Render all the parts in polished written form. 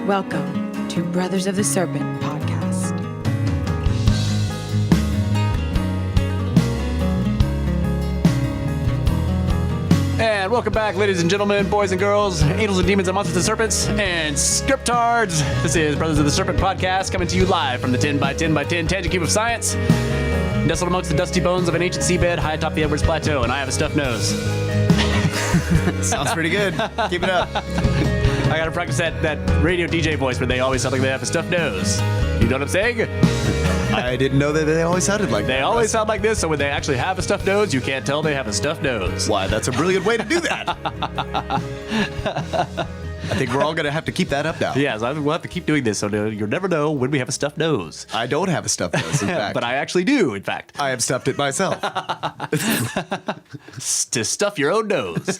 Welcome to Brothers of the Serpent podcast. And welcome back, ladies and gentlemen, boys and girls, angels and demons and monsters and serpents, and scriptards. This is Brothers of the Serpent podcast, coming to you live from the 10 by 10 by 10 Tangent Cube of Science, nestled amongst the dusty bones of an ancient seabed high atop the Edwards Plateau, and I have a stuffed nose. Sounds pretty good. Keep it up. I gotta practice that radio DJ voice where they always sound like they have a stuffed nose. You know what I'm saying? I didn't know that they always sounded like that. They always sound like this, so when they actually have a stuffed nose, you can't tell they have a stuffed nose. Why, that's a brilliant way to do that. I think we're all going to have to keep that up now. Yeah, so we'll have to keep doing this, so you'll never know when we have a stuffed nose. I don't have a stuffed nose, in fact. But I actually do, in fact. I have stuffed it myself. To stuff your own nose.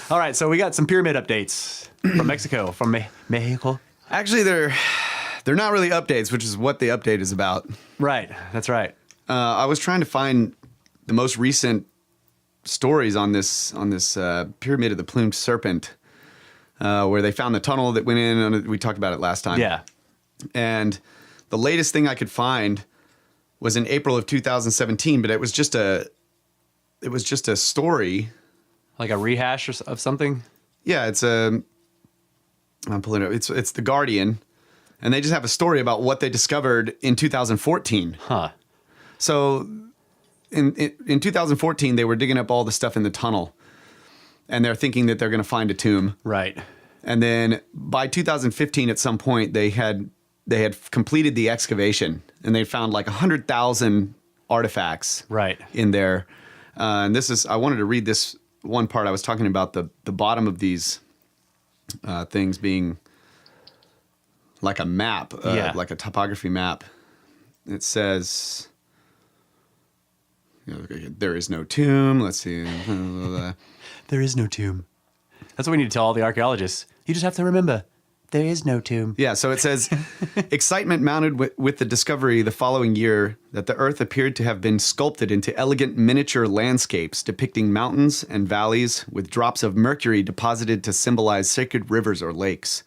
All right, so we got some pyramid updates from Mexico, from Mexico. Actually, they're not really updates, which is what the update is about. Right, that's right. I was trying to find the most recent stories on this pyramid of the Plumed Serpent, where they found the tunnel that went in. We talked about it last time. Yeah. And the latest thing I could find was in April of 2017, but it was just a story. Like a rehash of something? Yeah, I'm pulling it up. It's The Guardian, and they just have a story about what they discovered in 2014. Huh. So in 2014, they were digging up all the stuff in the tunnel, and they're thinking that they're going to find a tomb. Right. And then by 2015, at some point, they had completed the excavation, and they found like 100,000 artifacts. Right. In there. And I wanted to read this one part. I was talking about the bottom of these things being like a map, like a topography map. It says, there is no tomb. Let's see. There is no tomb. That's what we need to tell all the archaeologists. You just have to remember, there is no tomb. Yeah, so it says, excitement mounted with the discovery the following year that the earth appeared to have been sculpted into elegant miniature landscapes depicting mountains and valleys with drops of mercury deposited to symbolize sacred rivers or lakes.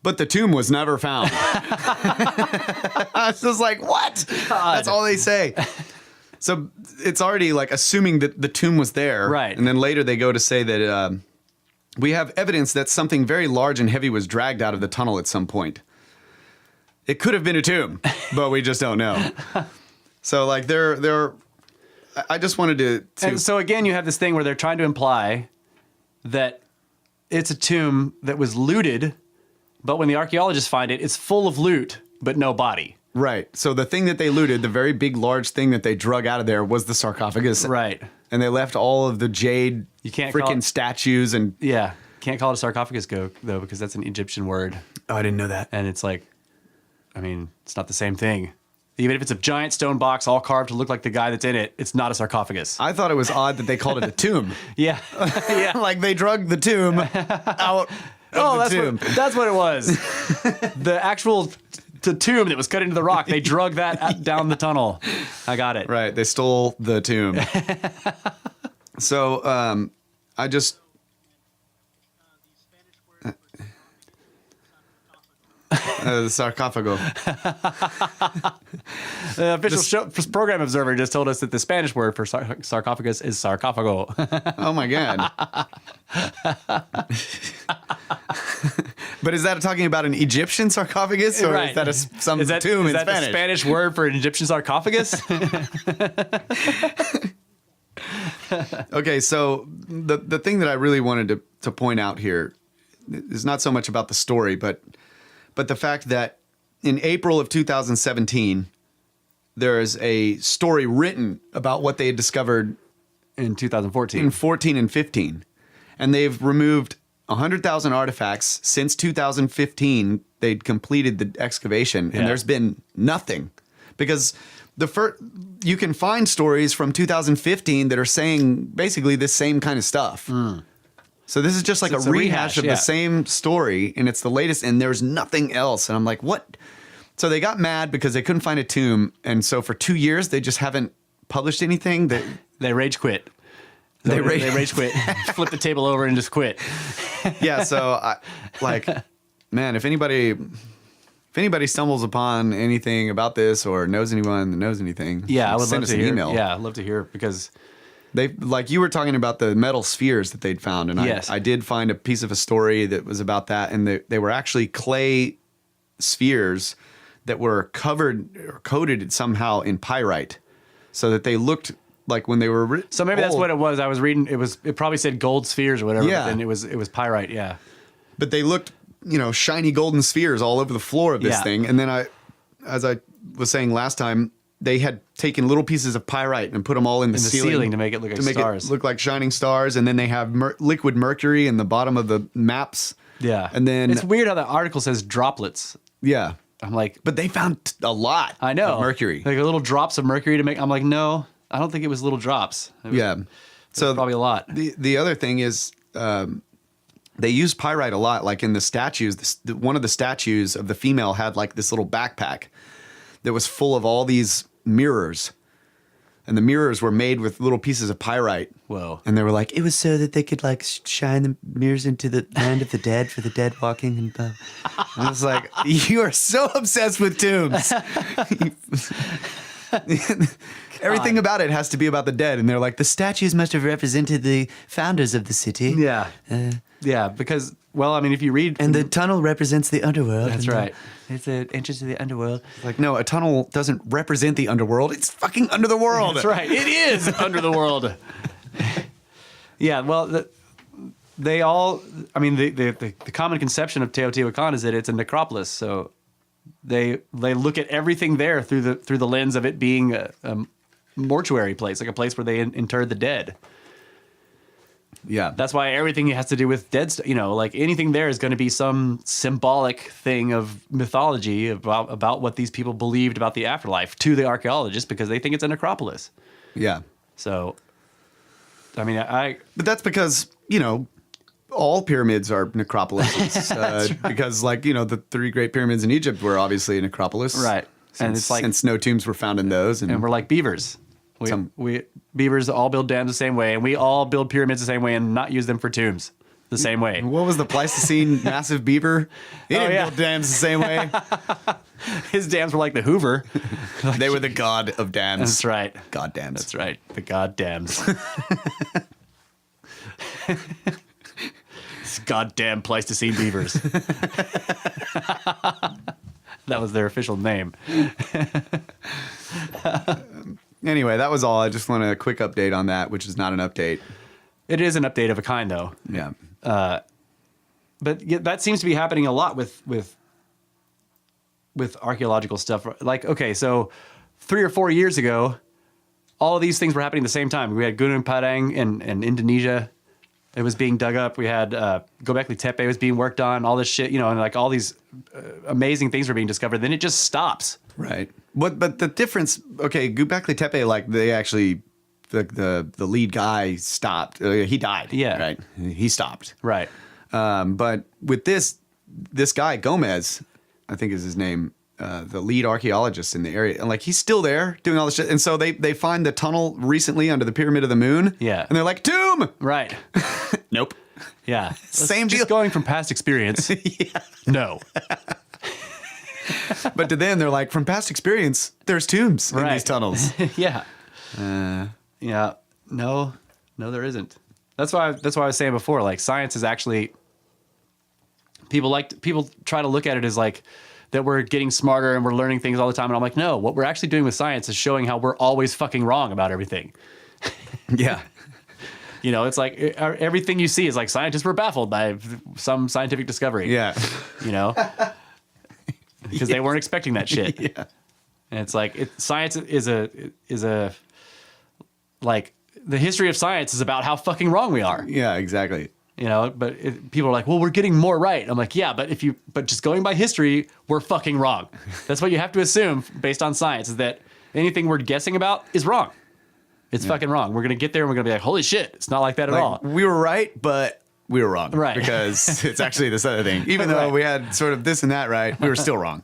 But the tomb was never found. I was just like, what? God. That's all they say. So it's already like assuming that the tomb was there. Right. And then later they go to say that we have evidence that something very large and heavy was dragged out of the tunnel at some point. It could have been a tomb, but we just don't know. So like I just wanted to. And so again, you have this thing where they're trying to imply that it's a tomb that was looted, but when the archaeologists find it, it's full of loot, but no body. Right. So the thing that they looted, the very big, large thing that they drug out of there was the sarcophagus. Right. And they left all of the jade freaking statues and... Yeah. Can't call it a sarcophagus, though, because that's an Egyptian word. Oh, I didn't know that. And it's like, I mean, it's not the same thing. Even if it's a giant stone box all carved to look like the guy that's in it, it's not a sarcophagus. I thought it was odd that they called it a tomb. Yeah. Yeah. Like they drug the tomb out of the tomb. That's what it was. The actual... The tomb that was cut into the rock, they drug that down the tunnel. I got it. Right, they stole the tomb. So, I just... the sarcophago. The official program observer just told us that the Spanish word for sarcophagus is sarcophago. Oh my God. But is that talking about an Egyptian sarcophagus, or right. is that some tomb in Spanish? Is that the Spanish word for an Egyptian sarcophagus? Okay, so the thing that I really wanted to point out here is not so much about the story, but the fact that in April of 2017, there is a story written about what they had discovered in 2014. In 14 and 15. And they've removed 100,000 artifacts since 2015. They'd completed the excavation, and there's been nothing. Because you can find stories from 2015 that are saying basically the same kind of stuff. Mm. So this is just like a rehash of the same story, and it's the latest, and there's nothing else. And I'm like, what? So they got mad because they couldn't find a tomb, and so for 2 years they just haven't published anything. They rage quit. They rage- rage quit. Flip the table over and just quit. Yeah. So man, if anybody stumbles upon anything about this or knows anyone that knows anything, Yeah, I would send love us to an hear. email. Yeah, I'd love to hear because They like you were talking about the metal spheres that they'd found, and Yes. I did find a piece of a story that was about that, and they were actually clay spheres that were covered or coated somehow in pyrite, so that they looked like when they were so maybe that's old. what it was. I was reading. It probably said gold spheres or whatever. Yeah. And it was pyrite. Yeah. But they looked, shiny golden spheres all over the floor of this Yeah. thing. And then as I was saying last time, they had taken little pieces of pyrite and put them all in the ceiling to make it look like stars. It look like shining stars. And then they have liquid mercury in the bottom of the maps. Yeah. And then it's weird how the article says droplets. yeah, I'm like, but they found a lot. I know of mercury. like little drops of mercury to make. I'm like, no, I don't think it was little drops. It was, Yeah. So probably a lot. The other thing is they use pyrite a lot. Like in the statues, one of the statues of the female had like this little backpack that was full of all these mirrors. And the mirrors were made with little pieces of pyrite. Whoa. And they were like, it was so that they could like shine the mirrors into the land of the dead for the dead walking. And I was like, you are so obsessed with tombs. Everything about it has to be about the dead. And they're like, the statues must have represented the founders of the city. Yeah. Yeah, because, well, I mean, if you read... And the tunnel represents the underworld. That's right. It's an entrance to the underworld. Like, no, a tunnel doesn't represent the underworld. It's fucking under the world. That's right. It is under the world. Yeah, well, they all... I mean, the common conception of Teotihuacan is that it's a necropolis, so they look at everything there through the lens of it being a mortuary place, like a place where they interred the dead. Yeah. That's why everything has to do with dead stuff. Like anything there is going to be some symbolic thing of mythology about what these people believed about the afterlife to the archaeologists because they think it's a necropolis. Yeah. So, I mean, But that's because, all pyramids are necropolises. Because, the three great pyramids in Egypt were obviously a necropolis. Right. And it's like... Since no tombs were found in those. And we're like beavers. Beavers all build dams the same way, and we all build pyramids the same way and not use them for tombs the same way. What was the Pleistocene massive beaver? He didn't build dams the same way. His dams were like the Hoover. They were the god of dams. That's right. God dams. That's right. The god dams. Goddamn Pleistocene beavers. That was their official name. Anyway, that was all. I just want a quick update on that, which is not an update. It is an update of a kind, though. Yeah. But that seems to be happening a lot with archaeological stuff. Like, okay, so 3 or 4 years ago, all of these things were happening at the same time. We had Gunung Padang in Indonesia. It was being dug up. We had Göbekli Tepe was being worked on. All this shit, and like all these amazing things were being discovered. Then it just stops. Right. But the difference, okay, Göbekli Tepe, like they actually, the lead guy stopped. He died. Yeah. Right. He stopped. Right. But with this guy, Gomez, I think is his name, the lead archaeologist in the area, and like he's still there doing all this shit. And so they find the tunnel recently under the Pyramid of the Moon. Yeah. And they're like, tomb! Right. Nope. Yeah. Same just deal. going from past experience. Yeah. No. But to them, they're like, from past experience, there's tombs in Right. these tunnels. Yeah. Yeah. No, there isn't. That's why I was saying before, like science is actually, people try to look at it as like that we're getting smarter and we're learning things all the time. And I'm like, no, what we're actually doing with science is showing how we're always fucking wrong about everything. Yeah. It's like everything you see is like scientists were baffled by some scientific discovery. Yeah. Because they weren't expecting that shit. Yeah. And it's like science is a like the history of science is about how fucking wrong we are. Yeah, exactly. But people are like, well, we're getting more right. I'm like, yeah, but just going by history, we're fucking wrong. That's what you have to assume based on science is that anything we're guessing about is wrong. It's fucking wrong. We're going to get there and we're going to be like, holy shit, it's not like that at all. We were right, but we were wrong. Right. Because it's actually this other thing. Even though Right. we had sort of this and that right, we were still wrong.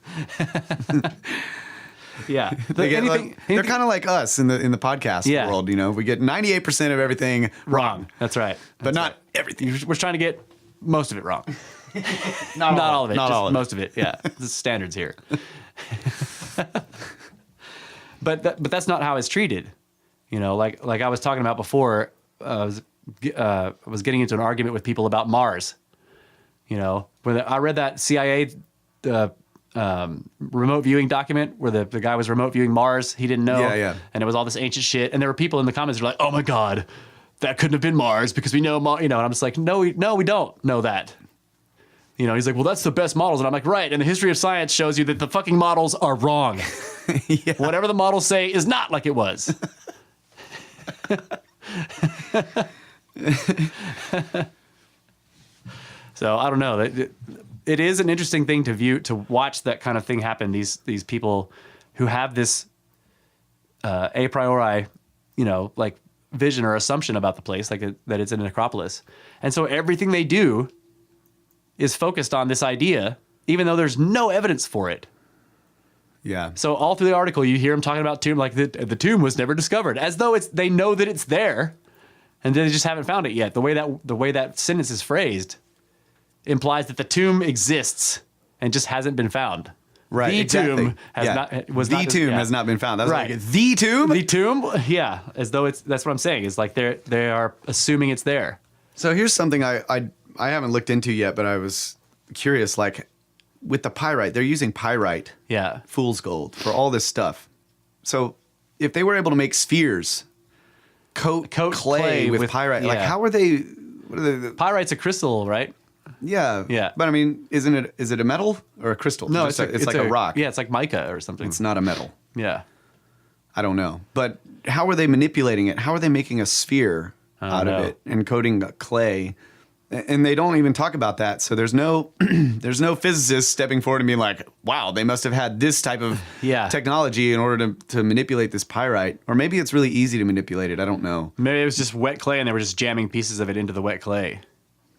Yeah. They get they're kind of like us in the podcast Yeah. world. You know, we get 98% of everything wrong, That's right. but That's not right. everything. We're trying to get most of it wrong. Not all of it. Not just all of most of it. Yeah. The standards here. But that's not how it's treated. You know, like I was talking about before, I was getting into an argument with people about Mars. You know, I read that CIA remote viewing document where the guy was remote viewing Mars. He didn't know. Yeah. And it was all this ancient shit. And there were people in the comments who were like, oh my God, that couldn't have been Mars because we know Mars. You know, and I'm just like, no, we don't know that. You know, he's like, well, that's the best models. And I'm like, right. And the history of science shows you that the fucking models are wrong. Yeah. Whatever the models say is not like it was. So I don't know. It is an interesting thing to watch that kind of thing happen. These people who have this a priori, you know, like vision or assumption about the place, like that it's an necropolis, and so everything they do is focused on this idea, even though there's no evidence for it. Yeah. So all through the article, you hear them talking about tomb, like the tomb was never discovered, as though they know that it's there, and they just haven't found it yet. The way that sentence is phrased implies that the tomb exists and just hasn't been found. Right. The exactly. tomb has Yeah. not was the not tomb yeah. has not been found. That's Right. like the tomb. The tomb, yeah, as though that's what I'm saying. Is like they are assuming it's there. So here's something I haven't looked into yet, but I was curious. Like with the pyrite, they're using pyrite, Yeah. fool's gold, for all this stuff. So if they were able to make spheres, coat clay with pyrite, like yeah. how are they? What are they? Pyrite's a crystal, right? Yeah. Yeah. But I mean, is it a metal or a crystal? No, it's like a rock. Yeah, it's like mica or something. It's not a metal. Yeah. I don't know. But how are they manipulating it? How are they making a sphere out of know. it and coating clay? And they don't even talk about that. So there's no there's no physicist stepping forward and being like, wow, they must have had this type of Yeah. technology in order to manipulate this pyrite. Or maybe it's really easy to manipulate it. I don't know. Maybe it was just wet clay and they were just jamming pieces of it into the wet clay.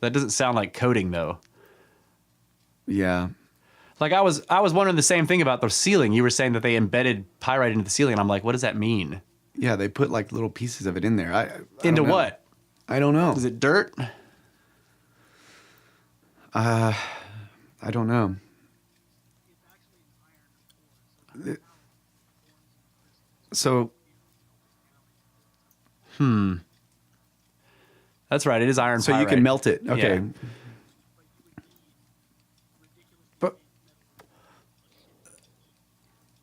That doesn't sound like coating though. Yeah. Like I was wondering the same thing about the ceiling. You were saying that they embedded pyrite into the ceiling, and I'm like, what does that mean? Yeah, they put like little pieces of it in there. I Into don't know. what? I don't know. Is it dirt? I don't know. So That's right. It is iron so pyrite. you can melt it. Okay. Yeah. But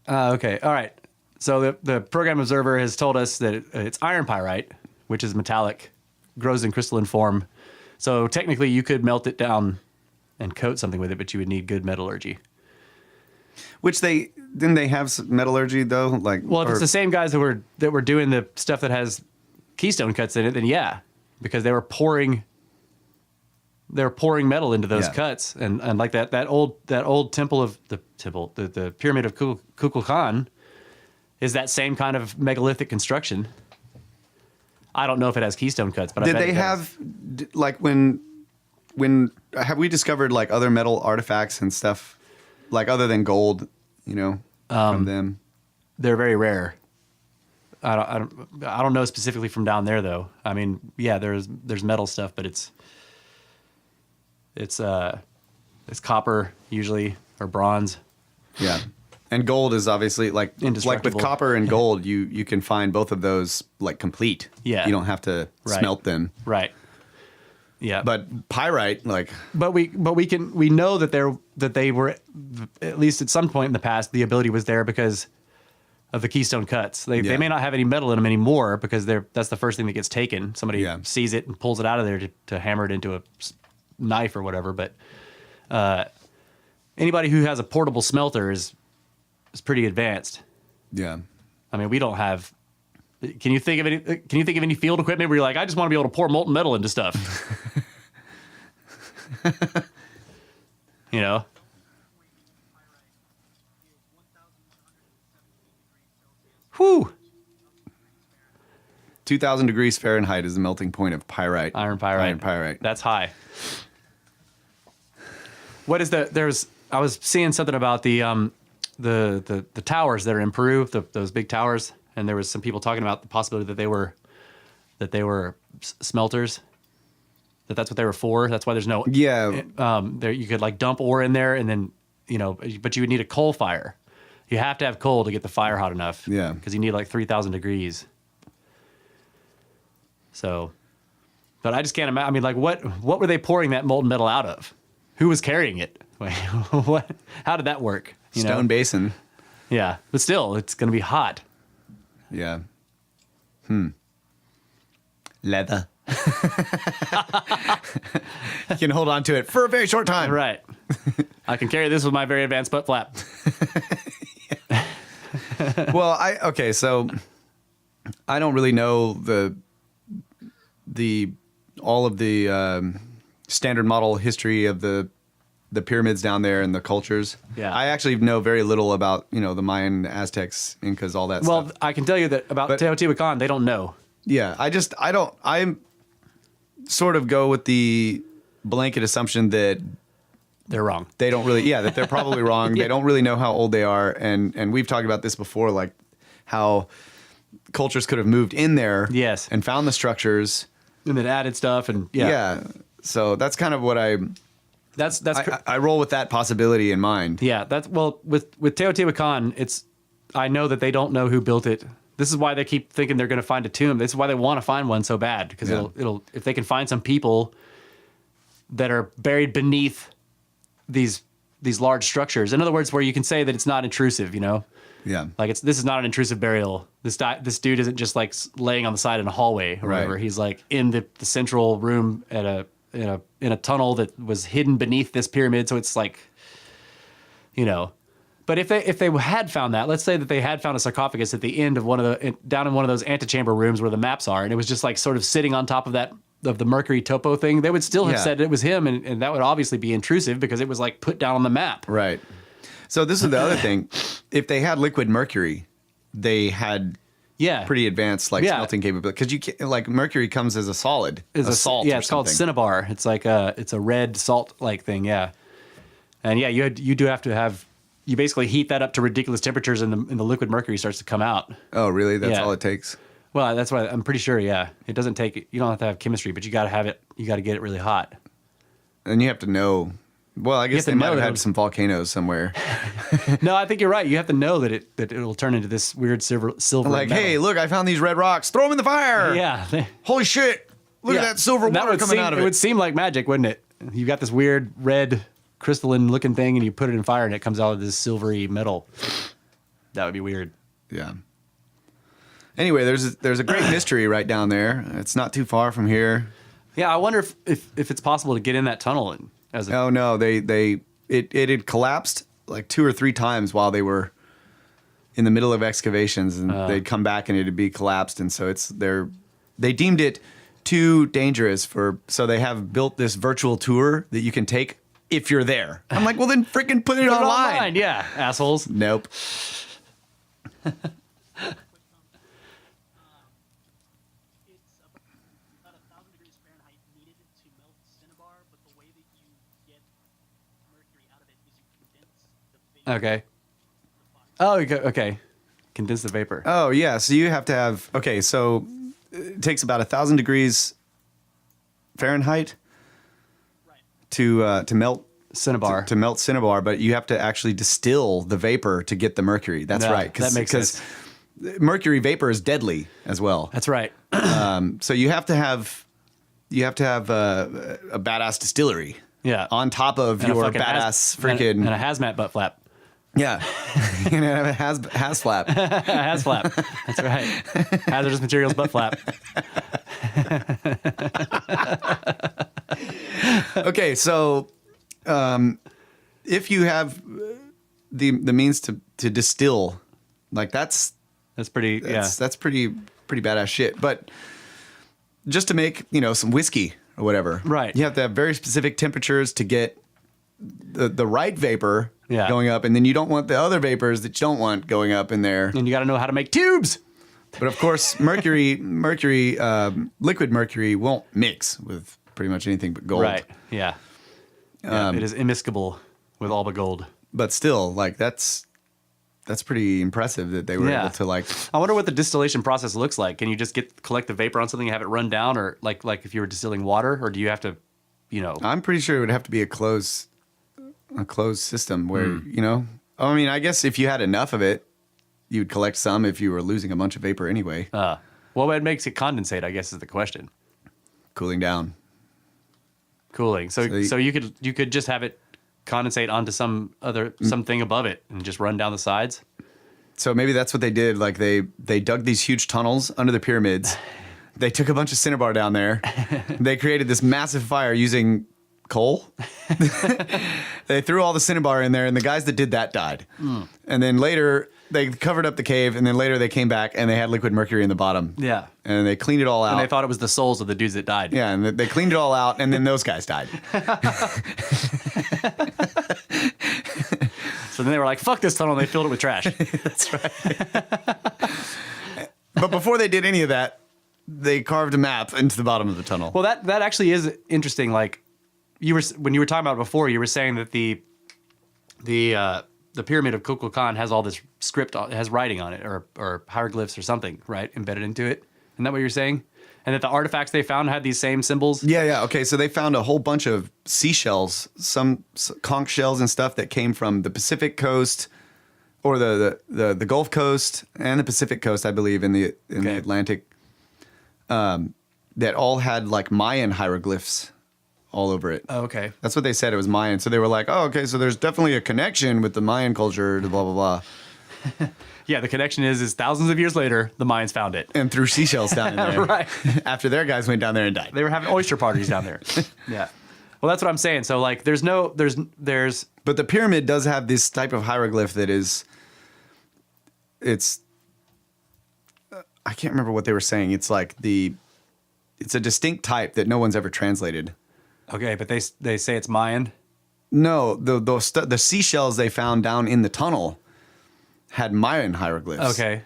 okay. All right. So the program observer has told us that it's iron pyrite, which is metallic, grows in crystalline form. So technically, you could melt it down and coat something with it, but you would need good metallurgy. Which didn't they have some metallurgy though? Like, Well, if or- it's the same guys that were doing the stuff that has keystone cuts in it, then yeah, because they were pouring metal into those Yeah. cuts, and like that old temple of the pyramid of Kukulkan is that same kind of megalithic construction. I don't know if it has keystone cuts, but I did bet they it does. have like when have we discovered like other metal artifacts and stuff like other than gold? You know, from them. They're They're very rare. I don't know specifically from down there though. I mean, yeah, there's metal stuff, but it's copper usually or bronze. Yeah. And gold is obviously like with Indestructible. copper and gold, you can find both of those like complete. Yeah. You don't have to Right. smelt them. Right. Yeah. But pyrite, like But we know that they were, at least at some point in the past, the ability was there because of the keystone cuts. They Yeah. may not have any metal in them anymore because that's the first thing that gets taken. Somebody Yeah. sees it and pulls it out of there to hammer it into a knife or whatever. But anybody who has a portable smelter is pretty advanced. yeah. I mean, we don't have. Can you think of any field equipment where you're like, I just want to be able to pour molten metal into stuff? You know. 2,000 degrees Fahrenheit is the melting point of pyrite. Iron pyrite. Iron pyrite. That's high. What is I was seeing something about the the towers that are in Peru, those big towers, and there was some people talking about the possibility that they were smelters. That's what they were for. That's why there's no there you could like dump ore in there and then but you would need a coal fire. You have to have coal to get the fire hot enough. Yeah, because you need like 3,000 degrees. So, but I just can't imagine. I mean, like what were they pouring that molten metal out of? Who was carrying it? Like, what? How did that work? Stone basin. Yeah, but still, it's going to be hot. Yeah. Leather. You can hold on to it for a very short time. Right. I can carry this with my very advanced butt flap. Well, so I don't really know all of the standard model history of the pyramids down there and the cultures. Yeah. I actually know very little about, the Mayan, Aztecs, Incas, all that stuff. Well, I can tell you that about Teotihuacan, they don't know. Yeah, I sort of go with the blanket assumption that they're wrong. they don't really, that they're probably wrong. Yeah. They don't really know how old they are. And we've talked about this before, like how cultures could have moved in there. Yes. And found the structures. And then added stuff and Yeah. So that's kind of what I roll with that possibility in mind. Yeah, with Teotihuacan, I know that they don't know who built it. This is why they keep thinking they're going to find a tomb. This is why they want to find one so bad, because it'll if they can find some people that are buried beneath these large structures. In other words, where you can say that it's not intrusive, Yeah. Like this is not an intrusive burial. This dude isn't just like laying on the side in a hallway or whatever. He's like in the central room in a tunnel that was hidden beneath this pyramid. So it's like, But if they had found that, let's say that they had found a sarcophagus at the end of down in one of those antechamber rooms where the maps are, and it was just like sort of sitting on top of the Mercury topo thing, they would still have said it was him, and that would obviously be intrusive because it was like put down on the map. Right. So this is the other thing. If they had liquid mercury, they had pretty advanced smelting capability, because you can't, like, mercury comes as a solid, as a salt. Yeah, it's called cinnabar. It's like it's a red salt like thing. Yeah, and you do have to have. You basically heat that up to ridiculous temperatures, and the liquid mercury starts to come out. Oh, really? That's all it takes? Well, that's why I'm pretty sure. Yeah, it doesn't take. You don't have to have chemistry, but you got to have it. You got to get it really hot. And you have to know. Well, I guess they might have had some volcanoes somewhere. No, I think you're right. You have to know that it'll turn into this weird silver. Like, metal. hey, look, I found these red rocks. Throw them in the fire. Yeah. Holy shit! Look at that silver water coming out of it. It would seem like magic, wouldn't it? You got this weird red crystalline looking thing, and you put it in fire, and it comes out of this silvery metal. That would be weird. Yeah. Anyway, there's a great mystery right down there. It's not too far from here. Yeah, I wonder if it's possible to get in that tunnel. Oh no, it had collapsed like 2 or 3 times while they were in the middle of excavations, and they'd come back and it'd be collapsed, and so they deemed it too dangerous so they have built this virtual tour that you can take if you're there. I'm like, well, then freaking put it online. Yeah, assholes. Nope. Okay. Oh, okay. Condense the vapor. Oh, yeah. So you have to have. Okay, so it takes about 1,000 degrees Fahrenheit to melt cinnabar. To melt cinnabar, but you have to actually distill the vapor to get the mercury. That's right. That makes sense. Mercury vapor is deadly as well. That's right. So you have to have a badass distillery. Yeah. On top of your badass freaking and a hazmat butt flap. Yeah. You know, have a has flap. Has flap. That's right. Hazardous materials butt flap. Okay, so if you have the means to distill, like that's pretty badass shit. But just to make, some whiskey or whatever, right? You have to have very specific temperatures to get the right vapor going up, and then you don't want the other vapors that you don't want going up in there. And you got to know how to make tubes. But of course, liquid mercury won't mix with pretty much anything but gold. Right. Yeah. It is immiscible with all but gold. But still, like that's that's pretty impressive that they were able to like. I wonder what the distillation process looks like. Can you just collect the vapor on something and have it run down, or like if you were distilling water, or do you have to, I'm pretty sure it would have to be a closed system where I mean, I guess if you had enough of it, you'd collect some if you were losing a bunch of vapor anyway. Well, what makes it condensate, I guess, is the question. Cooling down. Cooling. So you could just have it condensate onto something above it and just run down the sides. So maybe that's what they did. Like they dug these huge tunnels under the pyramids. They took a bunch of cinnabar down there. They created this massive fire using coal. They threw all the cinnabar in there, and the guys that did that died. And then later they covered up the cave, and then later they came back and they had liquid mercury in the bottom. Yeah. And they cleaned it all out. And they thought it was the souls of the dudes that died. Yeah, and they cleaned it all out, and then those guys died. So then they were like, fuck this tunnel, and they filled it with trash. That's right. But before they did any of that, they carved a map into the bottom of the tunnel. Well, that actually is interesting. Like when you were talking about it before, you were saying that the pyramid of Kukulkan has all this script, has writing on it, or hieroglyphs or something, right, embedded into it. Isn't that what you're saying? And that the artifacts they found had these same symbols? Yeah. Okay, so they found a whole bunch of seashells, some conch shells and stuff that came from the Pacific coast, or the Gulf Coast and the Pacific coast, I believe, in the Atlantic, that all had like Mayan hieroglyphs all over it. Oh, okay. That's what they said. It was Mayan. So they were like, oh, okay, so there's definitely a connection with the Mayan culture, blah, blah, blah. Yeah, the connection is thousands of years later, the Mayans found it. And threw seashells down in there. Right. After their guys went down there and died. They were having oyster parties down there. Yeah. Well, that's what I'm saying. So, like, there's. But the pyramid does have this type of hieroglyph that is, I can't remember what they were saying. It's like it's a distinct type that no one's ever translated. Okay, but they say it's Mayan? No, the seashells they found down in the tunnel had Mayan hieroglyphs. Okay.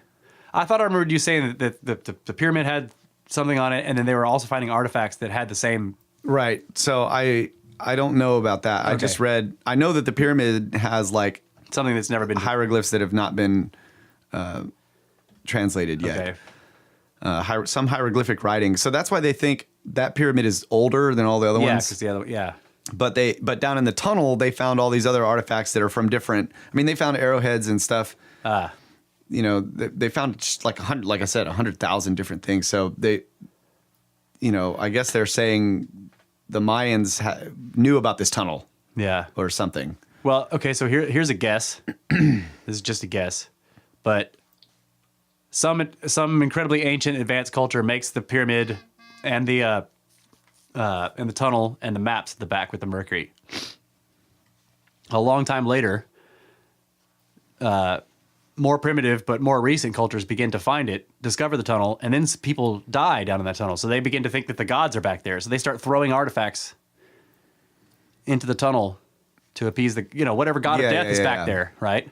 I thought I remembered you saying that the pyramid had something on it, and then they were also finding artifacts that had the same. Right. So I don't know about that. Okay. I just read. I know that the pyramid has like something that's never been hieroglyphs that have not been translated yet. Okay. Some hieroglyphic writing. So that's why they think that pyramid is older than all the other ones. Yeah. But down in the tunnel, they found all these other artifacts that are from different. I mean, they found arrowheads and stuff. They found just like 100, like I said, 100,000 different things. So they, I guess they're saying the Mayans knew about this tunnel. Yeah. Or something. Well, okay. So here's a guess. This is just a guess, but some incredibly ancient advanced culture makes the pyramid and the tunnel and the maps at the back with the mercury. A long time later, more primitive but more recent cultures begin to find it, discover the tunnel, and then people die down in that tunnel. So they begin to think that the gods are back there. So they start throwing artifacts into the tunnel to appease the whatever god of death is back there, right?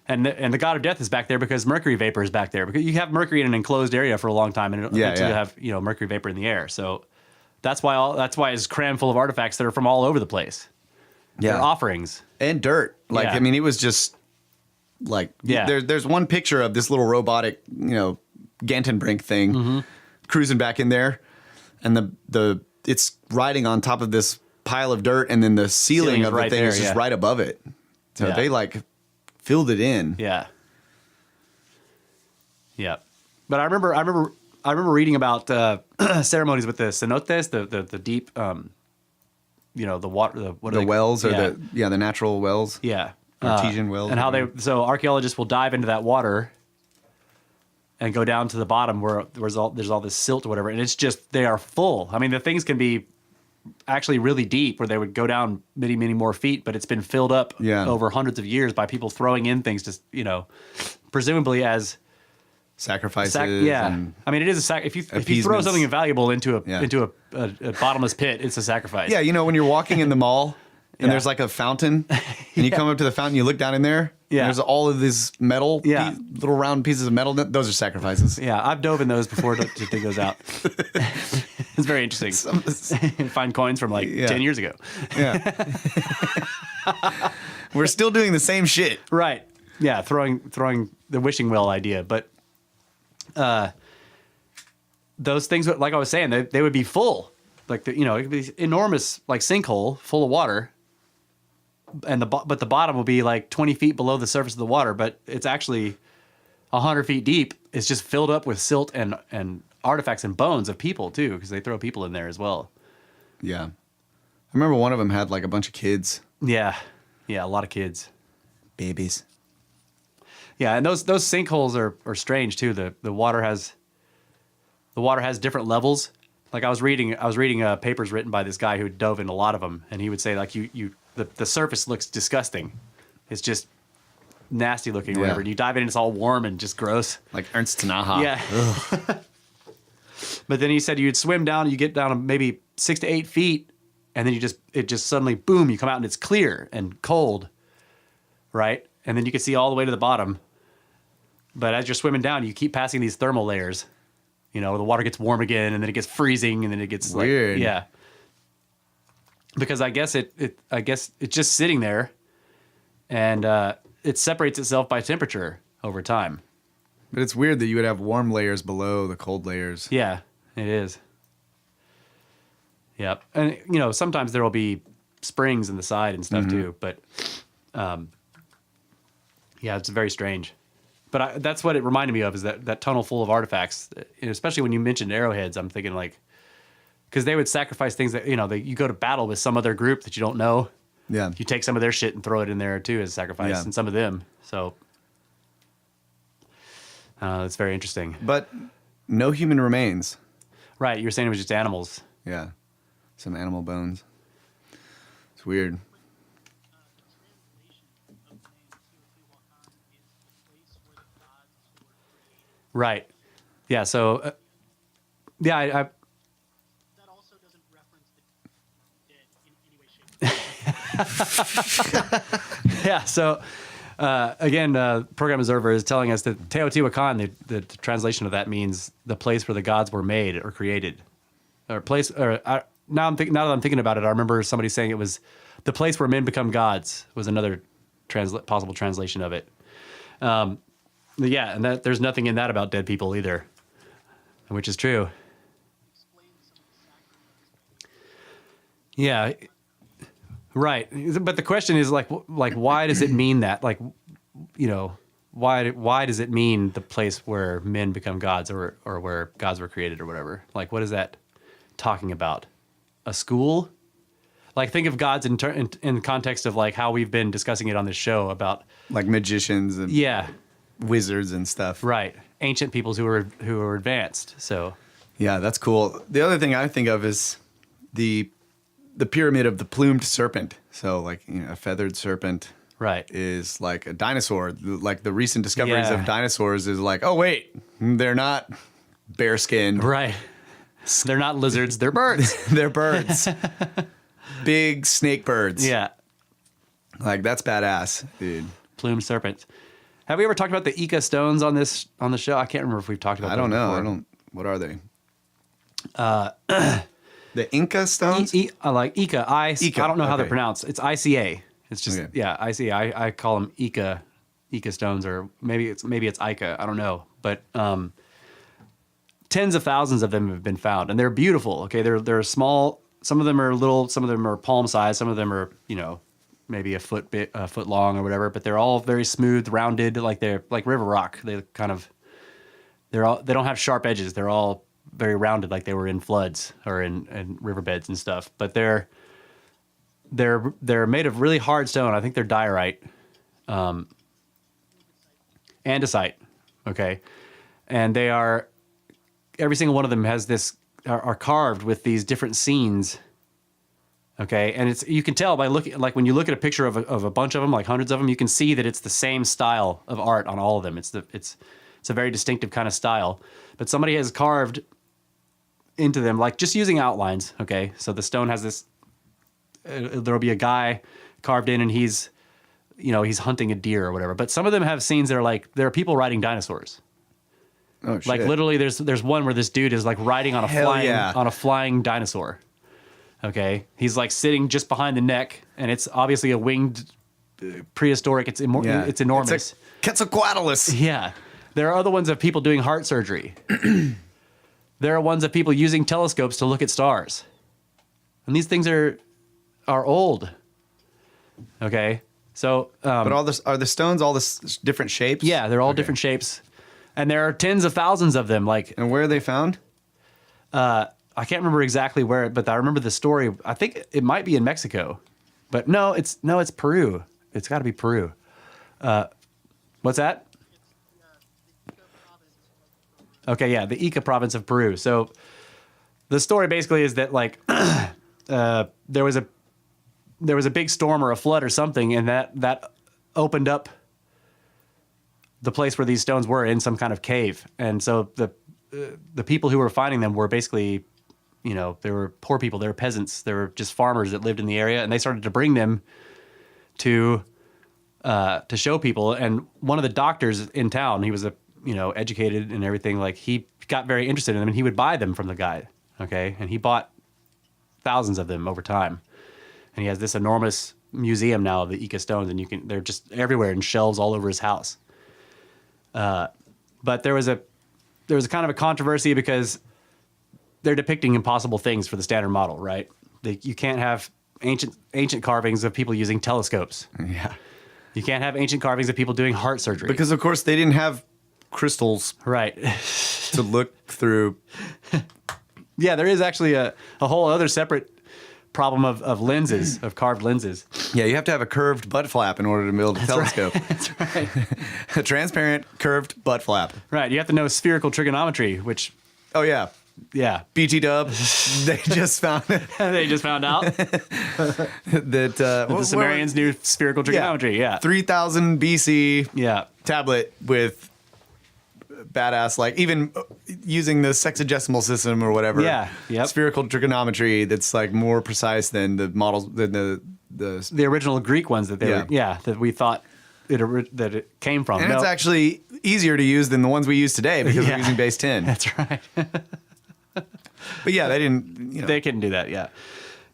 And the god of death is back there because mercury vapor is back there. Because you have mercury in an enclosed area for a long time, and eventually you have mercury vapor in the air. So that's why it's crammed full of artifacts that are from all over the place. Yeah, they're offerings and dirt. Like I mean, it was just like there's one picture of this little robotic Gantenbrink thing cruising back in there, and it's riding on top of this pile of dirt, and then the ceiling of the thing is just right above it. So they like filled it in. Yeah. But I remember reading about ceremonies with the cenotes, the deep, the water, the wells or the natural wells. Yeah. Artesian wells. And how so archaeologists will dive into that water and go down to the bottom where there's all this silt or whatever, and it's just they are full. I mean, the things can be actually really deep where they would go down many, many more feet, but it's been filled up over hundreds of years by people throwing in things to, presumably as sacrifices. I mean, it is if you throw something valuable into a bottomless pit, it's a sacrifice. Yeah, when you're walking in the mall and there's like a fountain, and you come up to the fountain, you look down in there. Yeah. And there's all of these metal, little round pieces of metal. Those are sacrifices. Yeah, I've dove in those before to dig those out. It's very interesting. Find coins from 10 years ago. Yeah. We're still doing the same shit. Right. Yeah, throwing the wishing well idea, but those things, like I was saying, they would be full, like it could be enormous, like sinkhole full of water, and but the bottom will be like 20 feet below the surface of the water, but it's actually 100 feet deep. It's just filled up with silt and artifacts and bones of people too, because they throw people in there as well. Yeah, I remember one of them had like a bunch of kids. Yeah, a lot of kids, Babies. Yeah, and those sinkholes are strange too. The water has different levels. Like I was reading papers written by this guy who dove in a lot of them, and he would say like the surface looks disgusting. It's just nasty looking or whatever. And you dive in and it's all warm and just gross. Like Ernst Tanaha. Yeah. But then he said you'd swim down, you get down to maybe 6 to 8 feet, and then it just suddenly boom, you come out and it's clear and cold, right? And then you can see all the way to the bottom. But as you're swimming down, you keep passing these thermal layers. The water gets warm again, and then it gets freezing, and then it gets weird. Like, yeah. Because I guess it's just sitting there, and it separates itself by temperature over time. But it's weird that you would have warm layers below the cold layers. Yeah, it is. Yep. And, sometimes there will be springs in the side and stuff too, but yeah, it's very strange. But that's what it reminded me of, is that tunnel full of artifacts, and especially when you mentioned arrowheads. I'm thinking like, because they would sacrifice things that, you go to battle with some other group that you don't know. Yeah. You take some of their shit and throw it in there too as sacrifice, and some of them. So it's very interesting. But no human remains. Right. You were saying it was just animals. Yeah. Some animal bones. It's weird. Right. Yeah. So, yeah, I That also doesn't reference the dead in any way, shape, or yeah. So, again, Program Observer is telling us that Teotihuacan, the translation of that means the place where the gods were made or created, or place. Or now that I'm thinking about it, I remember somebody saying it was the place where men become gods was another possible translation of it. Yeah, and there's nothing in that about dead people either, which is true. Yeah, right. But the question is like why does it mean that? Like, why does it mean the place where men become gods or where gods were created or whatever? Like, what is that talking about? A school? Like, think of gods in the context of like how we've been discussing it on this show about Like magicians and wizards and stuff. Right. Ancient peoples who were advanced. So Yeah, that's cool. The other thing I think of is the pyramid of the plumed serpent. So like, a feathered serpent right. is like a dinosaur. Like the recent discoveries Yeah. of dinosaurs is like, oh wait, they're not bare skinned. Right. They're not lizards, they're birds. They're birds. Big snake birds. Yeah. Like that's badass, dude. Plumed serpent. Have we ever talked about the Iike Stones on the show? I can't remember if we've talked about I them don't know. before. What are they? The Inca Stones? Like Iike. Iike, I don't know how they're okay. pronounced. It's ICA. It's just, Okay. yeah, ICA. I call them Iike Stones, or maybe it's Iike. I don't know. But tens of thousands of them have been found, and they're beautiful. Okay, they're small. Some of them are little. Some of them are palm size. Some of them are, maybe a foot long or whatever. But they're all very smooth, rounded, like they're like river rock. They don't have sharp edges. They're all very rounded, like they were in floods or in riverbeds and stuff. But they're made of really hard stone. I think they're diorite, andesite. Okay, and they are, every single one of them has are carved with these different scenes. Okay, and you can tell by looking, like when you look at a picture of a bunch of them, like hundreds of them, you can see that it's the same style of art on all of them. It's a very distinctive kind of style, but somebody has carved into them, like just using outlines. Okay, so the stone has this. There'll be a guy carved in, and he's hunting a deer or whatever. But some of them have scenes that are like there are people riding dinosaurs. Oh shit. Like literally, there's one where this dude is like riding on a flying dinosaur. Okay, he's like sitting just behind the neck, and it's obviously a winged prehistoric. It's it's enormous. It's a Quetzalcoatlus. Yeah. There are other ones of people doing heart surgery. There are ones of people using telescopes to look at stars. And these things are old. Okay? So But are the stones all this different shapes? yeah, they're all different shapes. And there are tens of thousands of them. Like And where are they found? I can't remember exactly where, but I remember the story. I think it might be in Mexico. But no, it's Peru. It's got to be Peru. What's that? Okay, yeah, the Ica province of Peru. So the story basically is that like there was a big storm or a flood or something, and that opened up the place where these stones were in some kind of cave. And so the people who were finding them were basically, they were poor people, they were peasants, they were just farmers that lived in the area, and they started to bring them to show people. And one of the doctors in town, he was educated and everything, like he got very interested in them and he would buy them from the guy. Okay. And he bought thousands of them over time. And he has this enormous museum now of the Iike Stones, and they're just everywhere in shelves all over his house. But there was a kind of a controversy because they're depicting impossible things for the standard model, right? You can't have ancient carvings of people using telescopes. Yeah. You can't have ancient carvings of people doing heart surgery. Because of course they didn't have crystals right. to look through. Yeah, there is actually a whole other separate problem of lenses, of carved lenses. Yeah, you have to have a curved butt flap in order to build a telescope. Right. That's right. A transparent curved butt flap. Right. You have to know spherical trigonometry, which, Oh yeah. yeah, BT Dub, they just found they just found out that that the Sumerians knew spherical trigonometry. Yeah. 3000 BC Yeah. tablet with badass, like even using the sexagesimal system or whatever. Yeah, yep. Spherical trigonometry that's like more precise than the models, than The original Greek ones that that we thought that it came from. and it's actually easier to use than the ones we use today because we're using base 10. That's right. But yeah, they didn't, They couldn't do that, yeah.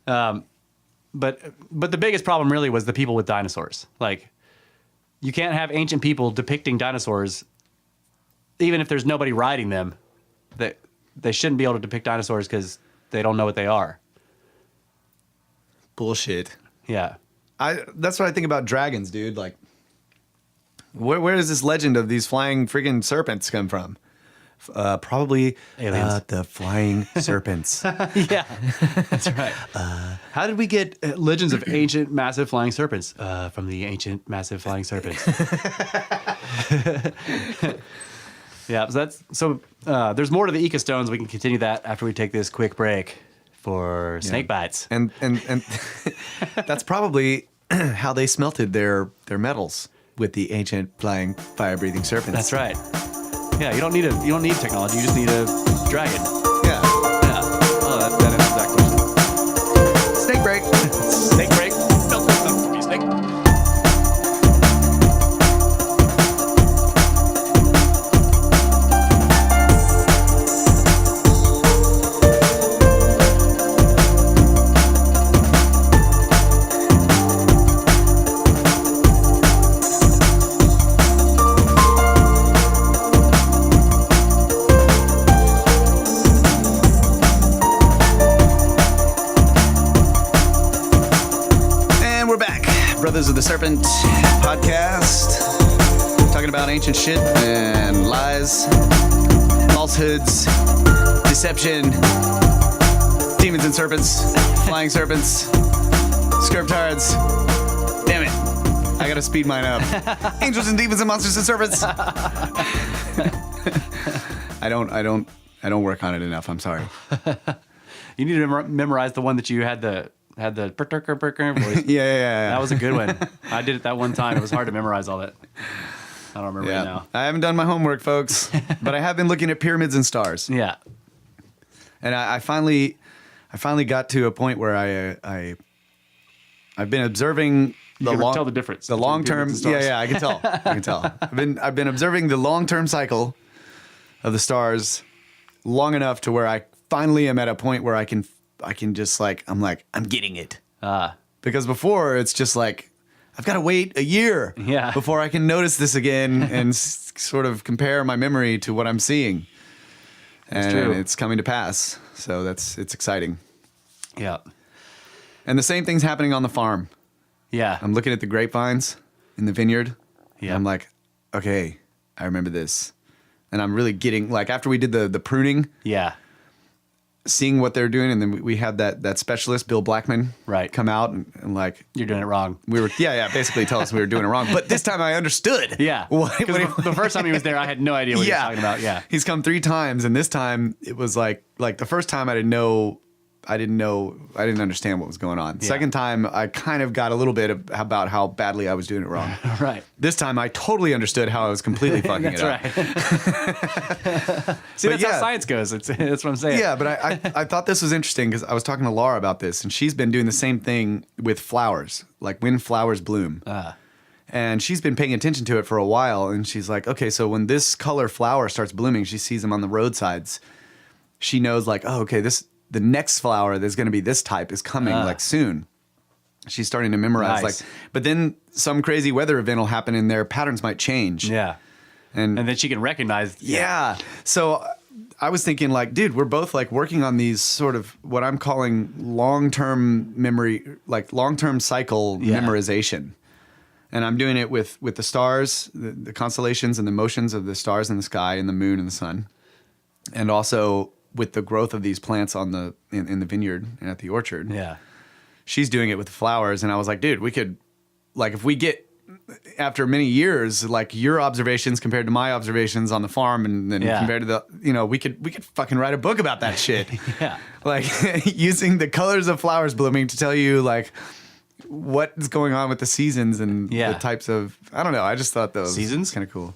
But the biggest problem really was the people with dinosaurs. Like, you can't have ancient people depicting dinosaurs, even if there's nobody riding them. They shouldn't be able to depict dinosaurs because they don't know what they are. bullshit. Yeah. That's what I think about dragons, dude. Like, where does this legend of these flying freaking serpents come from? Probably Aliens. The flying serpents. Yeah, that's right. How did we get legends of ancient, massive flying serpents? From the ancient, massive flying serpents. Yeah, so there's more to the Iike Stones. We can continue that after we take this quick break for snake bites. And that's probably how they smelted their metals with the ancient flying fire-breathing serpents. That's right. Yeah, you don't need technology. You just need a dragon. Yeah. Yeah. Oh, that answers that question. Snake break. Snake break. No, snake. Brothers of the Serpent podcast, talking about ancient shit and lies, falsehoods, deception, demons and serpents, flying serpents, scriptards. Damn it, I gotta speed mine up. Angels and demons and monsters and serpents. I don't work on it enough. I'm sorry. You need to memorize the one that you had the voice. Yeah. That was a good one. I did it that one time. It was hard to memorize all that. I don't remember it now. I haven't done my homework, folks, but I have been looking at pyramids and stars. Yeah. And I finally got to a point where I've been observing tell the difference. The long term. Yeah, I can tell. I've been observing the long term cycle of the stars long enough to where I finally am at a point where I can just I'm getting it. Because before it's just like I've got to wait a year before I can notice this again and sort of compare my memory to what I'm seeing. And it's coming to pass. So it's exciting. Yeah. And the same thing's happening on the farm. Yeah. I'm looking at the grapevines in the vineyard. Yeah. And I'm like, okay, I remember this. And I'm really getting, like, after we did the pruning, seeing what they're doing, and then we had that specialist, Bill Blackman, come out and like, you're doing it wrong. We were, basically tell us we were doing it wrong. But this time I understood. Yeah. The first time he was there, I had no idea what he was talking about. Yeah. He's come 3 times, and this time it was like the first time I didn't understand what was going on. Yeah. Second time, I kind of got a little bit about how badly I was doing it wrong. Right. This time, I totally understood how I was completely fucking it up. That's right. See, that's how science goes. That's what I'm saying. Yeah, but I thought this was interesting because I was talking to Laura about this, and she's been doing the same thing with flowers, like when flowers bloom. And she's been paying attention to it for a while, and she's like, okay, so when this color flower starts blooming, she sees them on the roadsides. She knows, like, oh, okay, the next flower that's going to be this type is coming like soon. She's starting to memorize. Nice. But then some crazy weather event will happen and their patterns might change. Yeah. And then she can recognize. Yeah. So I was thinking, like, dude, we're both like working on these sort of what I'm calling long-term memory, like long-term cycle memorization. And I'm doing it with the stars, the constellations and the motions of the stars in the sky and the moon and the sun. And also with the growth of these plants in the vineyard and at the orchard. Yeah. She's doing it with the flowers. And I was like, dude, we could, like, if we get, after many years, like your observations compared to my observations on the farm and then compared to we could fucking write a book about that shit. Yeah. Like using the colors of flowers blooming to tell you, like, what is going on with the seasons and the types of, I don't know. I just thought those seasons kind of cool.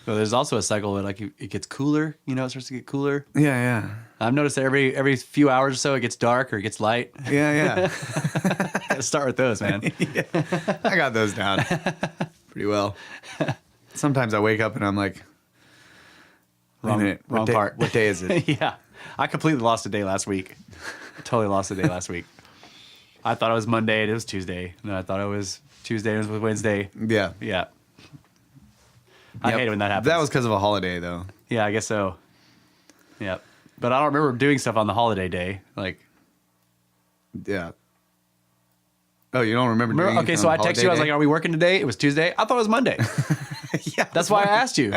Well, there's also a cycle where like it gets cooler. It starts to get cooler. Yeah. I've noticed that every few hours or so it gets dark or it gets light. Yeah. Gotta start with those, man. I got those down pretty well. Sometimes I wake up and I'm like, wrong part. What day is it? Yeah. I completely lost a day last week. Totally lost a day last week. I thought it was Monday and it was Tuesday. And I thought it was Tuesday and it was Wednesday. Yeah. Yeah. I hate it when that happens. That was because of a holiday, though. Yeah, I guess so. Yeah. But I don't remember doing stuff on the holiday day. Like, yeah. Oh, you don't remember doing okay, so I texted you. I was like, are we working today? It was Tuesday. I thought it was Monday. Yeah. That's why I asked you.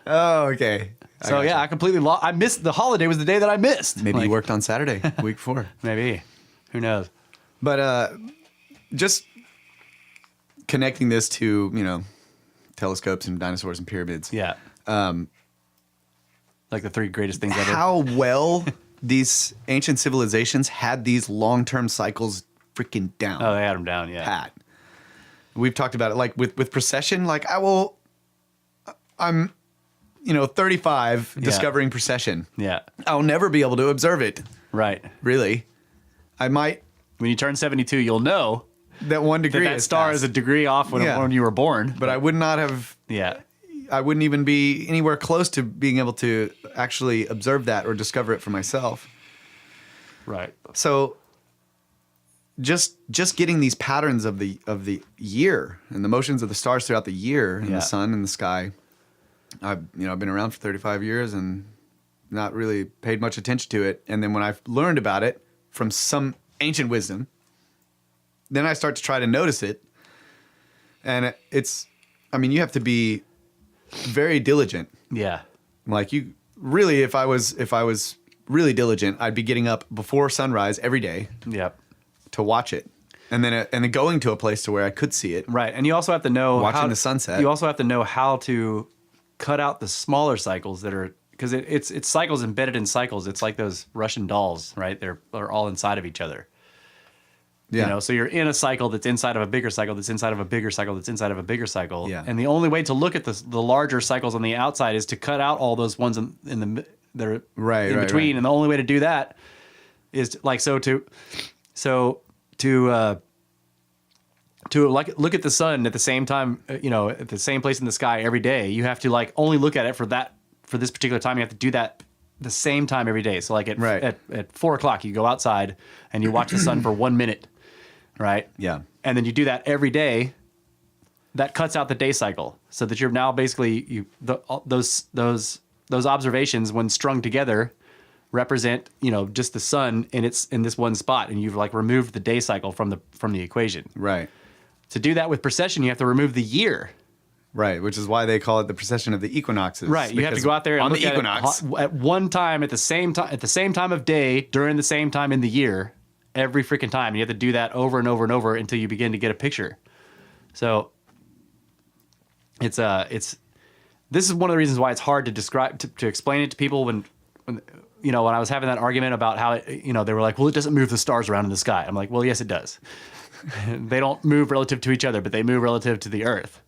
Oh, okay. So, yeah, I completely lost. I missed the holiday was the day that I missed. Maybe you worked on Saturday, week 4. Maybe. Who knows? But just connecting this to, telescopes and dinosaurs and pyramids. Yeah. Like the 3 greatest things ever. How well these ancient civilizations had these long-term cycles freaking down. Oh, they had them down, yeah. Pat. We've talked about it, like with precession. Like I'm 35 discovering precession. Yeah. I'll never be able to observe it. Right. Really. I might. When you turn 72, you'll know that 1 degree that star is a degree off when you were born. But I would not have. Yeah. I wouldn't even be anywhere close to being able to actually observe that or discover it for myself. Right. So just getting these patterns of the year and the motions of the stars throughout the year and the sun and the sky. I've been around for 35 years and not really paid much attention to it. And then when I've learned about it from some ancient wisdom, then I start to try to notice it. And you have to be very diligent. Yeah. Like you really, if I was really diligent, I'd be getting up before sunrise every day. Yep. To watch it. And then going to a place to where I could see it. Right. And you also have to know watching the sunset. You also have to know how to cut out the smaller cycles that are, because it's cycles embedded in cycles. It's like those Russian dolls, right? They're all inside of each other. Yeah. So you're in a cycle that's inside of a bigger cycle that's inside of a bigger cycle that's inside of a bigger cycle. Yeah. And the only way to look at the larger cycles on the outside is to cut out all those ones in the that are in between. Right. And the only way to do that is to like look at the sun at the same time, at the same place in the sky every day. You have to like only look at it for this particular time. You have to do that the same time every day. So like at 4:00, you go outside and you watch the sun for 1 minute. right? Yeah. And then you do that every day. That cuts out the day cycle, so that you're now basically those observations when strung together represent just the sun in this one spot, and you've like removed the day cycle from the equation. Right. To do that with precession, you have to remove the year. Right, which is why they call it the precession of the equinoxes. Right, you have to because go out there and on look the equinox. at one time at the same time of day during the same time in the year every freaking time. And you have to do that over and over and over until you begin to get a picture. So this is one of the reasons why it's hard to describe to explain it to people when I was having that argument about how they were like, well, it doesn't move the stars around in the sky. I'm like, well, yes, it does. They don't move relative to each other, but they move relative to the Earth.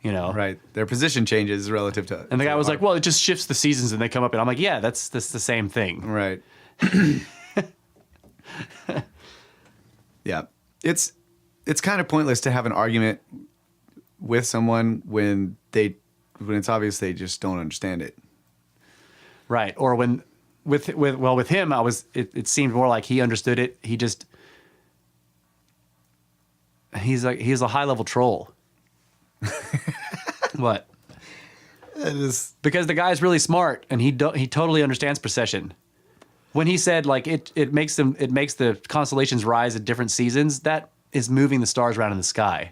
Right. Their position changes relative to. And the guy was like, well, it just shifts the seasons and they come up. And I'm like, yeah, that's the same thing. Right. Yeah. It's kind of pointless to have an argument with someone when it's obvious they just don't understand it. Right. Or with him, it seemed more like he understood it. He's a high level troll. What? Because the guy's really smart and he totally understands precession. When he said like it makes the constellations rise at different seasons, that is moving the stars around in the sky.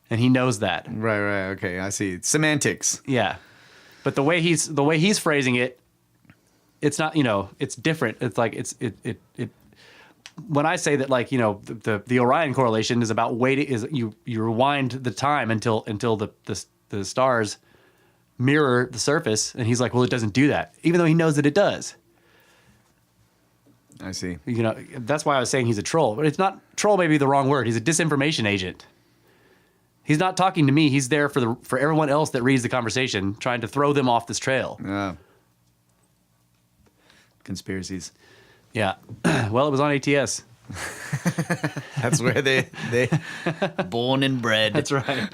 And he knows that. Right. Okay, I see. Semantics. Yeah. But the way he's phrasing it, it's not, it's different. It's like it when I say that, like, the Orion correlation is about waiting, is you rewind the time until the stars mirror the surface, and he's like, well, it doesn't do that, even though he knows that it does. I see. That's why I was saying he's a troll, but it's not troll. Maybe the wrong word. He's a disinformation agent. He's not talking to me. He's there for everyone else that reads the conversation, trying to throw them off this trail. Conspiracies. Yeah. Well, it was on ATS. That's where they born and bred. That's right.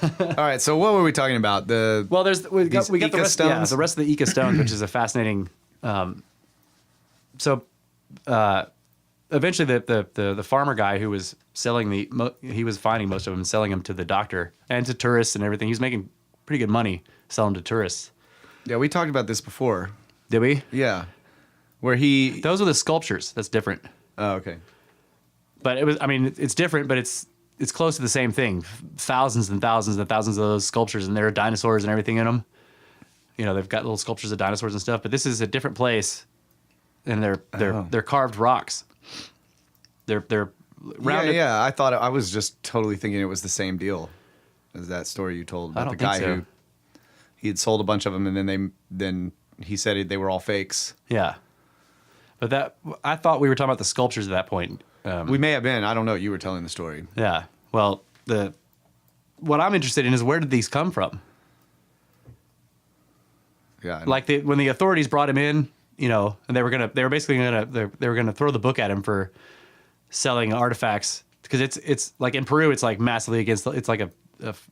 All right. So what were we talking about? We got the Iike rest. Stones? Yeah, the rest of the Iike Stones, which is a fascinating. Eventually, the farmer guy who was selling he was finding most of them and selling them to the doctor and to tourists and everything. He was making pretty good money selling to tourists. Yeah, we talked about this before. Did we? Yeah. Those are the sculptures. That's different. Oh, okay. But it's different, but it's close to the same thing. Thousands and thousands and thousands of those sculptures, and there are dinosaurs and everything in them. They've got little sculptures of dinosaurs and stuff, but this is a different place, and they're carved rocks. They're rounded. Yeah. I was just totally thinking it was the same deal as that story you told about the guy who he had sold a bunch of them, and then he said they were all fakes. Yeah. But I thought we were talking about the sculptures at that point. We may have been. I don't know. You were telling the story. Yeah. Well, what I'm interested in is, where did these come from? Yeah. Like when the authorities brought him in, and they were gonna throw the book at him for selling artifacts, because it's like in Peru, it's like massively against. It's like a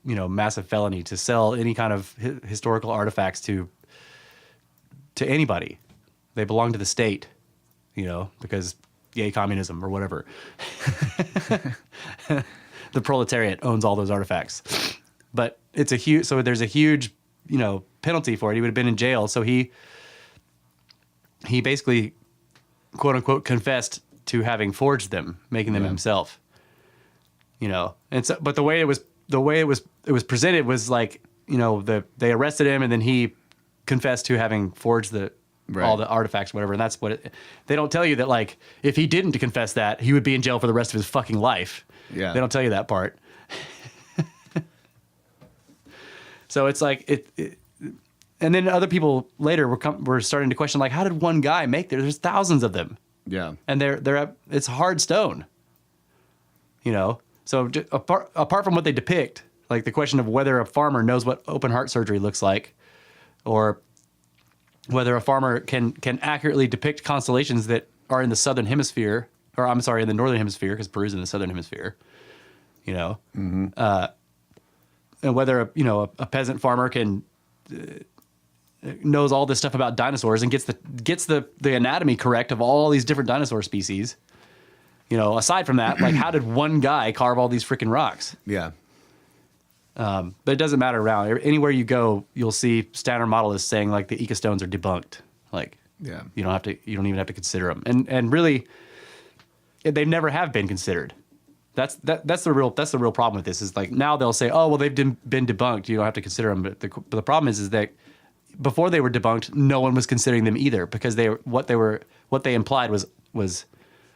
massive felony to sell any kind of historical artifacts to anybody. They belong to the state. Because yay, communism or whatever. The proletariat owns all those artifacts. But there's a huge, penalty for it. He would have been in jail. So he basically, quote unquote, confessed to having forged them, making them himself. And so, but the way it was presented was like, they arrested him and then he confessed to having forged all the artifacts, whatever. And that's they don't tell you that, like, if he didn't confess that, he would be in jail for the rest of his fucking life. Yeah. They don't tell you that part. So it's like and then other people later were starting to question, like, how did one guy make there's thousands of them. Yeah. And it's hard stone. So apart from what they depict, like the question of whether a farmer knows what open heart surgery looks like, or whether a farmer can accurately depict constellations that are in the southern hemisphere, or I'm sorry, in the northern hemisphere, because Peru's in the southern hemisphere, Mm-hmm. And whether a peasant farmer can knows all this stuff about dinosaurs and gets the anatomy correct of all these different dinosaur species, You know, aside from that, like how did one guy carve all these freaking rocks? Yeah. But it doesn't matter around. Anywhere you go, you'll see standard modelists saying like the Iike Stones are debunked. Like, Yeah. you don't even have to consider them. And really, they never have been considered. That's the real problem with this is like now they'll say, oh, well, they've been debunked. You don't have to consider them. But the problem is that before they were debunked, no one was considering them either because what they implied was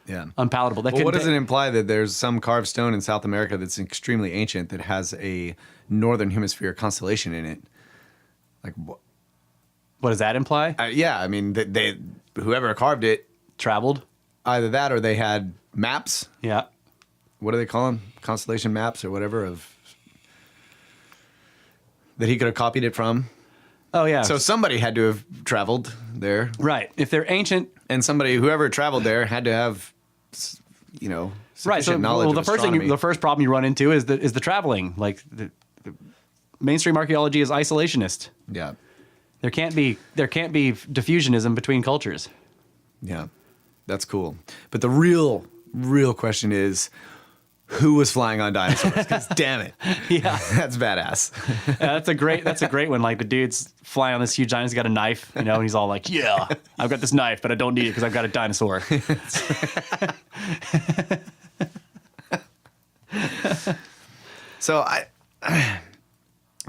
Yeah. unpalatable. Well, what does it imply that there's some carved stone in South America that's extremely ancient that has a northern hemisphere constellation in it? Like, What does that imply? yeah, I mean, they whoever carved it, Traveled? either that or they had maps. Yeah. What do they call them? Constellation maps or whatever of that he could have copied it from. Oh yeah. So somebody had to have traveled there, right. If they're ancient, and whoever traveled there had to have, you know, right. So sufficient knowledge well, of the astronomy. first problem you run into is the traveling. Like the mainstream archaeology is isolationist. Yeah, There can't be diffusionism between cultures. yeah, that's cool. But the real question is, who was flying on dinosaurs? Because damn it, Yeah. that's badass. That's a great one. Like the dude's flying on this huge dinosaur, he's got a knife, you know, and he's all like, "Yeah, I've got this knife, but I don't need it because I've got a dinosaur." So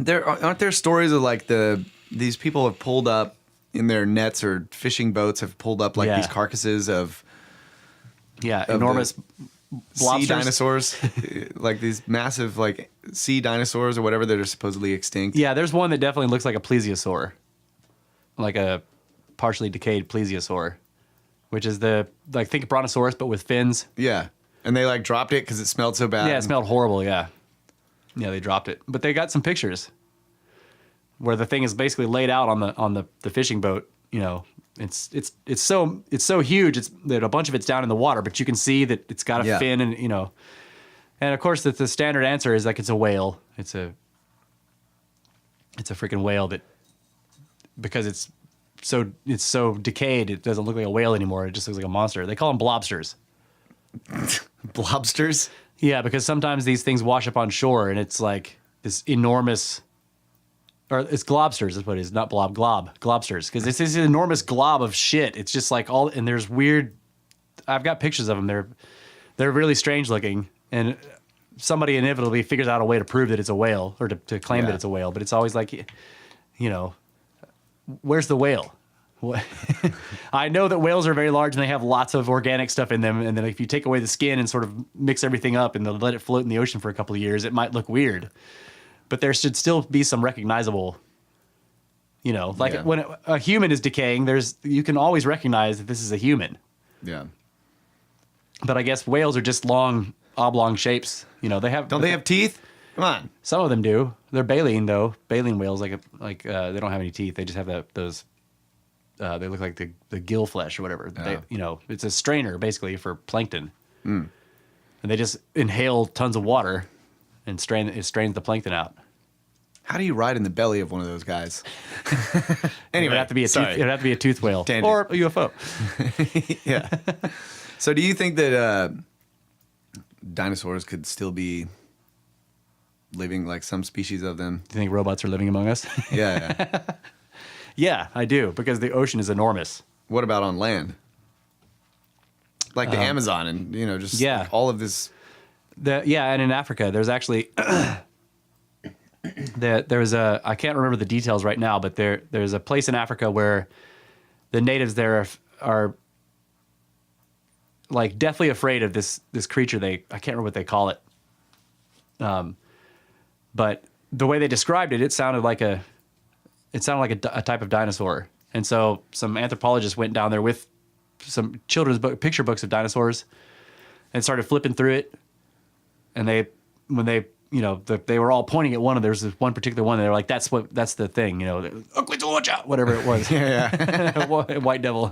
aren't there stories of like these people have pulled up in their nets or fishing boats have pulled up like Yeah. these carcasses of Yeah, the enormous sea lobsters. dinosaurs, like these massive like sea dinosaurs or whatever that are supposedly extinct. Yeah, there's one that definitely looks like a plesiosaur, like a partially decayed plesiosaur, which is think brontosaurus but with fins. Yeah. And they like dropped it because it smelled so bad. Yeah, it smelled horrible. Yeah, they dropped it, but they got some pictures where the thing is basically laid out on the fishing boat. You know, it's so huge. It's that a bunch of it's down in the water, but you can see that it's got a Yeah. fin, and you know, and of course the standard answer is like it's a whale. It's a freaking whale that because it's so decayed, it doesn't look like a whale anymore. It just looks like a monster. They call them blobsters. Blobsters? Yeah, because sometimes these things wash up on shore, and it's like this enormous, or it's globsters is what it is, not globsters, because it's this enormous glob of shit. It's just like and there's weird. I've got pictures of them. They're really strange looking, and somebody inevitably figures out a way to prove that it's a whale or to claim that it's a whale. But it's always like, you know, where's the whale? What? I know that whales are very large and they have lots of organic stuff in them. And then if you take away the skin and sort of mix everything up and let it float in the ocean for a couple of years, it might look weird. But there should still be some recognizable, you know, like Yeah. when a human is decaying, you can always recognize that this is a human. Yeah. But I guess whales are just long, oblong shapes. You know, Don't they have teeth? Come on. Some of them do. They're baleen though. Baleen whales, they don't have any teeth. They just have those. They look like the gill flesh or whatever. Oh. They, you know, it's a strainer basically for plankton, and they just inhale tons of water, and strains the plankton out. How do you ride in the belly of one of those guys? Anyway, It'd have to be a sorry. it'd have to be a tooth whale Tangent. or a UFO. Yeah. So do you think that dinosaurs could still be living, like some species of them? Do you think robots are living among us? Yeah. Yeah, I do, because the ocean is enormous. What about on land? Like the Amazon and, you know, just Yeah. like all of this. And in Africa, there's actually there's I can't remember the details right now, but there's a place in Africa where the natives there are like deathly afraid of this creature. I can't remember what they call it. But the way they described it, it sounded like a type of dinosaur. And so some anthropologists went down there with some children's picture books of dinosaurs and started flipping through it. And when they were all pointing at one of, there's this one particular one, and they were like, that's the thing, you know, whatever it was. Yeah. White devil.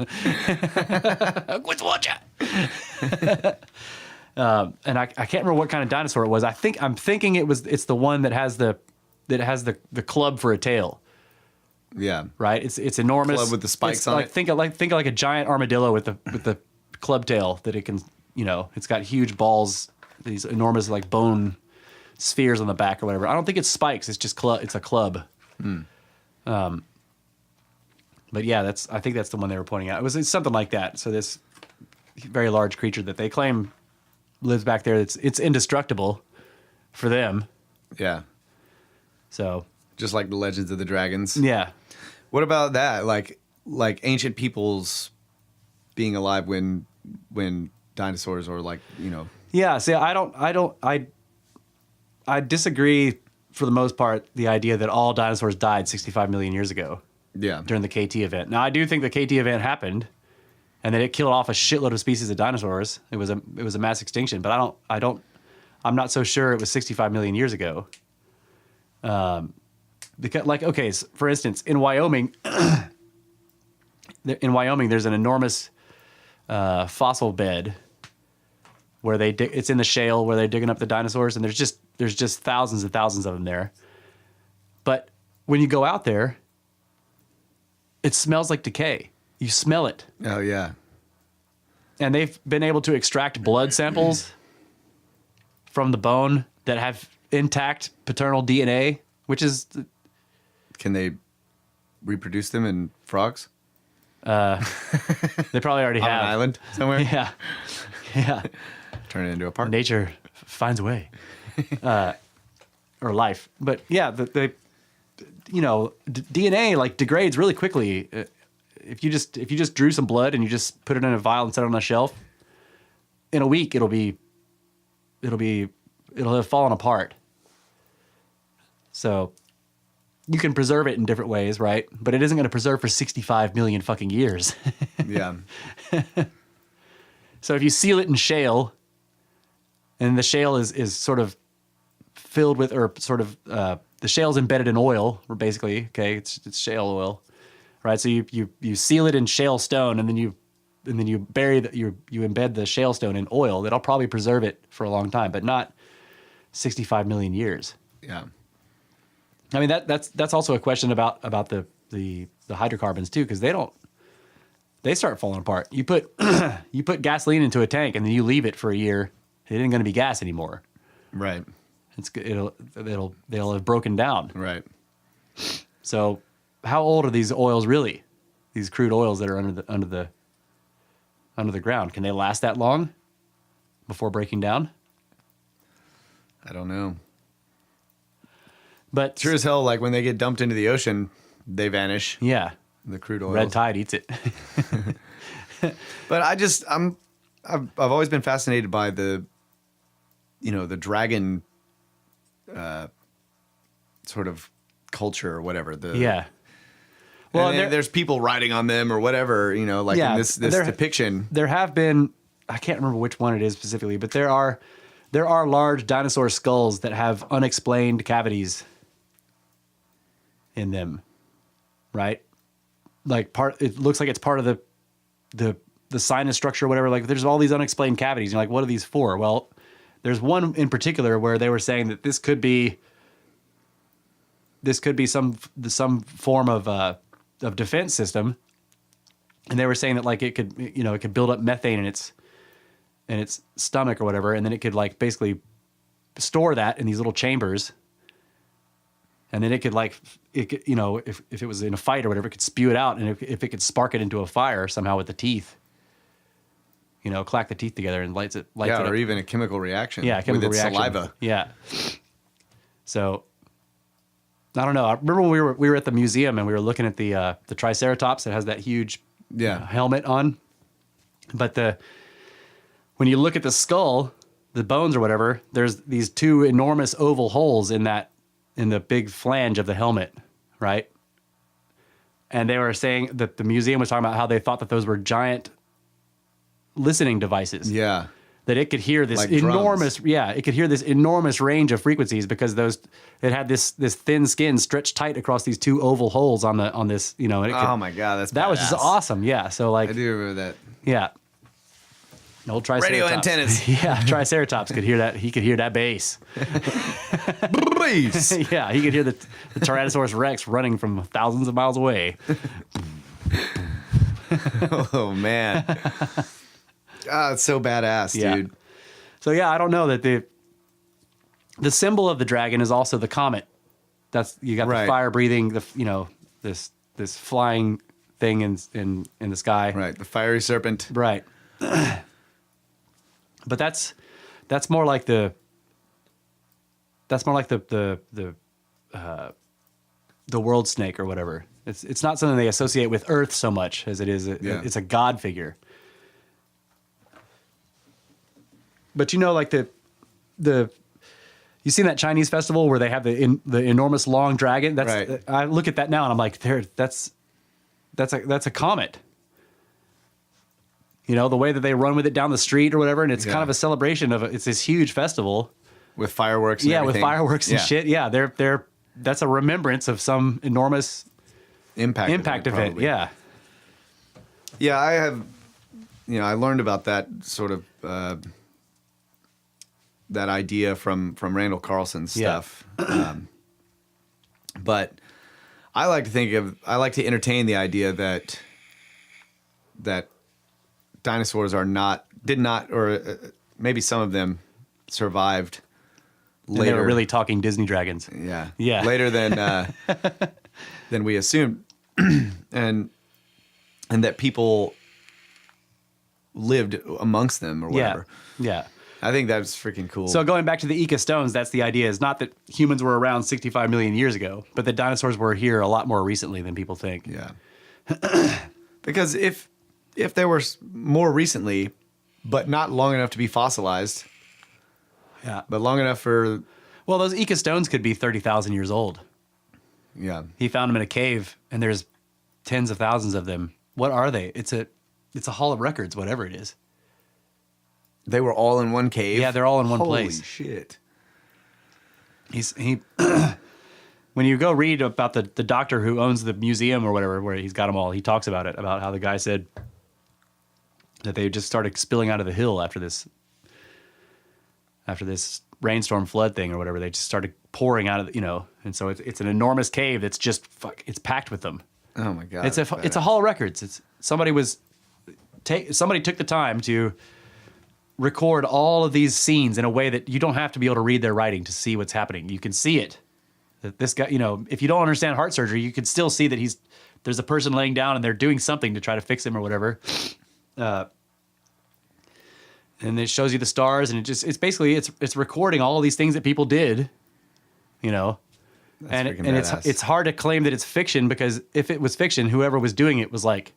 And I can't remember what kind of dinosaur it was. I'm thinking it's the one that has the club for a tail. Yeah. Right? It's enormous. Club with the spikes it's on like, it. Think of like a giant armadillo with the club tail that it can it's got huge balls, these enormous like bone spheres on the back or whatever. I don't think it's spikes. It's just it's a club. But yeah, I think that's the one they were pointing out. It's something like that. So this very large creature that they claim lives back there, it's indestructible for them. Yeah. So Just like the Legends of the Dragons. yeah. What about that? Like ancient peoples being alive when dinosaurs or Yeah, see, I disagree for the most part the idea that all dinosaurs died 65 million years ago yeah. during the KT event. Now, I do think the KT event happened and that it killed off a shitload of species of dinosaurs. It was a mass extinction, but I'm not so sure it was 65 million years ago. Because okay, so for instance, in Wyoming there's an enormous fossil bed where it's in the shale where they're digging up the dinosaurs, and there's just thousands and thousands of them there. But when you go out there, it smells like decay. You smell it. Oh yeah. And they've been able to extract blood samples from the bone that have intact paternal DNA, which is Can they reproduce them in frogs they probably already on have an island somewhere? Yeah. Yeah. Turn it into a park. Nature finds a way, or life. But yeah, DNA like degrades really quickly. If you just drew some blood and you just put it in a vial and set it on a shelf, in a week it'll have fallen apart. So you can preserve it in different ways, right? But it isn't going to preserve for 65 million fucking years. Yeah. So if you seal it in shale, and the shale is sort of filled with, or sort of the shale's embedded in oil, or basically, okay, it's shale oil, right? So you seal it in shale stone, and then you bury you embed the shale stone in oil. That'll probably preserve it for a long time, but not 65 million years. Yeah. I mean that's also a question about the hydrocarbons too, because they start falling apart. You put gasoline into a tank and then you leave it for a year, it isn't going to be gas anymore. Right. They'll have broken down. Right. So how old are these oils really? These crude oils that are under the ground, can they last that long before breaking down? I don't know. But Sure as hell, like when they get dumped into the ocean, they vanish. yeah, The crude oil. red tide eats it. But I've always been fascinated by the dragon sort of culture or whatever. Yeah. Well, Well, there's people riding on them or whatever, in this depiction. There have been, I can't remember which one it is specifically, but there are large dinosaur skulls that have unexplained cavities in them, right? Like it looks like it's part of the sinus structure or whatever. Like there's all these unexplained cavities. You're like, what are these for? Well, there's one in particular where they were saying that this could be some form of defense system, and they were saying that like it could build up methane in its stomach or whatever, and then it could like basically store that in these little chambers, and then it could if it was in a fight or whatever, it could spew it out, and if it could spark it into a fire somehow with the teeth, clack the teeth together and lights it Or up. even a chemical reaction. Yeah, chemical with its reaction. saliva. Yeah. So I don't know. I remember when we were at the museum and we were looking at the Triceratops that has that huge helmet on, but when you look at the skull, the bones or whatever, there's these two enormous oval holes in the big flange of the helmet, right? And they were saying that the museum was talking about how they thought that those were giant listening devices. Yeah. That it could hear this Like enormous, it could hear this enormous range of frequencies because it had this thin skin stretched tight across these two oval holes on this, and it could, Oh my God, that was just badass. awesome. Yeah. So like, I do remember that. yeah. The old Triceratops. Radio antennas. Yeah. Triceratops could hear that. He could hear that bass. Please. Yeah. He could hear the Tyrannosaurus Rex running from thousands of miles away. Oh man. it's so badass, Yeah. dude. So yeah, I don't know that the symbol of the dragon is also the comet. That's you got Right. the fire breathing, this flying thing in the sky. Right, the fiery serpent. Right. But that's more like the world snake or whatever. It's not something they associate with Earth so much as it is. It's a god figure. But like the you seen that Chinese festival where they have the enormous long dragon? That's Right. I look at that now and I'm like, that's a comet. The way that they run with it down the street or whatever, and it's kind of a celebration of it's this huge festival. With fireworks and Yeah, with everything. fireworks and Yeah. shit. Yeah, they're that's a remembrance of some enormous Impact event. probably. Yeah. Yeah, I have, I learned about that sort of, that idea from Randall Carlson's Yeah. stuff. But I like to entertain the idea that dinosaurs did not, or maybe some of them survived And later. they were really talking Disney dragons. Yeah. Yeah. Later than we assumed. and that people lived amongst them or whatever. Yeah. I think that's freaking cool. So going back to the Iike Stones, that's the idea. Is not that humans were around 65 million years ago, but that dinosaurs were here a lot more recently than people think. yeah. Because if they were more recently, but not long enough to be fossilized, Yeah. but long enough for, Well, those Iike Stones could be 30,000 years old. yeah. He found them in a cave, and there's tens of thousands of them. What are they? It's a hall of records, whatever it is. They were all in one cave. Yeah, they're all in one Holy place. shit. He when you go read about the doctor who owns the museum or whatever, where he's got them all, he talks about it, about how the guy said that they just started spilling out of the hill after this rainstorm flood thing or whatever. They just started pouring out of and so it's an enormous cave that's just it's packed with them. Oh my God. It's a hall of records. Somebody took the time to record all of these scenes in a way that you don't have to be able to read their writing to see what's happening. You can see it. That this guy, if you don't understand heart surgery, you can still see that there's a person laying down and they're doing something to try to fix him or whatever. And it shows you the stars, and it's basically recording all of these things that people did, and freaking it's badass. it's hard to claim that it's fiction, because if it was fiction, whoever was doing it was like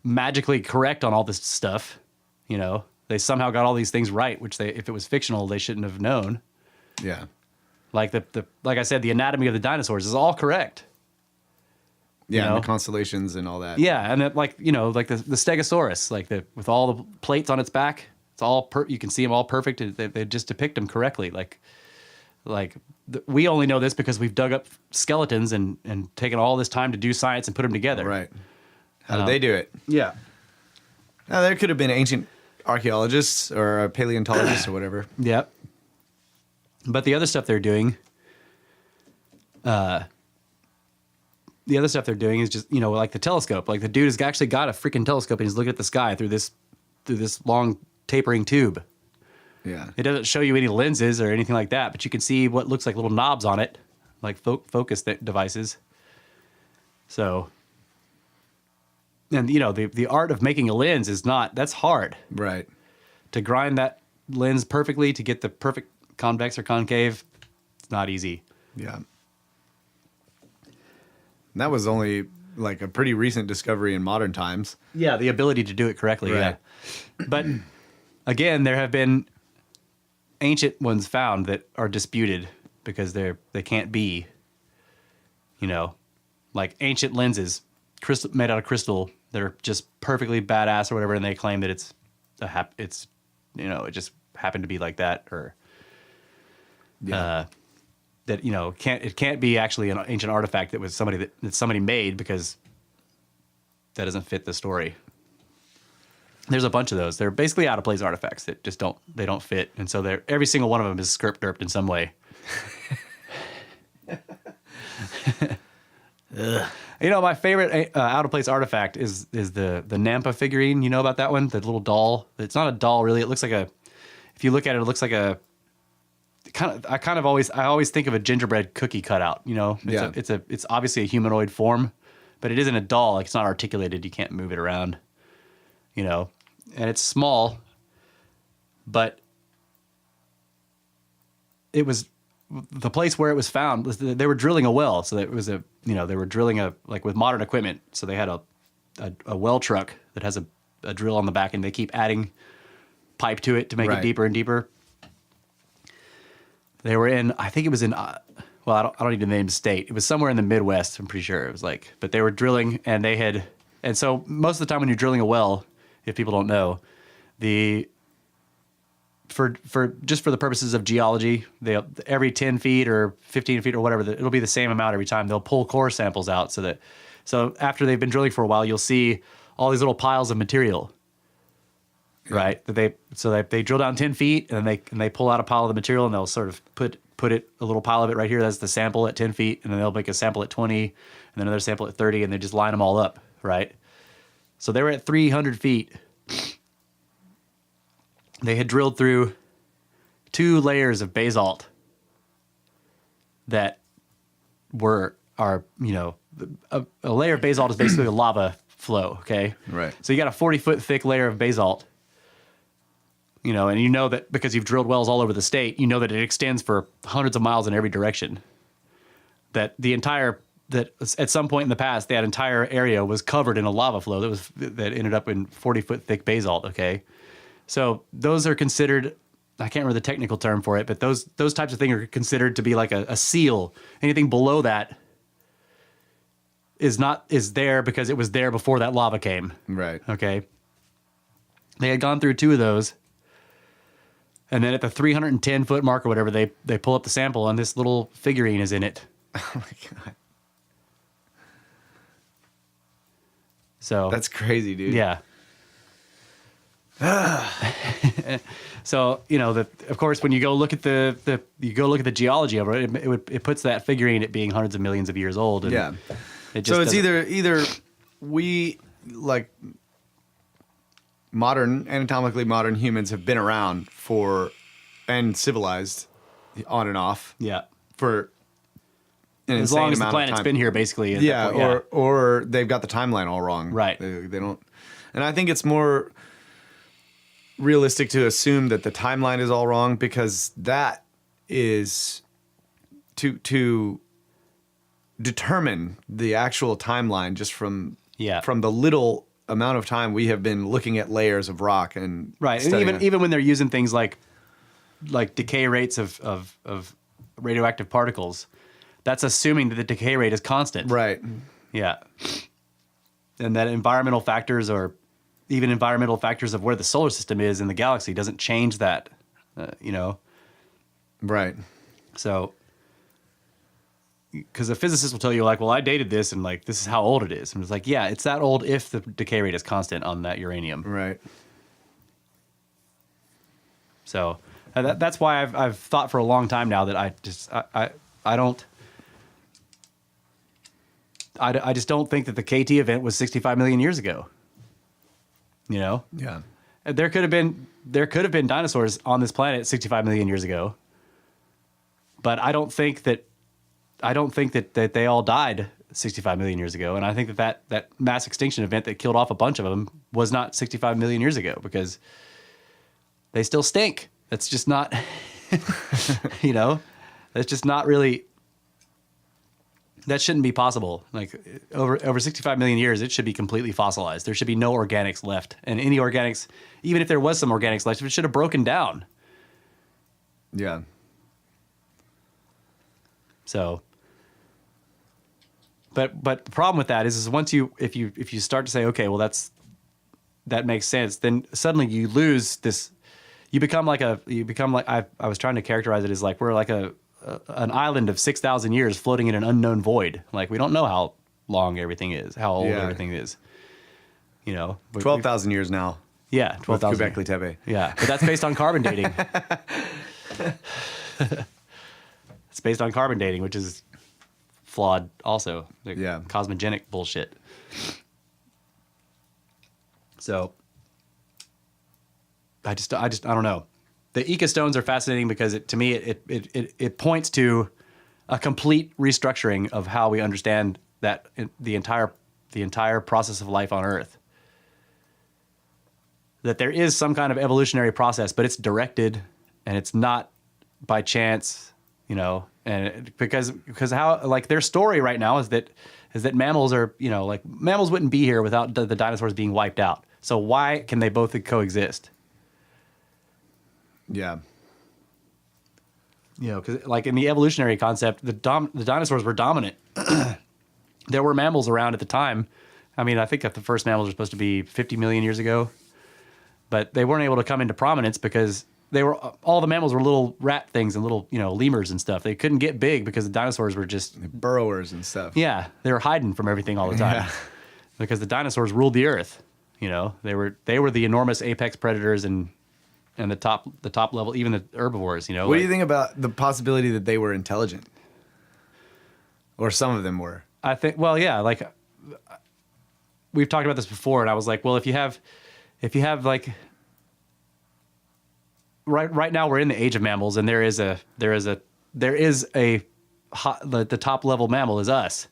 magically correct on all this stuff. They somehow got all these things right, which if it was fictional, they shouldn't have known. Yeah. Like like I said, the anatomy of the dinosaurs is all correct. Yeah. know? And the constellations and all that. Yeah, and like the Stegosaurus, with all the plates on its back, it's all you can see them all perfect. They just depict them correctly. We only know this because we've dug up skeletons and taken all this time to do science and put them together. Right. How did they do it? Yeah. Now, there could have been ancient archaeologists or paleontologists or whatever. Yep. But the other stuff they're doing, is just like the telescope. Like the dude has actually got a freaking telescope and he's looking at the sky through this long tapering tube. Yeah. It doesn't show you any lenses or anything like that, but you can see what looks like little knobs on it, like focus devices. So, and the art of making a lens that's hard. Right. To grind that lens perfectly to get the perfect convex or concave, it's not easy. Yeah. And that was only like a pretty recent discovery in modern times. Yeah, the ability to do it correctly. Right. Yeah. But again, there have been ancient ones found that are disputed because they can't be, like ancient lenses, made out of crystal that are just perfectly badass or whatever, and they claim that it just happened to be like that, or that it can't be actually an ancient artifact that was that somebody made, because that doesn't fit the story. There's a bunch of those. They're basically out of place artifacts that just don't fit, and so every single one of them is script derped in some way. My favorite out of place artifact is the Nampa figurine. You know about that one? The little doll. It's not a doll really. It looks like if you look at it, it looks like I always think of a gingerbread cookie cutout. It's obviously a humanoid form, but it isn't a doll. Like, it's not articulated. You can't move it around. And it's small, but it was the place where it was found. They were drilling a well, so it was they were drilling with modern equipment. So they had a well truck that has a drill on the back, and they keep adding pipe to it to make it deeper and deeper. They were in, I think it was in, I don't even name the state. It was somewhere in the Midwest. I'm pretty sure it was but they were drilling, and and so most of the time when you're drilling a well, if people don't know, for the purposes of geology, every 10 feet or 15 feet or whatever, it'll be the same amount every time. They'll pull core samples out so after they've been drilling for a while, you'll see all these little piles of material, right? They drill down 10 feet and they pull out a pile of the material, and they'll sort of put a little pile of it right here. That's the sample at 10 feet, and then they'll make a sample at 20, and then another sample at 30, and they just line them all up, right? So they were at 300 feet. They had drilled through 2 layers of basalt that a layer of basalt is basically a lava flow, okay? Right. So you got a 40-foot thick layer of basalt, and that because you've drilled wells all over the state, that it extends for hundreds of miles in every direction. That at some point in the past, that entire area was covered in a lava flow that ended up in 40-foot thick basalt, okay? So those are considered, I can't remember the technical term for it, but those types of things are considered to be like a seal. Anything below that is there because it was there before that lava came. Right. Okay. They had gone through 2 of those. And then at the 310-foot mark or whatever, they pull up the sample, and this little figurine is in it. Oh my God. So That's crazy, dude. yeah. So of course, when you go look at the geology of it, it puts that figurine at being hundreds of millions of years old. And Yeah. it just So it's doesn't- either we anatomically modern humans have been around and civilized on and off yeah, for an as insane long as the amount of planet's time. been here, basically. at Yeah, that point, or they've got the timeline all wrong. Right. They don't. And I think it's more realistic to assume that the timeline is all wrong, because that is to determine the actual timeline just from the little amount of time we have been looking at layers of rock and right. studying And it. even when they're using things like decay rates of radioactive particles, that's assuming that the decay rate is constant. Right. Yeah. And that environmental factors, or even environmental factors of where the solar system is in the galaxy, doesn't change that, Right. So, because a physicist will tell you, well, I dated this, and this is how old it is. And it's yeah, it's that old if the decay rate is constant on that uranium. Right. So that's why I've thought for a long time now that I just don't think that the KT event was 65 million years ago. Yeah. There could have been dinosaurs on this planet 65 million years ago. But I don't think that they all died 65 million years ago, and I think that mass extinction event that killed off a bunch of them was not 65 million years ago, because they still stink. That's just not that's just not really, that shouldn't be possible. Over 65 million years, it should be completely fossilized. There should be no organics left. And any organics, even if there was some organics left, it should have broken down. Yeah. So, but the problem with that is once if you start to say, okay, well that makes sense, then suddenly you lose this. You become like I was trying to characterize it as we're like an island of 6,000 years floating in an unknown void. We don't know how long everything is, how old everything is. 12,000 years now. Yeah, 12,000. Göbekli Tepe. Yeah, but that's based on carbon dating. It's based on carbon dating, which is flawed also. The Yeah. cosmogenic bullshit. So I don't know. The Iike Stones are fascinating because to me it points to a complete restructuring of how we understand that the entire process of life on Earth. That there is some kind of evolutionary process, but it's directed and it's not by chance, you know, and because how, like, their story right now is that mammals are, you know, like, mammals wouldn't be here without the dinosaurs being wiped out. So why can they both coexist? Yeah. You know, because like in the evolutionary concept, the dinosaurs were dominant. There were mammals around at the time. I mean, I think that the first mammals were supposed to be 50 million years ago, but they weren't able to come into prominence because all the mammals were little rat things and little, you know, lemurs and stuff. They couldn't get big because the dinosaurs were just Burrowers and stuff. yeah, they were hiding from everything all the time. Yeah. Because the dinosaurs ruled the earth. You know, they were the enormous apex predators and the top level, even the herbivores. You know, What do you think about the possibility that they were intelligent? Or some of them were? I think, well, yeah, like we've talked about this before, and I was like, well, if you have like right now we're in the age of mammals, and the top level mammal is us,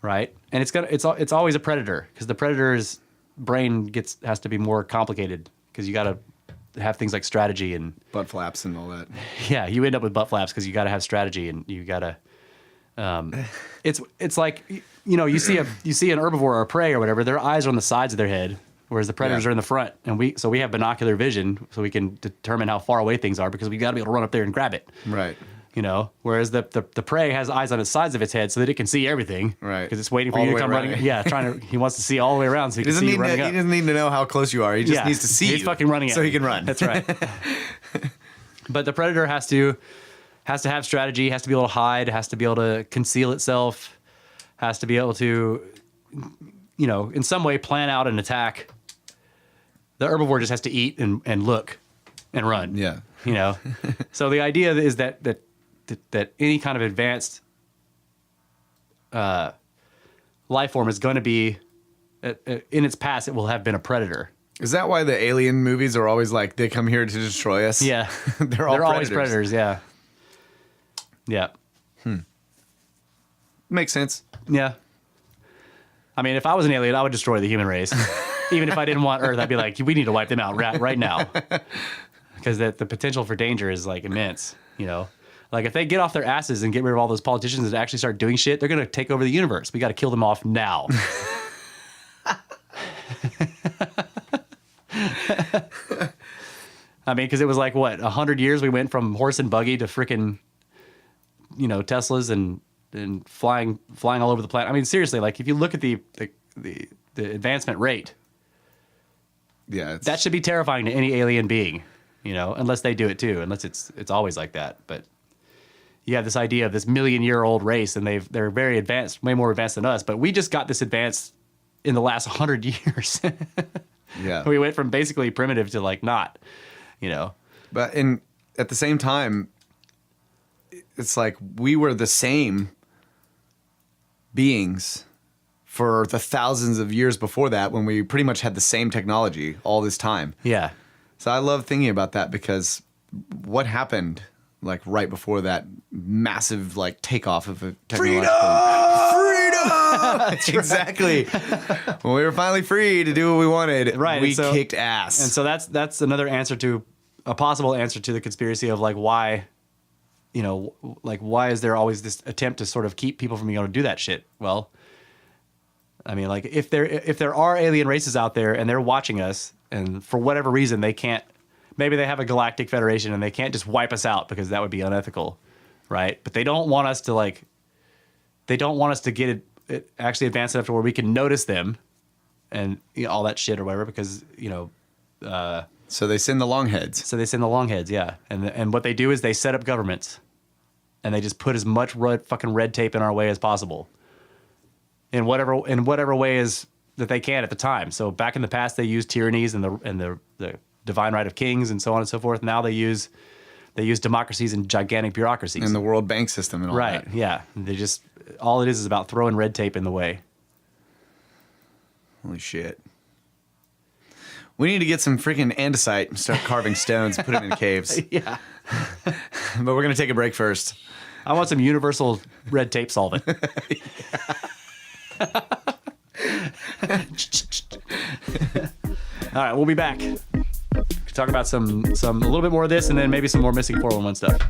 right? And it's always a predator because the predator's brain has to be more complicated because you got to have things like strategy and Butt flaps and all that. yeah, you end up with butt flaps because you got to have strategy and you got to. It's like, you know, you see an herbivore or a prey or whatever. Their eyes are on the sides of their head, whereas the predators are in the front, and we have binocular vision, so we can determine how far away things are because we got to be able to run up there and grab it. Right. You know, whereas the prey has eyes on the sides of its head so that it can see everything. Right. Because it's waiting for All you the to way come around. running. Yeah, he wants to see all the way around so he can see you running up. He doesn't need to know how close you are. He just needs to see He's you. fucking running so at he you. can run. That's right. But the predator has to have strategy, has to be able to hide, has to be able to conceal itself, has to be able to, you know, in some way plan out an attack. The herbivore just has to eat and look and run. Yeah. You know? So the idea is that any kind of advanced life form is going to be, in its past, it will have been a predator. Is that why the alien movies are always like, they come here to destroy us? Yeah. They're always predators, yeah. Yeah. Makes sense. Yeah. I mean, if I was an alien, I would destroy the human race. Even if I didn't want Earth, I'd be like, we need to wipe them out right now. Because the potential for danger is like immense, you know? Like if they get off their asses and get rid of all those politicians that actually start doing shit, they're going to take over the universe. We got to kill them off now. I mean, because it was like, what, 100 years we went from horse and buggy to freaking, you know, Teslas and flying all over the planet. I mean, seriously, like if you look at the advancement rate, Yeah. that should be terrifying to any alien being, you know, unless they do it too, unless it's always like that. But you have this idea of this million-year-old race, and they're very advanced, way more advanced than us. But we just got this advanced in the last 100 years. Yeah. We went from basically primitive to like not, you know. But at the same time, it's like we were the same beings for the thousands of years before that, when we pretty much had the same technology all this time. Yeah. So I love thinking about that, because what happened like right before that massive like takeoff of a technological freedom. Exactly. When we were finally free to do what we wanted, Right, we and so- kicked ass. And so that's another answer to a possible answer to the conspiracy of like why, you know, like why is there always this attempt to sort of keep people from being able to do that shit? Well, I mean, like if there are alien races out there and they're watching us, and for whatever reason they can't, maybe they have a galactic federation and they can't just wipe us out because that would be unethical, right? But they don't want us to get it actually advanced enough to where we can notice them and, you know, all that shit or whatever, because, you know, So they send the longheads. so they send the longheads, yeah. And what they do is they set up governments, and they just put as much fucking red tape in our way as possible, in whatever way is that they can at the time. So back in the past, they used tyrannies and the divine right of kings and so on and so forth. Now they use democracies and gigantic bureaucracies And the World Bank system and all right, that. yeah. They just all it is about throwing red tape in the way. Holy shit. We need to get some freaking andesite and start carving stones and put them in caves. Yeah. But we're going to take a break first. I want some universal red tape solvent. All right, we'll be back. Talk about some a little bit more of this, and then maybe some more missing 411 stuff,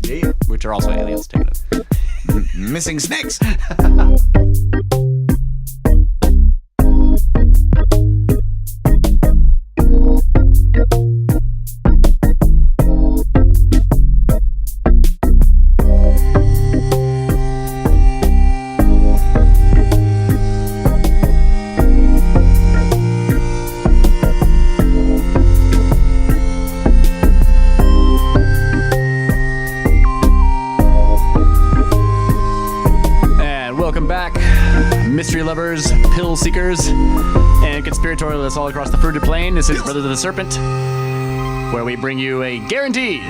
Yeah. which are also aliens taking us. Missing snakes. Mystery lovers, pill seekers, and conspiratorialists all across the fruited plain. This is Brothers of the Serpent, where we bring you a guaranteed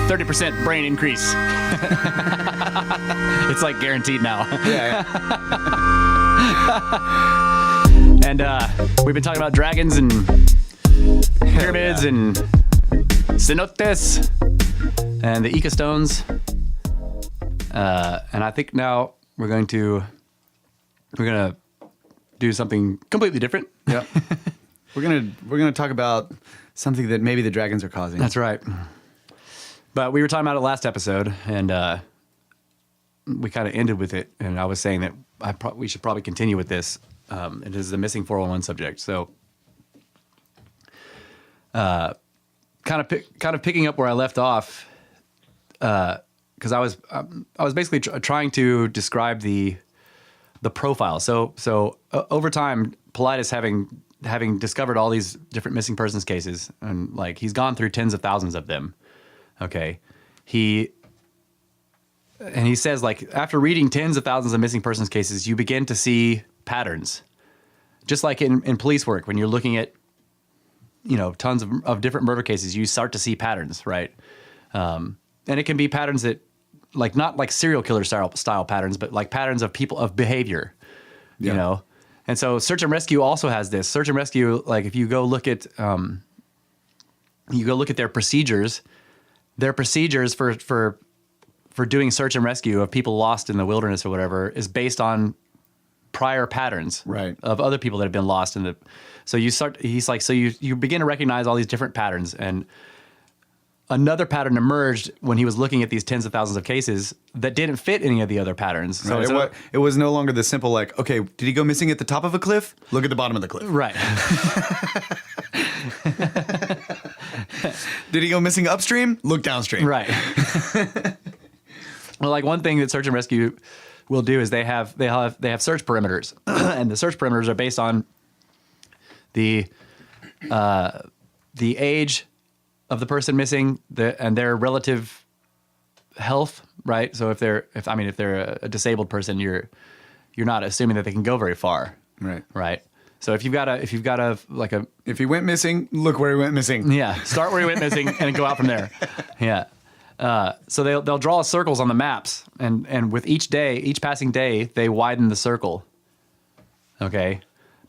30% brain increase. It's like guaranteed now. Yeah. And we've been talking about dragons and pyramids and cenotes and the Iike Stones. And I think now we're gonna do something completely different. Yeah. We're gonna talk about something that maybe the dragons are causing. That's right. But we were talking about it last episode, and we kind of ended with it. And I was saying that we should probably continue with this. It is the missing 401 subject. So, kind of picking up where I left off, because I was basically trying to describe the profile. So over time, Paulides having discovered all these different missing persons cases, and like he's gone through tens of thousands of them. Okay, he says, like, after reading tens of thousands of missing persons cases, you begin to see patterns, just like in police work when you're looking at tons of different murder cases, you start to see patterns, right? And it can be patterns that, like, not like serial killer style patterns, but like patterns of people, of behavior, you know? And so search and rescue also has this. Search and rescue, like if you go look at their procedures for doing search and rescue of people lost in the wilderness or whatever is based on prior patterns, right, of other people that have been lost in the. So you begin to recognize all these different patterns, and another pattern emerged when he was looking at these tens of thousands of cases that didn't fit any of the other patterns. So right. It was no longer the simple, like, okay, did he go missing at the top of a cliff? Look at the bottom of the cliff. Right. Did he go missing upstream? Look downstream. Right. Well, like one thing that search and rescue will do is they have search perimeters, and the search perimeters are based on the age of the person missing, and their relative health, right? So if they're a disabled person, you're not assuming that they can go very far, right? So if he went missing, look where he went missing. Yeah, start where he went missing and go out from there. Yeah. So they'll draw circles on the maps, and with each passing day, they widen the circle. Okay.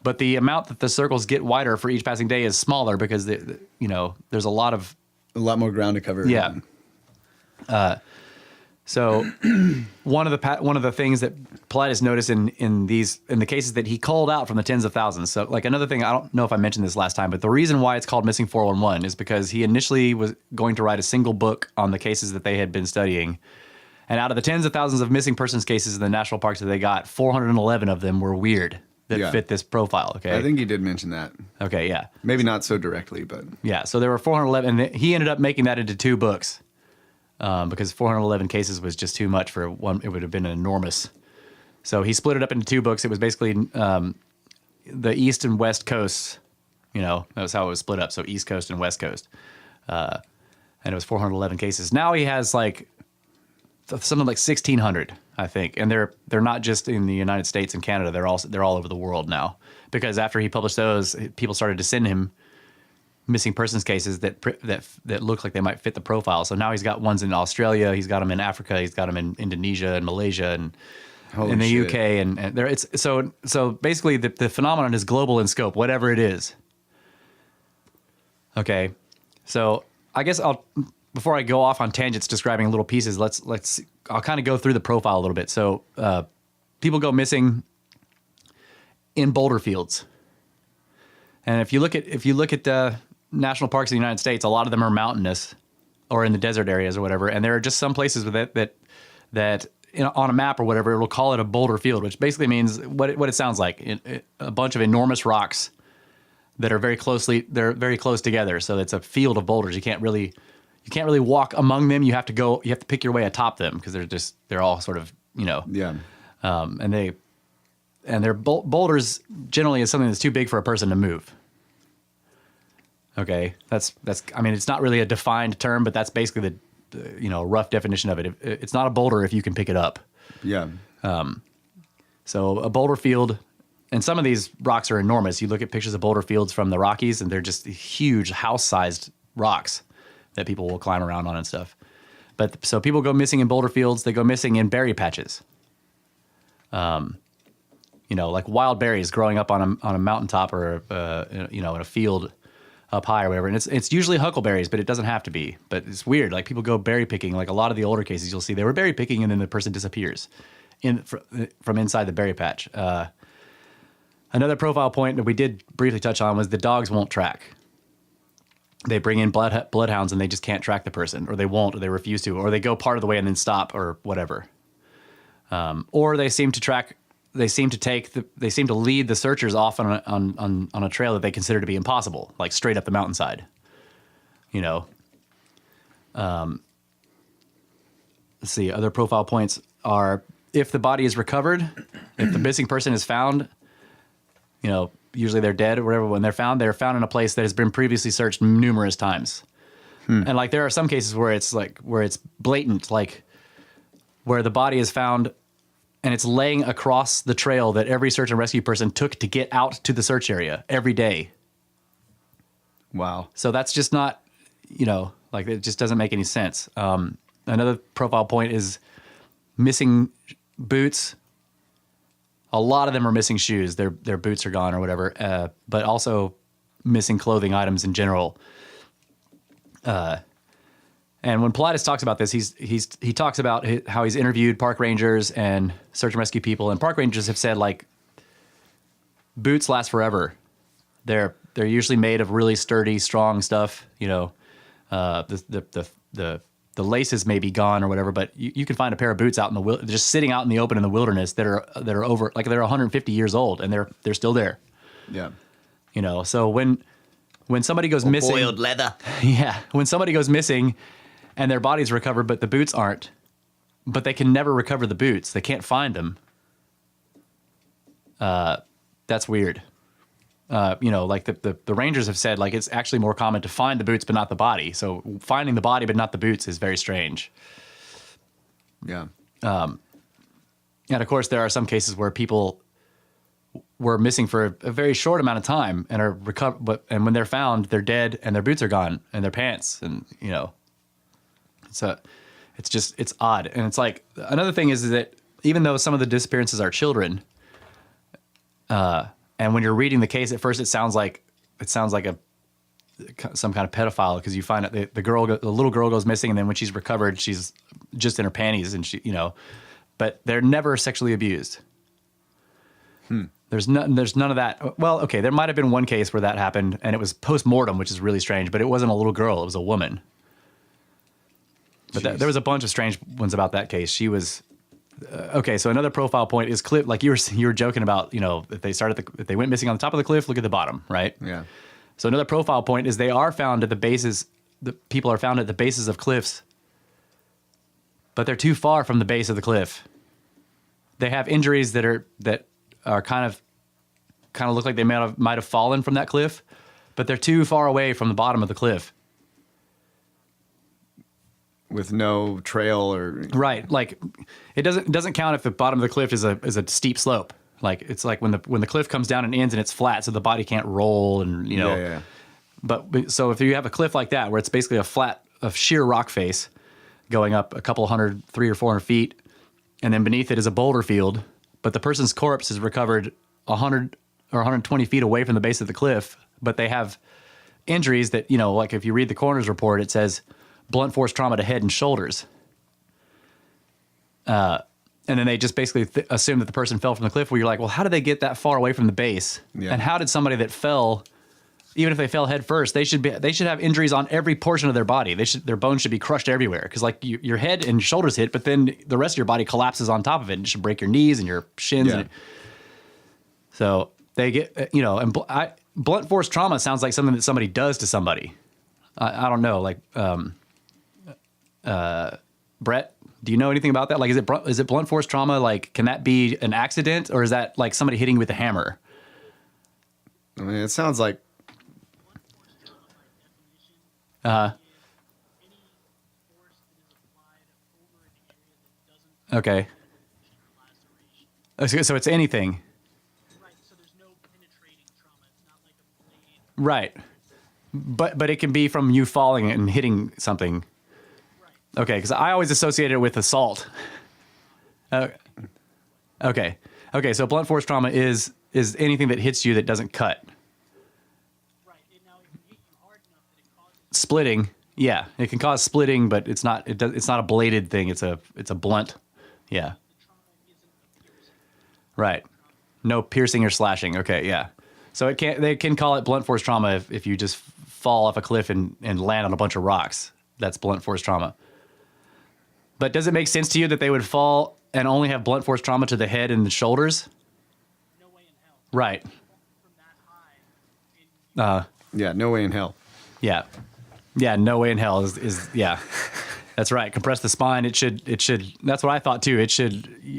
But the amount that the circles get wider for each passing day is smaller because there's a lot more ground to cover. Yeah. So one of the things that Paulides noticed in the cases that he called out from the tens of thousands. So, like, another thing, I don't know if I mentioned this last time, but the reason why it's called Missing 411 is because he initially was going to write a single book on the cases that they had been studying. And out of the tens of thousands of missing persons cases in the national parks that they got, 411 of them were weird that fit this profile. Okay. I think he did mention that. Okay. Yeah. Maybe not so directly, but yeah. So there were 411, and he ended up making that into 2 books. Because 411 cases was just too much for one. It would have been enormous. So he split it up into 2 books. It was basically the East and West coasts. That was how it was split up. So East Coast and West Coast. And it was 411 cases. Now he has like something like 1,600, I think. And they're not just in the United States and Canada. They're all over the world now. Because after he published those, people started to send him missing persons cases that look like they might fit the profile. So now he's got ones in Australia, he's got them in Africa, he's got them in Indonesia and Malaysia, and Holy in the shit. UK, and there it's so basically the phenomenon is global in scope, whatever it is. Okay, so I guess before I go off on tangents describing little pieces, I'll kind of go through the profile a little bit. So people go missing in boulder fields, and if you look at the national parks in the United States, a lot of them are mountainous or in the desert areas or whatever, and there are just some places with that on a map or whatever, it'll call it a boulder field, which basically means what it sounds like, a bunch of enormous rocks that are very close together. So it's a field of boulders. You can't really walk among them. You have to pick your way atop them because they're all sort of, Yeah. and they're boulders generally is something that's too big for a person to move. Okay, that's I mean, it's not really a defined term, but that's basically the rough definition of it. It's not a boulder if you can pick it up. Yeah. So a boulder field, and some of these rocks are enormous. You look at pictures of boulder fields from the Rockies, and they're just huge house-sized rocks that people will climb around on and stuff. But so people go missing in boulder fields. They go missing in berry patches. Like wild berries growing up on a mountaintop or in a field up high or whatever. And it's usually huckleberries, but it doesn't have to be. But it's weird. Like people go berry picking. Like a lot of the older cases, you'll see they were berry picking, and then the person disappears from inside the berry patch. Another profile point that we did briefly touch on was the dogs won't track. They bring in bloodhounds and they just can't track the person, or they won't, or they refuse to, or they go part of the way and then stop, or whatever. Or they seem to track. They seem to lead the searchers off on a trail that they consider to be impossible, like straight up the mountainside. Let's see. Other profile points are if the body is recovered, if the missing person is found, usually they're dead or whatever. When they're found in a place that has been previously searched numerous times. And like there are some cases where it's blatant, like where the body is found and it's laying across the trail that every search and rescue person took to get out to the search area every day. Wow. So that's just not, it just doesn't make any sense. Another profile point is missing boots. A lot of them are missing shoes. Their boots are gone or whatever, but also missing clothing items in general. And when Politis talks about this, he talks about how he's interviewed park rangers and search and rescue people, and park rangers have said like boots last forever. They're usually made of really sturdy, strong stuff. The laces may be gone or whatever, but you can find a pair of boots out in just sitting out in the open in the wilderness that are over, like they're 150 years old and they're still there. Yeah. So when somebody goes missing, boiled leather. Yeah, when somebody goes missing and their body's recovered, but the boots aren't, but they can never recover the boots. They can't find them. That's weird. Like the Rangers have said, like it's actually more common to find the boots but not the body. So finding the body but not the boots is very strange. Yeah. And of course, there are some cases where people were missing for a very short amount of time and are recovered, and when they're found, they're dead and their boots are gone and their pants, and it's odd. And it's like another thing is that even though some of the disappearances are children, and when you're reading the case at first, it sounds like some kind of pedophile because you find out the little girl goes missing, and then when she's recovered, she's just in her panties, and but they're never sexually abused. There's none of that. Well, okay, there might have been one case where that happened, and it was post-mortem, which is really strange, but it wasn't a little girl, it was a woman. But there was a bunch of strange ones about that case. She was okay. So another profile point is cliff. Like you were joking about, if they went missing on the top of the cliff, look at the bottom, right? Yeah. So another profile point is they are found at the bases. The people are found at the bases of cliffs, but they're too far from the base of the cliff. They have injuries that are kind of look like they might have fallen from that cliff, but they're too far away from the bottom of the cliff. With no trail or right, like it doesn't count if the bottom of the cliff is a steep slope. Like it's like when the cliff comes down and ends and it's flat, so the body can't roll and Yeah. But so if you have a cliff like that where it's basically a sheer rock face going up a couple 300 or 400 feet, and then beneath it is a boulder field, but the person's corpse is recovered 100 or 120 feet away from the base of the cliff, but they have injuries that, you know, like if you read the coroner's report, it says blunt force trauma to head and shoulders. And then they just basically assume that the person fell from the cliff, where you're like, well, how did they get that far away from the base? Yeah. And how did somebody that fell, even if they fell head first, they should have injuries on every portion of their body. Their bones should be crushed everywhere, because like your head and shoulders hit, but then the rest of your body collapses on top of it. And it should break your knees and your shins. Yeah. So they get, you know, and blunt force trauma sounds like something that somebody does to somebody. I don't know, like Brett, do you know anything about that? Like, is it blunt force trauma? Like, can that be an accident, or is that like somebody hitting you with a hammer? I mean, it sounds like Okay. So it's anything. Right, so there's no penetrating trauma. It's not like a blade. Right. But it can be from you falling and hitting something. Right. Okay, because I always associate it with assault. Okay. So blunt force trauma is anything that hits you that doesn't cut. Right. And now it can hit you hard enough that it causes Splitting, yeah, it can cause splitting, but it's not. It's not a bladed thing. It's a blunt. Yeah. the trauma isn't a piercing. Right. No piercing or slashing. Okay, yeah. So they can call it blunt force trauma if you just fall off a cliff and land on a bunch of rocks. That's blunt force trauma. But does it make sense to you that they would fall and only have blunt force trauma to the head and the shoulders? No way in hell. Right. From that high. yeah, no way in hell. Yeah. Yeah, no way in hell is yeah. That's right. Compress the spine. It should that's what I thought too.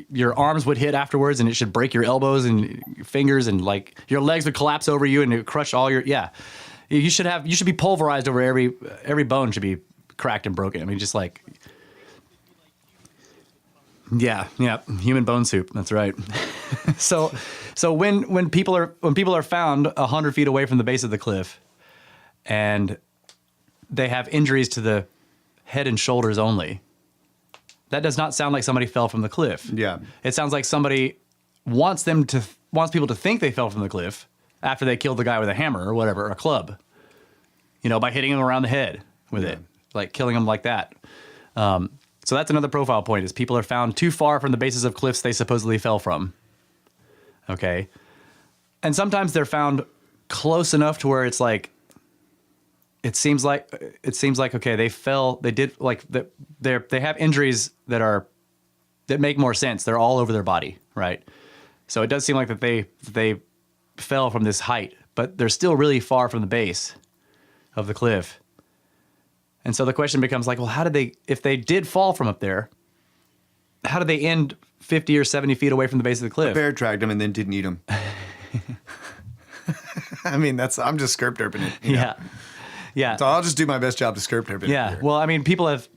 Your arms would hit afterwards, and it should break your elbows and your fingers, and like your legs would collapse over you and it would crush all your, yeah. You should be pulverized over every bone should be cracked and broken. I mean, just like, yeah, human bone soup. That's right. So when people are found 100 feet away from the base of the cliff, and they have injuries to the head and shoulders only, that does not sound like somebody fell from the cliff. Yeah. It sounds like somebody wants people to think they fell from the cliff after they killed the guy with a hammer or whatever, or a club, you know, by hitting him around the head with it, like killing him like that. So that's another profile point, is people are found too far from the bases of cliffs they supposedly fell from. Okay. And sometimes they're found close enough to where it's like, it seems like, okay, they have injuries that make more sense. They're all over their body, right? So it does seem like that they fell from this height, but they're still really far from the base of the cliff. And so the question becomes like, well, if they did fall from up there, how did they end 50 or 70 feet away from the base of the cliff? Bear dragged him and then didn't eat him. I mean, I'm just skirp derping it. You know? Yeah. So I'll just do my best job to skirp derp it. Yeah. Here. Well, I mean, people have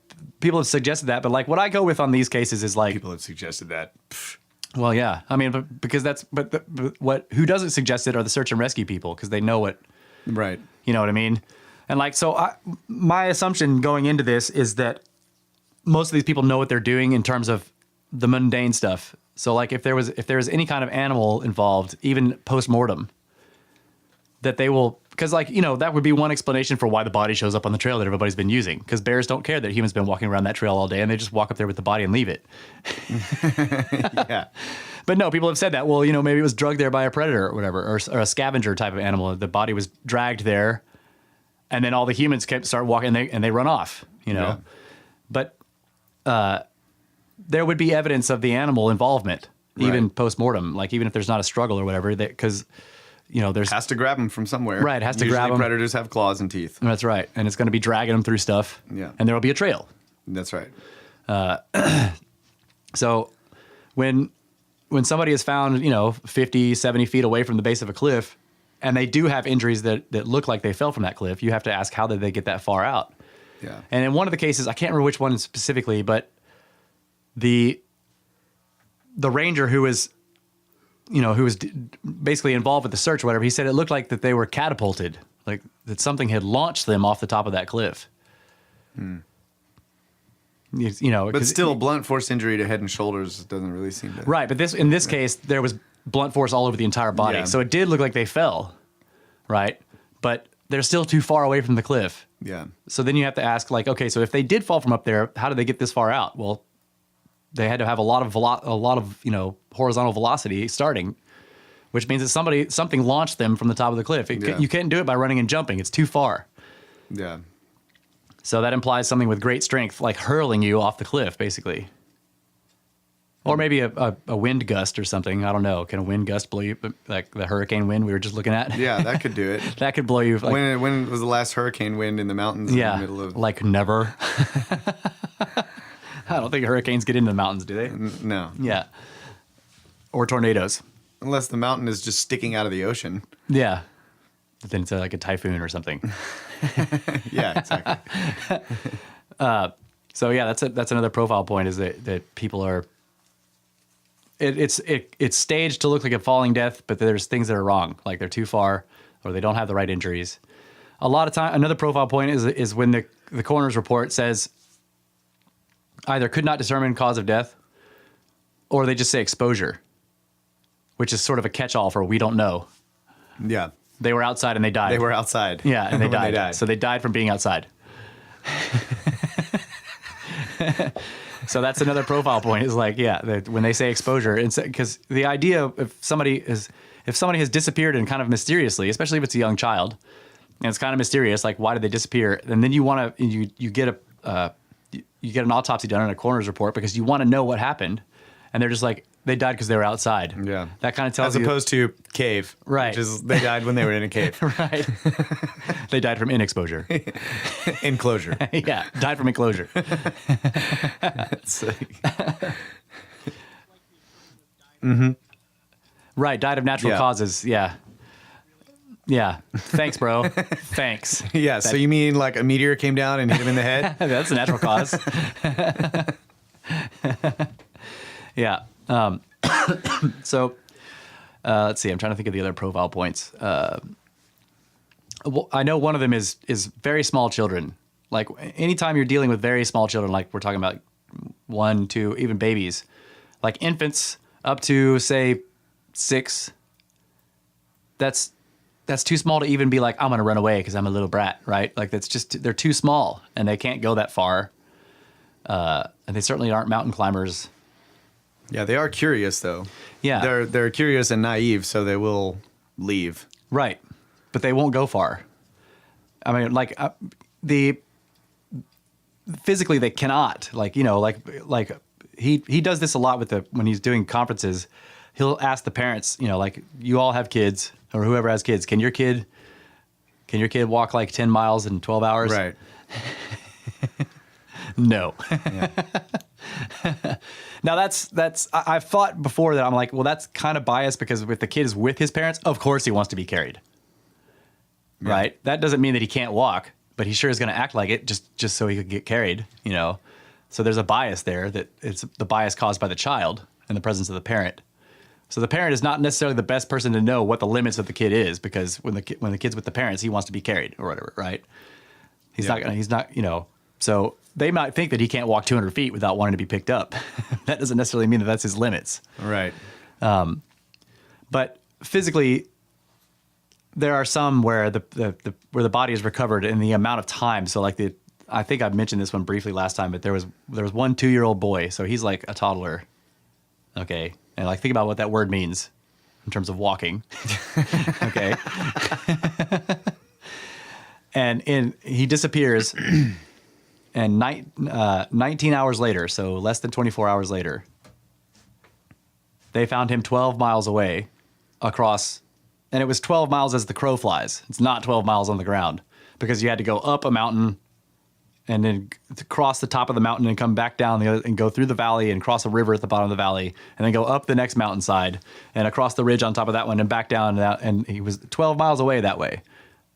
suggested that, but like what I go with on these cases is like, People have suggested that. Pfft. well, yeah. I mean, who doesn't suggest it are the search and rescue people, because they know what, Right. you know what I mean? And like, so my assumption going into this is that most of these people know what they're doing in terms of the mundane stuff. So like if there was any kind of animal involved, even post-mortem, that they will, because like, you know, that would be one explanation for why the body shows up on the trail that everybody's been using, because bears don't care that humans been walking around that trail all day, and they just walk up there with the body and leave it. Yeah. But no, people have said that, well, you know, maybe it was drugged there by a predator or whatever, or a scavenger type of animal. The body was dragged there, and then all the humans start walking, and they run off, you know. Yeah. But there would be evidence of the animal involvement, even Right. post-mortem, like even if there's not a struggle or whatever, because, you know, there's... Has to grab him from somewhere. Right, has to Usually grab him. Predators have claws and teeth. That's right. And it's going to be dragging them through stuff. Yeah. And there will be a trail. That's right. So when somebody is found, you know, 50, 70 feet away from the base of a cliff, and they do have injuries that look like they fell from that cliff, you have to ask, how did they get that far out? Yeah. And in one of the cases, I can't remember which one specifically, but the ranger who was basically involved with the search or whatever, he said it looked like that they were catapulted, like that something had launched them off the top of that cliff. You know, But 'cause still, blunt force injury to head and shoulders doesn't really seem to. right. But in this case, there was blunt force all over the entire body, Yeah. so it did look like they fell, right? But they're still too far away from the cliff. Yeah. So then you have to ask, like, okay, so if they did fall from up there, how did they get this far out? Well, they had to have a lot of horizontal velocity starting, which means that something launched them from the top of the cliff. Yeah. You can't do it by running and jumping; it's too far. Yeah. So that implies something with great strength, like hurling you off the cliff, basically. Or maybe a wind gust or something. I don't know. Can a wind gust blow you, like the hurricane wind we were just looking at? Yeah, that could do it. That could blow you. Like, When was the last hurricane wind in the mountains? yeah, In the middle of like never. I don't think hurricanes get into the mountains, do they? no, Yeah. Or tornadoes. unless the mountain is just sticking out of the ocean. Yeah. But then it's like a typhoon or something. Yeah, exactly. So yeah, that's another profile point is that people are. It's staged to look like a falling death, but there's things that are wrong, like they're too far or they don't have the right injuries. A lot of time, another profile point is when the coroner's report says either could not determine cause of death, or they just say exposure, which is sort of a catch-all for we don't know. Yeah, They were outside and they died. they were outside. Yeah, and they when died. So they died from being outside. So that's another profile point is like, yeah, when they say exposure, because the idea of if somebody has disappeared and kind of mysteriously, especially if it's a young child, and it's kind of mysterious, like why did they disappear? And then you get an autopsy done and a coroner's report because you want to know what happened, and they're just like they died because they were outside. Yeah, that kind of tells you. As opposed to cave, Right. Which is they died when they were in a cave. Right. They died from inexposure. Enclosure. Yeah, died from enclosure. Right, died of natural Yeah. causes. Yeah. Yeah. Thanks, bro. Thanks. Yeah. So you mean like a meteor came down and hit him in the head? That's a natural cause. Yeah. So let's see. I'm trying to think of the other profile points. Well, I know one of them is very small children. Like anytime you're dealing with very small children, like we're talking about 1, 2, even babies, like infants up to say 6. That's too small to even be like, I'm going to run away because I'm a little brat, right? Like they're too small and they can't go that far. And they certainly aren't mountain climbers. Yeah, they are curious though. Yeah. They're curious and naive, so they will leave. Right. But they won't go far. I mean, like physically they cannot, like, you know, like he does this a lot when he's doing conferences. He'll ask the parents, you know, like you all have kids or whoever has kids. Can your kid walk like 10 miles in 12 hours? Right. No. Yeah. Now I've thought before that I'm like, well, that's kind of biased because if the kid is with his parents, of course he wants to be carried. Yeah. Right? That doesn't mean that he can't walk, but he sure is going to act like it just so he could get carried, you know? So there's a bias there that it's the bias caused by the child in the presence of the parent. So the parent is not necessarily the best person to know what the limits of the kid is because when the kid's with the parents, he wants to be carried or whatever, right? He's not, you know, so they might think that he can't walk 200 feet without wanting to be picked up. That doesn't necessarily mean that that's his limits. Right. But physically, there are some where the body is recovered in the amount of time. So like I think I mentioned this one briefly last time, but there was one 2-year-old boy. So he's like a toddler. Okay. And like, think about what that word means in terms of walking. Okay. And he disappears and 19 hours later, so less than 24 hours later, they found him 12 miles away across, and it was 12 miles as the crow flies. It's not 12 miles on the ground because you had to go up a mountain and then to cross the top of the mountain and come back down and go through the valley and cross a river at the bottom of the valley and then go up the next mountainside and across the ridge on top of that one and back down. And he was 12 miles away that way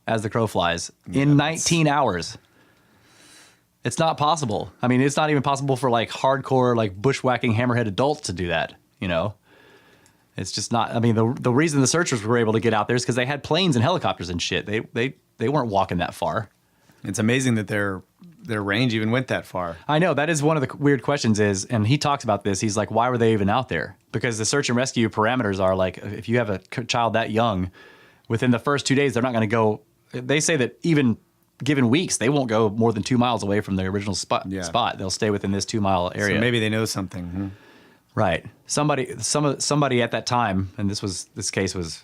as the crow flies in 19 hours. It's not possible. I mean, it's not even possible for like hardcore, like bushwhacking hammerhead adults to do that, you know? It's just not. I mean, the reason the searchers were able to get out there is because they had planes and helicopters and shit. They weren't walking that far. It's amazing that they're their range even went that far. I know that is one of the weird questions is, and he talks about this. He's like, why were they even out there? Because the search and rescue parameters are like, if you have a child that young, within the first 2 days, they're not going to go. They say that even given weeks, they won't go more than 2 miles away from the original spot. They'll stay within this 2 mile area. So maybe they know something. Right. Somebody at that time, and this case was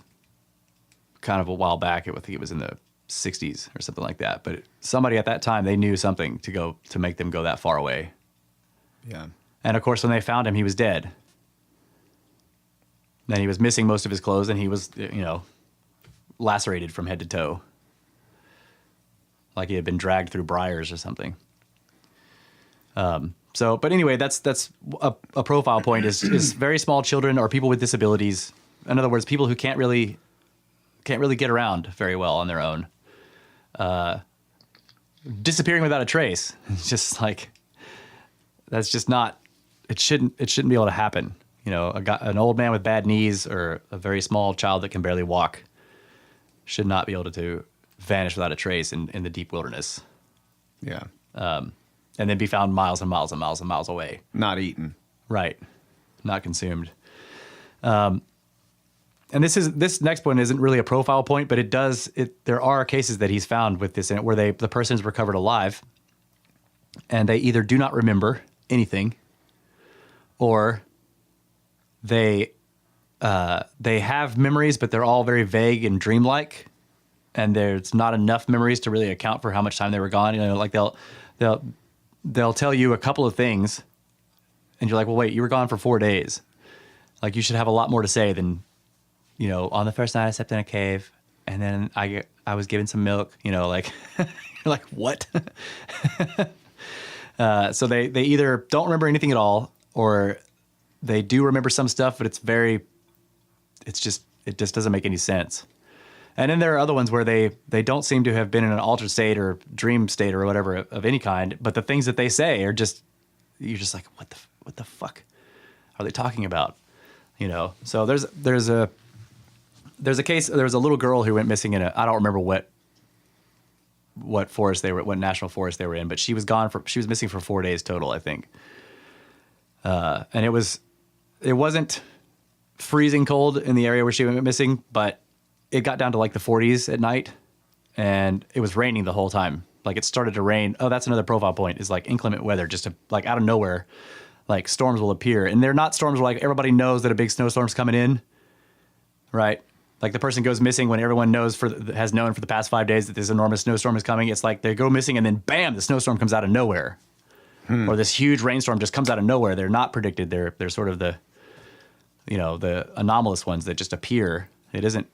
kind of a while back. I think it was in the 60s or something like that. But somebody at that time, they knew something to make them go that far away. Yeah. And of course, when they found him, he was dead. Then he was missing most of his clothes, and he was, lacerated from head to toe, like he had been dragged through briars or something. But anyway, that's a profile point is very small children or people with disabilities. In other words, people who can't really get around very well on their own. Disappearing without a trace. It's just like, that's just not, it shouldn't be able to happen. An old man with bad knees or a very small child that can barely walk should not be able to vanish without a trace in the deep wilderness. Yeah. And then be found miles and miles and miles and miles away. Not eaten. Right. Not consumed. And this next one isn't really a profile point, but there are cases that he's found with this in it where the person's recovered alive and they either do not remember anything or they have memories, but they're all very vague and dreamlike, and there's not enough memories to really account for how much time they were gone. Like they'll tell you a couple of things, and you're like, well, wait, you were gone for 4 days. Like you should have a lot more to say than, on the first night I slept in a cave, and then I was given some milk. Like you're like, what? So they either don't remember anything at all, or they do remember some stuff, but it just doesn't make any sense. And then there are other ones where they don't seem to have been in an altered state or dream state or whatever of any kind, but the things that they say are just, you're just like, what the fuck are they talking about? So there's a case, there was a little girl who went missing I don't remember what forest what national forest they were in, but she was missing for 4 days total, I think. And it wasn't freezing cold in the area where she went missing, but it got down to like the 40s at night, and it was raining the whole time. Like it started to rain. Oh, that's another profile point is like inclement weather, just like out of nowhere, like storms will appear. And they're not storms where like everybody knows that a big snowstorm's coming in, right? Like the person goes missing when everyone has known for the past 5 days that this enormous snowstorm is coming. It's like they go missing and then bam, the snowstorm comes out of nowhere. Or this huge rainstorm just comes out of nowhere. They're not predicted. They're sort of the anomalous ones that just appear. It isn't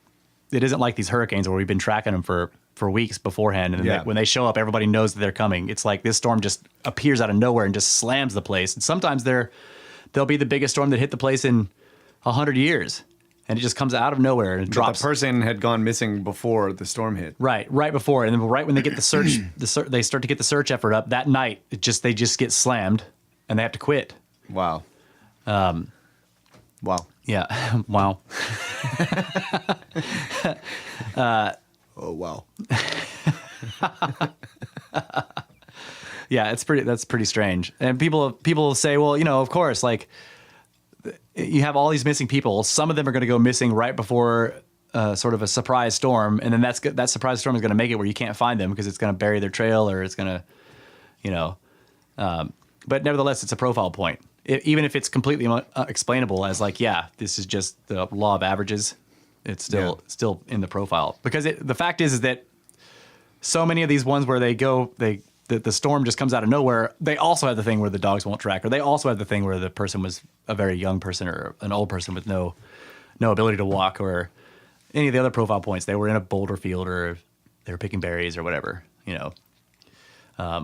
like these hurricanes where we've been tracking them for weeks beforehand, and then when they show up, everybody knows that they're coming. It's like this storm just appears out of nowhere and just slams the place. And sometimes they'll be the biggest storm that hit the place in 100 years, and it just comes out of nowhere and drops. The person had gone missing before the storm hit. Right before, and then right when they get the search, they start to get the search effort up that night. They just get slammed, and they have to quit. Wow. Wow. Yeah. Wow. Oh wow. Yeah, that's pretty strange. And people say, well, of course, like you have all these missing people. Some of them are going to go missing right before sort of a surprise storm, and then that surprise storm is going to make it where you can't find them because it's going to bury their trail, or it's going to, but nevertheless, it's a profile point. Even if it's completely explainable as like, yeah, this is just the law of averages, it's still in the profile. Because the fact is that so many of these ones where the storm just comes out of nowhere, they also have the thing where the dogs won't track, or they also have the thing where the person was a very young person or an old person with no ability to walk, or any of the other profile points. They were in a boulder field, or they were picking berries or whatever,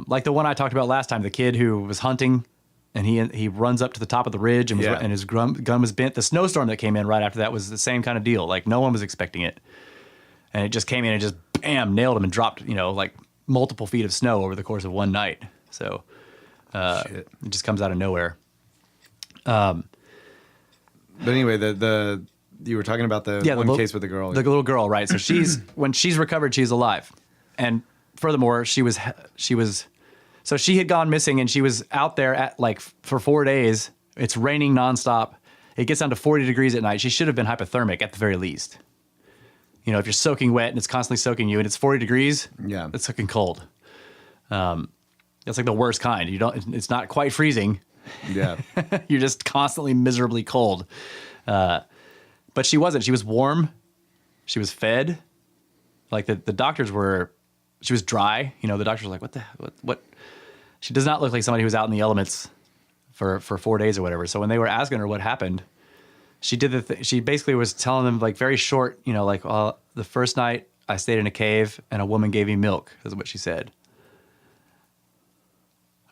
like the one I talked about last time, the kid who was hunting, and he runs up to the top of the ridge and his gun was bent. The snowstorm that came in right after that was the same kind of deal. Like no one was expecting it, and it just came in and just bam, nailed him and dropped like multiple feet of snow over the course of one night. So it just comes out of nowhere. But anyway, you were talking about the case with the girl. The little girl, right? So when she's recovered, she's alive, and furthermore, she was So she had gone missing, and she was out there at like for 4 days. It's raining nonstop. It gets down to 40 degrees at night. She should have been hypothermic at the very least. You know, if you're soaking wet and it's constantly soaking you and it's 40 degrees, Yeah. it's fucking cold. That's like the worst kind. It's not quite freezing. Yeah. You're just constantly miserably cold. But she wasn't. She was warm. She was fed. Like the doctors were, she was dry. You know, the doctors were like, what? She does not look like somebody who was out in the elements for 4 days or whatever. So when they were asking her what happened, she did she basically was telling them like very short, you know, like, the first night I stayed in a cave and a woman gave me milk, is what she said.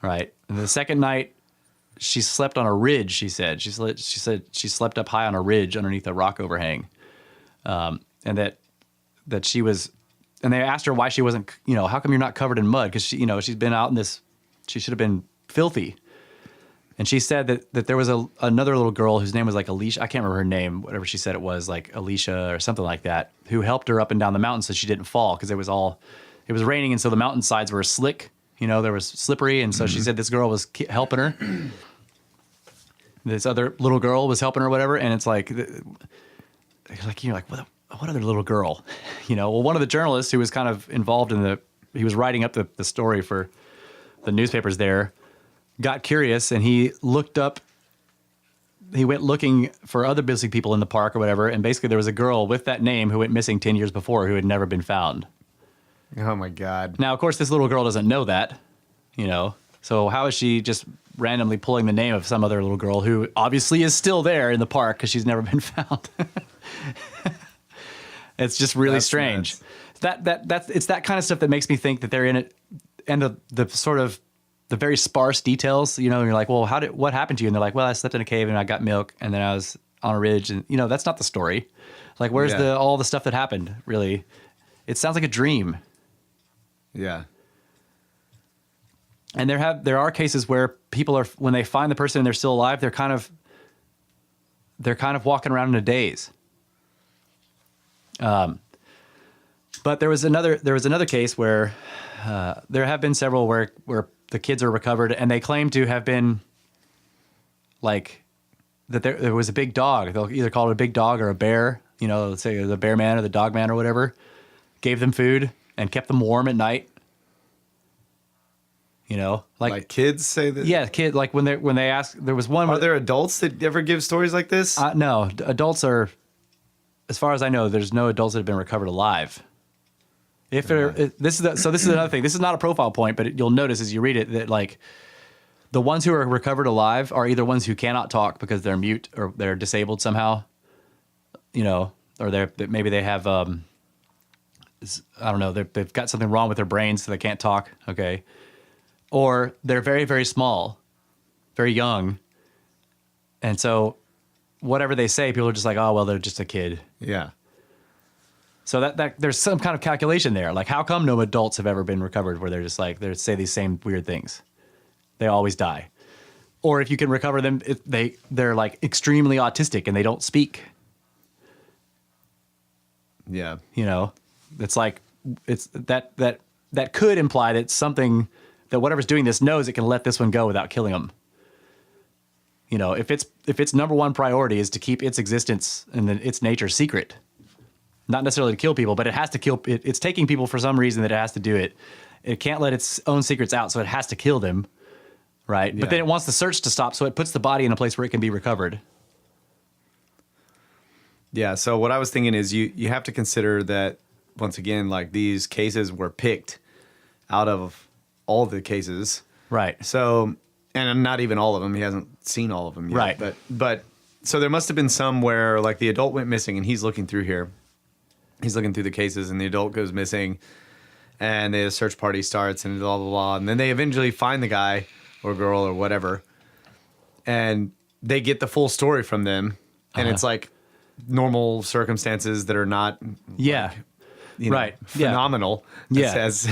Right. And the second night she slept on a ridge, she said. She said she slept up high on a ridge underneath a rock overhang. And that she was, and they asked her why she wasn't, you know, how come you're not covered in mud? Because she, you know, she's been out in this, she should have been filthy. And she said that there was another little girl whose name was like Alicia. I can't remember her name, whatever she said it was, like Alicia or something like that, who helped her up and down the mountain so she didn't fall, because it was raining, and so the mountainsides were slick. You know, there was slippery, and so she said this girl was helping her. This other little girl was helping her, whatever, and it's like you're like, what other little girl? You know, well, one of the journalists who was kind of involved in he was writing up the story for the newspapers there, got curious, and he went looking for other missing people in the park or whatever, and basically there was a girl with that name who went missing 10 years before who had never been found. Oh my God. Now, of course, this little girl doesn't know that, you know, so how is she just randomly pulling the name of some other little girl who obviously is still there in the park because she's never been found? It's just really strange. Nuts. It's that kind of stuff that makes me think that they're in it, and the sort of the very sparse details, you know, and you're like, well, what happened to you? And they're like, well, I slept in a cave and I got milk, and then I was on a ridge, and you know, that's not the story. Like, where's all the stuff that happened? Really, it sounds like a dream. Yeah. And there are cases where people are, when they find the person and they're still alive, they're kind of walking around in a daze. But there was another case where there have been several where the kids are recovered, and they claim to have been like that there was a big dog. They'll either call it a big dog or a bear. You know, let's say the bear man or the dog man or whatever, gave them food and kept them warm at night. You know, like kids say that. Yeah, like when they ask, there was one. Are there adults that ever give stories like this? No, adults are, as far as I know, there's no adults that have been recovered alive. This is another thing. This is not a profile point, but you'll notice as you read it that like the ones who are recovered alive are either ones who cannot talk because they're mute or they're disabled somehow, you know, or maybe they have I don't know, they've got something wrong with their brains so they can't talk. Okay, or they're very, very small, very young, and so whatever they say, people are just like, oh well, they're just a kid. Yeah. So that there's some kind of calculation there. Like, how come no adults have ever been recovered where they're just like, they say these same weird things? They always die. Or if you can recover them, they're like extremely autistic and they don't speak. Yeah. You know, it's like, it's that could imply that something, that whatever's doing this knows it can let this one go without killing them. You know, if its number one priority is to keep its existence and its nature secret, not necessarily to kill people, but it has to kill. It's taking people for some reason that it has to do it. It can't let its own secrets out, so it has to kill them, right? Yeah. But then it wants the search to stop, so it puts the body in a place where it can be recovered. Yeah, so what I was thinking is you have to consider that, once again, like these cases were picked out of all the cases. Right. So, and not even all of them. He hasn't seen all of them yet. Right. But so there must have been some where like the adult went missing and he's looking through here. He's looking through the cases and the adult goes missing and the search party starts and blah, blah, blah. And then they eventually find the guy or girl or whatever. And they get the full story from them. And it's like normal circumstances that are not like, right. phenomenal. Yeah. As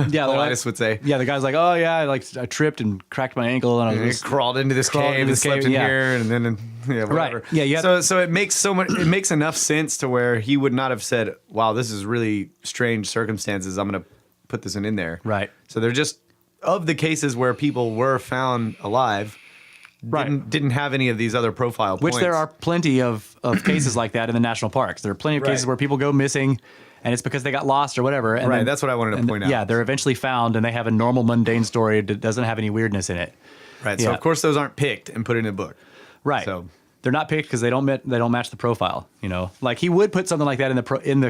yeah, Elias would say. Yeah, the guy's like, oh yeah, I tripped and cracked my ankle and I was crawled into this cave and slept in here and then whatever. Right. Yeah, so it makes it makes enough sense to where he would not have said, wow, this is really strange circumstances. I'm gonna put this in there. Right. So they're just of the cases where people were found alive, didn't have any of these other profile points. Which there are plenty of cases like that in the national parks. There are plenty of cases where people go missing, and it's because they got lost or whatever. And then, that's what I wanted to point out. Yeah, they're eventually found, and they have a normal, mundane story that doesn't have any weirdness in it. Right. So Yeah. of course those aren't picked and put in a book. Right. So they're not picked because they don't match the profile. You know, like he would put something like that in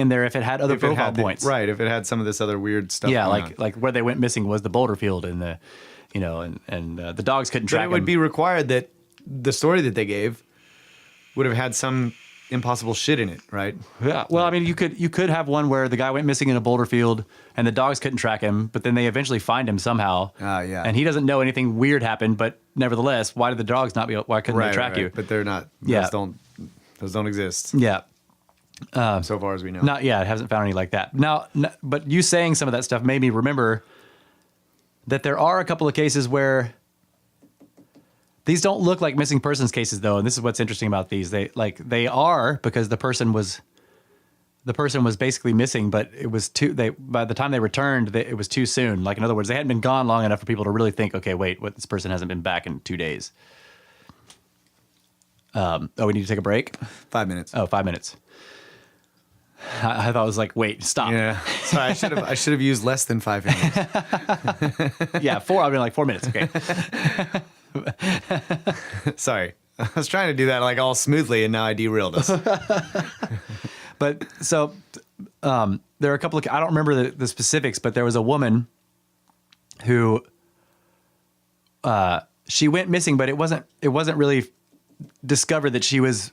there if it had other profile points. Right. If it had some of this other weird stuff. Yeah, going on. like where they went missing was the boulder field, and the dogs couldn't track But it would him. be required that the story that they gave would have had some impossible shit in it, right? Yeah. Well, I mean, you could have one where the guy went missing in a boulder field and the dogs couldn't track him, but then they eventually find him somehow. Yeah. And he doesn't know anything weird happened, but nevertheless, why did the dogs why couldn't they track you? But they're not. Yeah. Those don't exist. Yeah. So far as we know. Not it hasn't found any like that. Now, but you saying some of that stuff made me remember that there are a couple of cases where these don't look like missing persons cases, though, and this is what's interesting about these. They are because the person was basically missing, but it was by the time they returned, it was too soon. Like, in other words, they hadn't been gone long enough for people to really think, okay, wait, this person hasn't been back in 2 days. We need to take a break? 5 minutes. Oh, 5 minutes. I thought it was like, wait, stop. Yeah. Sorry, I should have used less than 5 minutes. Yeah, 4. I've been like 4 minutes. Okay. Sorry. I was trying to do that like all smoothly, and now I derailed us. But so there are a couple of, I don't remember the specifics, but there was a woman who she went missing, but it wasn't really discovered that she was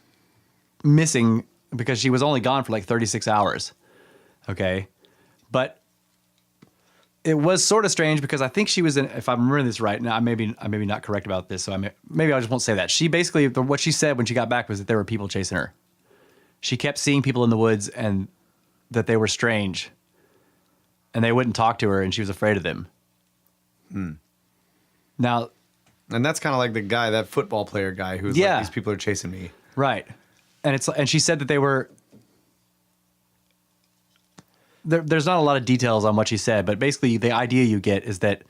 missing because she was only gone for like 36 hours. Okay. But it was sort of strange because I think she was in, if I'm remembering this right, now I may be not correct about this, so maybe I just won't say that. She basically, what she said when she got back was that there were people chasing her. She kept seeing people in the woods and that they were strange and they wouldn't talk to her and she was afraid of them. Now, And that's kind of like that football player guy who's Yeah. like, these people are chasing me. right. And she said that they were, there's not a lot of details on what she said, but basically the idea you get is that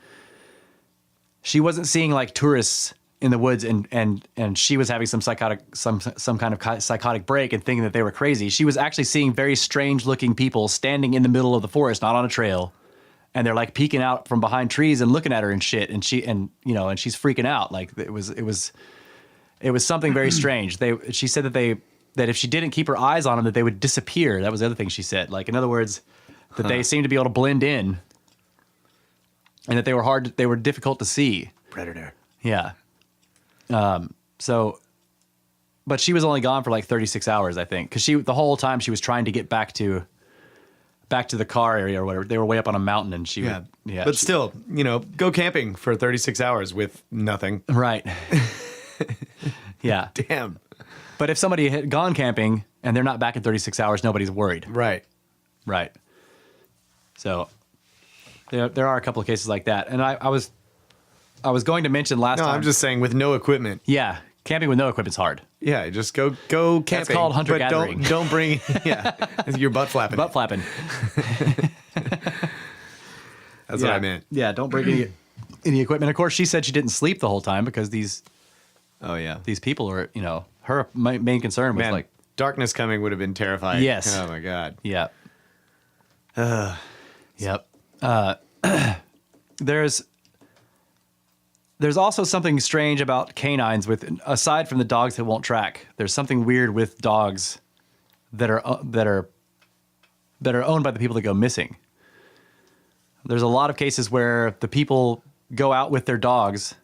she wasn't seeing like tourists in the woods and she was having some kind of psychotic break and thinking that they were crazy. She was actually seeing very strange looking people standing in the middle of the forest, not on a trail. And they're like peeking out from behind trees and looking at her and shit. And she's freaking out. Like it was something very strange. She said that if she didn't keep her eyes on them, that they would disappear. That was the other thing she said. Like, in other words, that they seemed to be able to blend in and that they were difficult to see. Predator. Yeah. So, but she was only gone for like 36 hours, I think. Cause the whole time she was trying to get back to the car area or whatever. They were way up on a mountain and But still, go camping for 36 hours with nothing. Right. Yeah. Damn. But if somebody had gone camping and they're not back in 36 hours, nobody's worried. Right. Right. So there are a couple of cases like that. And I was going to mention last No, time. I'm just saying with no equipment. Yeah. Camping with no equipment's hard. Yeah, just go camping. That's called hunter-gathering. But don't bring your butt flapping. Butt flapping. That's what I meant. Yeah, don't bring any equipment. Of course, she said she didn't sleep the whole time because these people are, her main concern was Man, like, darkness coming would have been terrifying. Yes. Oh my God. yeah. Yep. There's also something strange about canines aside from the dogs that won't track. There's something weird with dogs that are owned by the people that go missing. There's a lot of cases where the people go out with their dogs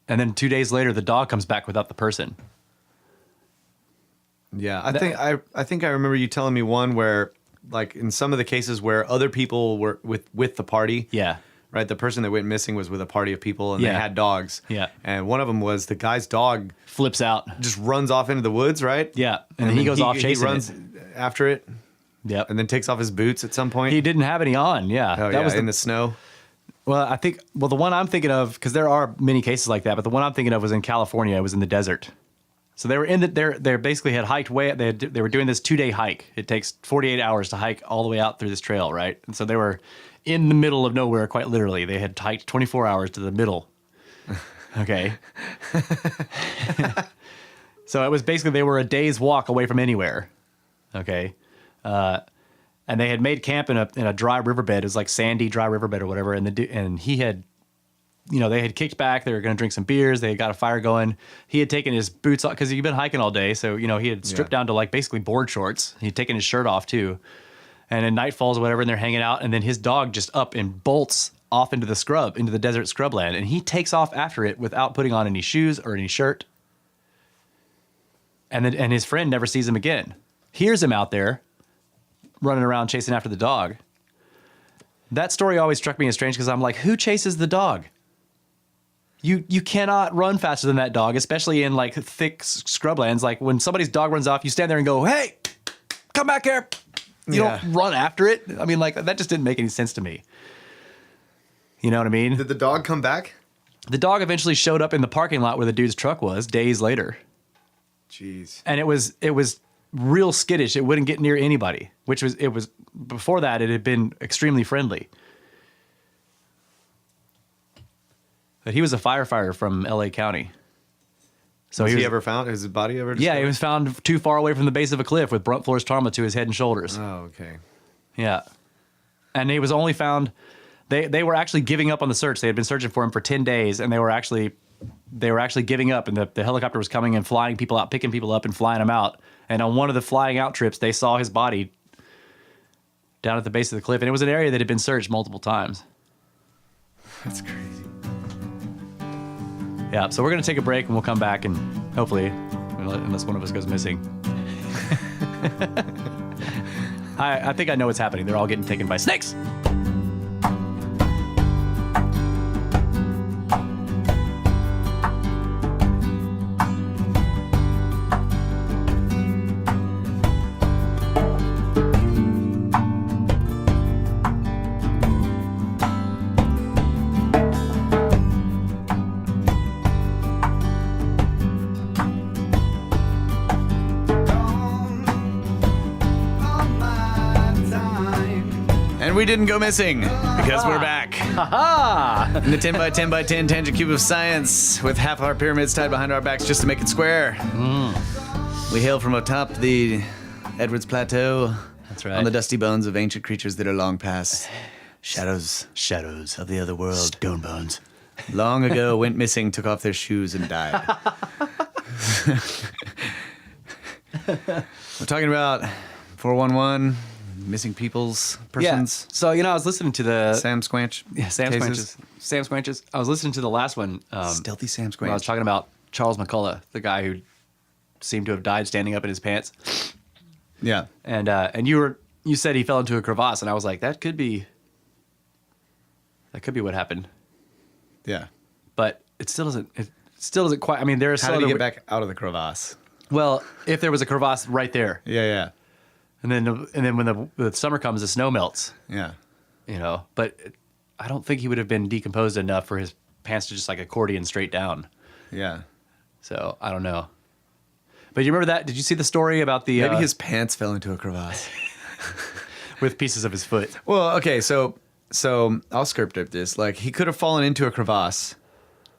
and then 2 days later the dog comes back without the person. Yeah, I think I remember you telling me one where, like, in some of the cases where other people were with the party. Yeah. Right, the person that went missing was with a party of people, and Yeah. they had dogs. Yeah. And one of them was the guy's dog Flips out. just runs off into the woods, right? Yeah. And then he goes off chasing He runs it. after it, Yep. and then takes off his boots at some point. He didn't have any on. Yeah. Oh, that yeah, was in the snow. Well, the one I'm thinking of, because there are many cases like that, but the one I'm thinking of was in California. It was in the desert. So they were they basically had hiked they were doing this 2-day hike. It takes 48 hours to hike all the way out through this trail, right? And so they were in the middle of nowhere, quite literally. They had hiked 24 hours to the middle. Okay. So it was basically they were a day's walk away from anywhere. Okay. And they had made camp in a dry riverbed. It was like sandy dry riverbed or whatever. And he had, they had kicked back. They were going to drink some beers. They had got a fire going. He had taken his boots off because he'd been hiking all day. So, he had stripped down to like basically board shorts. He'd taken his shirt off too. And then night falls or whatever, and they're hanging out. And then his dog just up and bolts off into the desert scrubland. And he takes off after it without putting on any shoes or any shirt. And his friend never sees him again. Hears him out there running around chasing after the dog. That story always struck me as strange because I'm like, who chases the dog? You cannot run faster than that dog, especially in like thick scrublands. Like when somebody's dog runs off, you stand there and go, "Hey, come back here." You don't run after it. I mean, like that just didn't make any sense to me. You know what I mean? Did the dog come back? The dog eventually showed up in the parking lot where the dude's truck was days later. Jeez. And it was real skittish. It wouldn't get near anybody, it was before that it had been extremely friendly. But he was a firefighter from LA County. So was he ever found? Is his body ever discovered? Yeah, he was found too far away from the base of a cliff with blunt force trauma to his head and shoulders. Oh, okay. Yeah. And he was only found they were actually giving up on the search. They had been searching for him for 10 days and they were actually giving up, and the helicopter was coming and flying people out, picking people up and flying them out. And on one of the flying out trips, they saw his body down at the base of the cliff. And it was an area that had been searched multiple times. That's crazy. Yeah, so we're going to take a break and we'll come back and hopefully, unless one of us goes missing. I think I know what's happening. They're all getting taken by snakes. And we didn't go missing because we're back. In the 10 by 10 by 10 tangent cube of science with half our pyramids tied behind our backs just to make it square. We hail from atop the Edwards Plateau. That's right. On the dusty bones of ancient creatures that are long past. Shadows of the other world. Stone bones. Long ago went missing, took off their shoes and died. We're talking about 411, missing people's persons. Yeah. So, I was listening to the... Sam Squanch. Yeah, Sam cases. Squanches. Sam Squanches. I was listening to the last one. Stealthy Sam When I was Squanch. talking about Charles McCullough, the guy who seemed to have died standing up in his pants. Yeah. And you said he fell into a crevasse, and I was like, that could be what happened. Yeah. But it still doesn't quite. I mean, there is. How did he get back out of the crevasse? Well, if there was a crevasse right there, Yeah. and then when the summer comes, the snow melts. Yeah. But I don't think he would have been decomposed enough for his pants to just like accordion straight down. Yeah. So I don't know. But you remember that? Did you see the story about the Maybe his pants fell into a crevasse. with pieces of his foot? Well, okay, so I'll script up this. Like, he could have fallen into a crevasse,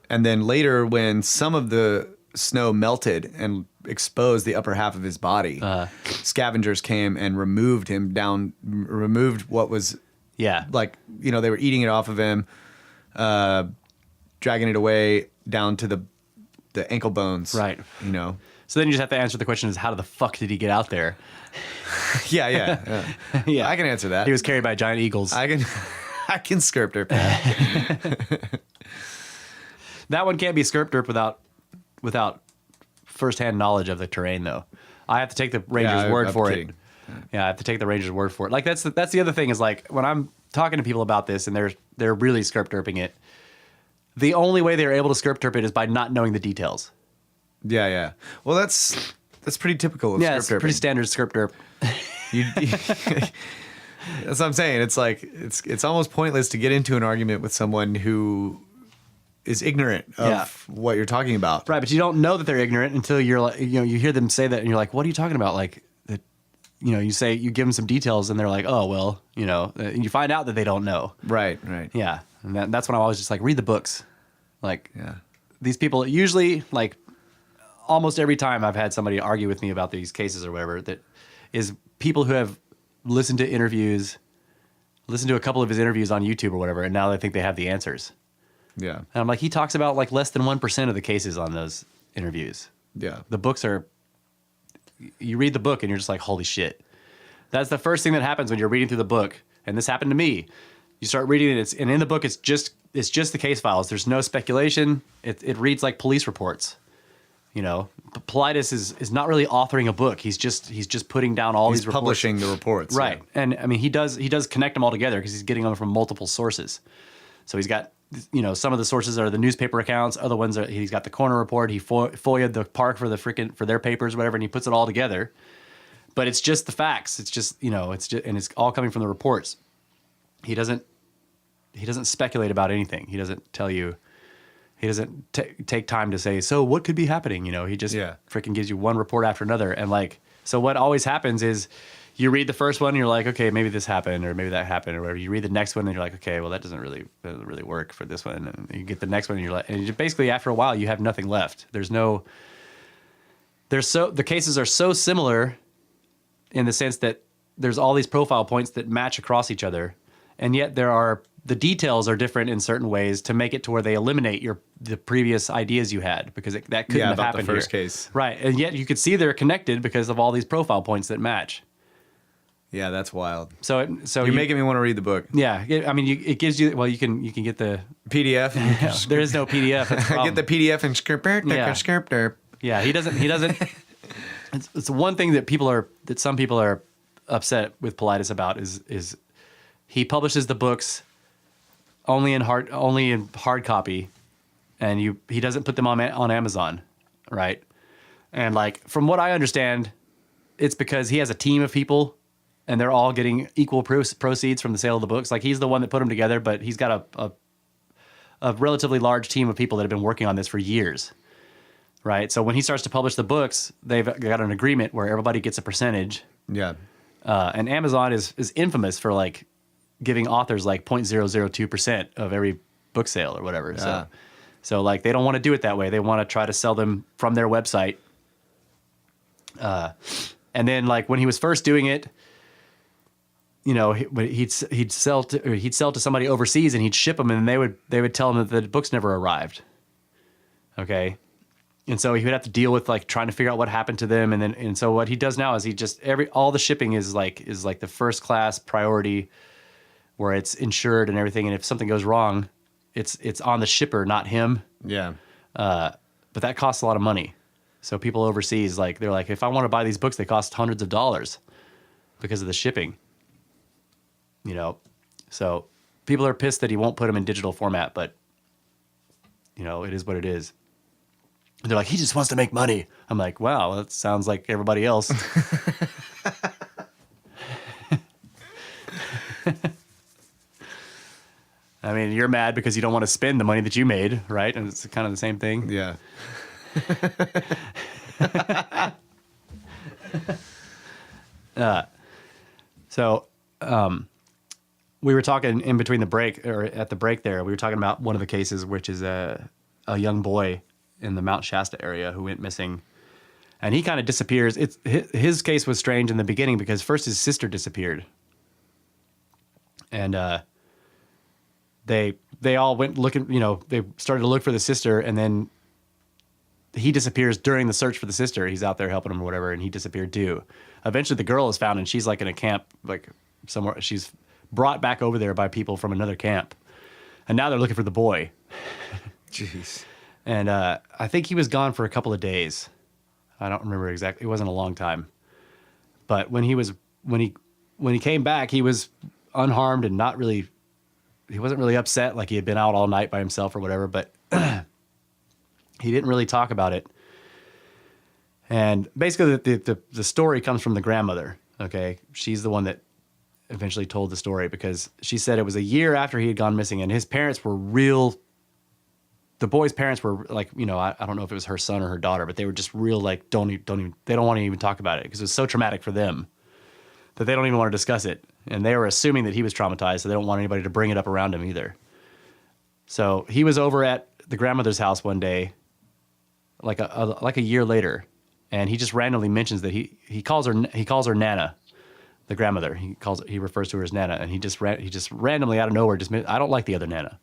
and then later, when some of the snow melted and exposed the upper half of his body, scavengers came and removed what was, like, they were eating it off of him, dragging it away down to the ankle bones. Right. So then you just have to answer the question: is how the fuck did he get out there? Yeah. Yeah, I can answer that. He was carried by giant eagles. I can script her. That one can't be scripted without firsthand knowledge of the terrain, though. I have to take the ranger's word for it. Yeah, I have to take the ranger's word for it. Like that's the other thing is like when I'm talking to people about this and they're really script derping it. The only way they're able to script derp it is by not knowing the details. Yeah. Well, that's pretty typical of Yeah, script it's pretty derping. standard script derp. That's what I'm saying. It's like it's almost pointless to get into an argument with someone who is ignorant of Yeah. what you're talking about. Right, but you don't know that they're ignorant until you're like, you hear them say that, and you're like, "What are you talking about?" Like that, you give them some details, and they're like, "Oh, well, and you find out that they don't know." Right. Yeah, and that's when I was just like, read the books. Like, Yeah. these people usually, like, almost every time I've had somebody argue with me about these cases or whatever, that is people who have listened to a couple of his interviews on YouTube or whatever, and now they think they have the answers. Yeah. And I'm like, he talks about like less than 1% of the cases on those interviews. Yeah. The books are, you read the book and you're just like, holy shit. That's the first thing that happens when you're reading through the book. And this happened to me. You start reading it, and in the book, it's just the case files. There's no speculation. It reads like police reports. Paulides is not really authoring a book. He's just putting down all these reports. Publishing the reports. Right. Yeah. And I mean, he does connect them all together because he's getting them from multiple sources. So he's got, some of the sources are the newspaper accounts. Other ones are, he's got the corner report. He FOIA'd the park for their papers, whatever, and he puts it all together. But it's just the facts. It's just, and it's all coming from the reports. He doesn't speculate about anything. He doesn't tell you, he doesn't take time to say, so what could be happening? He just freaking gives you one report after another. And like, so what always happens is you read the first one and you're like, okay, maybe this happened or maybe that happened or whatever. You read the next one and you're like, okay, well, that doesn't really work for this one. And you get the next one and you're like, and you basically after a while you have nothing left. The cases are so similar in the sense that there's all these profile points that match across each other. And yet the details are different in certain ways to make it to where they eliminate the previous ideas you had because that couldn't have about happened the first here. case. Right. And yet you could see they're connected because of all these profile points that match. Yeah, that's wild. So You're making me want to read the book. Yeah. It gives you, well, you can get the PDF. there is no PDF. That's the I get the problem. PDF and script. Yeah. He doesn't, it's one thing that some people are upset with Paulides about is he publishes the books only in hard copy, and he doesn't put them on Amazon, right? And like from what I understand, it's because he has a team of people, and they're all getting equal proceeds from the sale of the books. Like he's the one that put them together, but he's got a relatively large team of people that have been working on this for years, right? So when he starts to publish the books, they've got an agreement where everybody gets a percentage. Yeah. And Amazon is infamous for like giving authors like 0.002% of every book sale or whatever. Yeah. So like they don't want to do it that way. They want to try to sell them from their website. And then like when he was first doing it, he'd sell to somebody overseas and he'd ship them, and they would tell him that the books never arrived. Okay. And so he would have to deal with like trying to figure out what happened to them. And so what he does now is he just all the shipping is like the first class priority where it's insured and everything. And if something goes wrong, it's on the shipper, not him. Yeah. But that costs a lot of money. So people overseas, like they're like, if I want to buy these books, they cost hundreds of dollars because of the shipping, so people are pissed that he won't put them in digital format, but it is what it is. They're like, he just wants to make money. I'm like, wow, that sounds like everybody else. I mean, you're mad because you don't want to spend the money that you made, right? And it's kind of the same thing. Yeah. So we were talking in between the break, or at the break there, we were talking about one of the cases, which is a young boy in the Mount Shasta area who went missing, and he kind of disappears. His case was strange in the beginning because first his sister disappeared, and they all went looking. They started to look for the sister, and then he disappears during the search for the sister. He's out there helping him or whatever, and he disappeared too. Eventually, the girl is found, and she's like in a camp, like somewhere. She's brought back over there by people from another camp, and now they're looking for the boy. Jeez. And I think he was gone for a couple of days. I don't remember exactly. It wasn't a long time. But when he came back, he was unharmed and he wasn't really upset like he had been out all night by himself or whatever, but he didn't really talk about it. And basically the story comes from the grandmother, okay? She's the one that eventually told the story because she said it was a year after he had gone missing, and his parents were real the boy's parents were like, I don't know if it was her son or her daughter, but they were just real like, don't even, they don't want to even talk about it because it was so traumatic for them that they don't even want to discuss it. And they were assuming that he was traumatized, so they don't want anybody to bring it up around him either. So he was over at the grandmother's house one day, like a year later, and he just randomly mentions that he calls her Nana, the grandmother. He refers to her as Nana, and he just randomly out of nowhere I don't like the other Nana.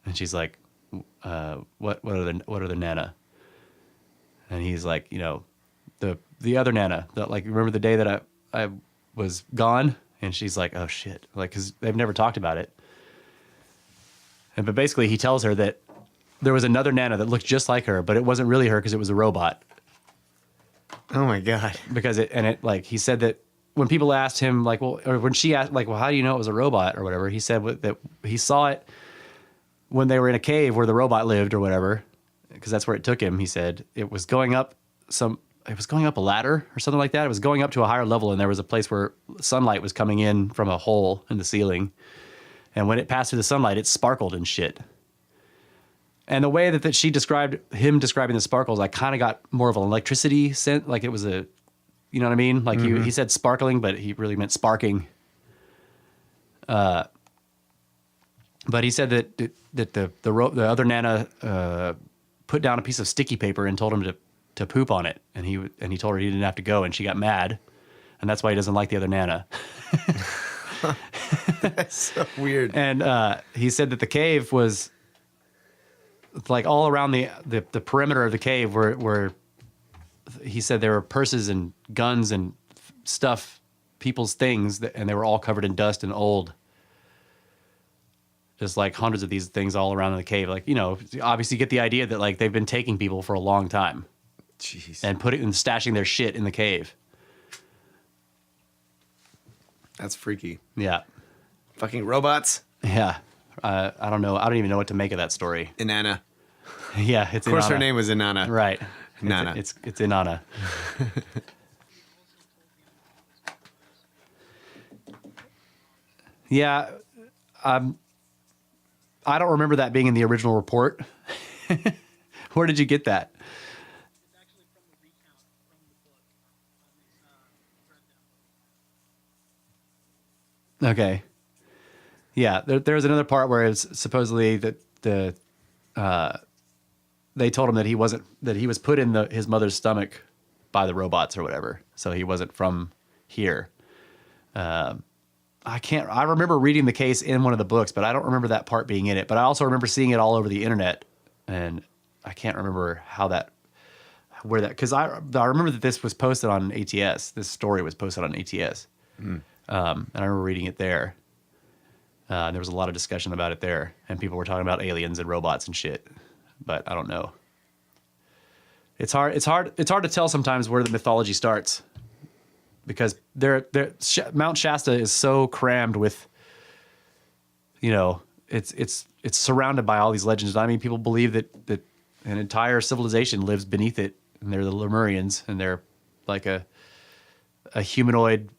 And she's like, what other Nana? And he's like, the other Nana, like, remember the day that I was gone? And she's like, oh shit, like, because they've never talked about it. But basically he tells her that there was another Nana that looked just like her, but it wasn't really her because it was a robot. Oh my God. Because he said that when people asked him, like, well, or when she asked, like, well, how do you know it was a robot or whatever? He said that he saw it when they were in a cave where the robot lived or whatever, because that's where it took him. He said it was going up a ladder or something like that. It was going up to a higher level, and there was a place where sunlight was coming in from a hole in the ceiling. And when it passed through the sunlight, it sparkled and shit. And the way that she described him describing the sparkles, I kind of got more of an electricity scent, like it was you know what I mean? Like he said sparkling, but he really meant sparking. But he said that the other Nana put down a piece of sticky paper and told him to poop on it, and he told her he didn't have to go, and she got mad, and that's why he doesn't like the other Nana. That's so weird. And he said that the cave was like all around the perimeter of the cave where he said there were purses and guns and stuff, people's things, and they were all covered in dust and old. Just like hundreds of these things all around in the cave. Like, obviously you get the idea that like they've been taking people for a long time. Jeez. And stashing their shit in the cave. That's freaky. Yeah. Fucking robots. Yeah. I don't know. I don't even know what to make of that story. Inanna. Yeah, it's Of course, Inanna. her name was Inanna. Right. Nana. It's Inanna. Yeah. I don't remember that being in the original report. Where did you get that? It's actually from the recount from the book on this Okay. Yeah, there's another part where it's supposedly that they told him that he was put in his mother's stomach by the robots or whatever, so he wasn't from here. I remember reading the case in one of the books, but I don't remember that part being in it. But I also remember seeing it all over the internet, and I can't remember because I remember that this was posted on ATS. This story was posted on ATS, and I remember reading it there. There was a lot of discussion about it there, and people were talking about aliens and robots and shit. But I don't know. It's hard to tell sometimes where the mythology starts, because Mount Shasta is so crammed with, it's surrounded by all these legends. I mean, people believe that an entire civilization lives beneath it, and they're the Lemurians, and they're like a humanoid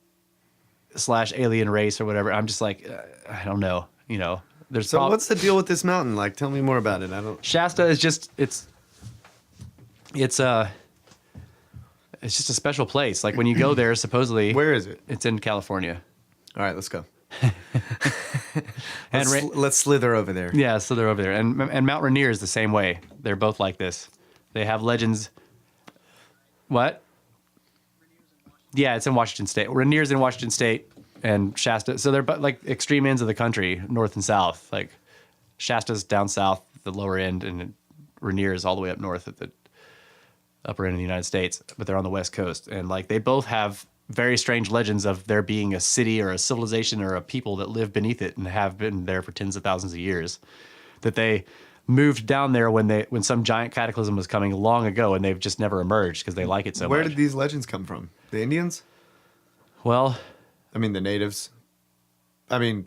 / alien race or whatever. I'm just like, I don't know. There's So what's the deal with this mountain? Like, tell me more about it. Shasta is just it's just a special place. Like when you go there, supposedly. Where is it? It's in California. All right, let's go. And Let's slither over there. yeah, so they're over there, and Mount Rainier is the same way. They're both like this. They have legends. What? Yeah, it's in Washington State. Rainier's in Washington State, and Shasta. So they're like extreme ends of the country, north and south. Like Shasta's down south, the lower end, and Rainier is all the way up north at the upper end of the United States. But they're on the west coast, and like they both have very strange legends of there being a city or a civilization or a people that live beneath it and have been there for tens of thousands of years. That they moved down there when some giant cataclysm was coming long ago, and they've just never emerged because they like it so much. Where did these legends come from? The Indians? Well, I mean, the natives. I mean,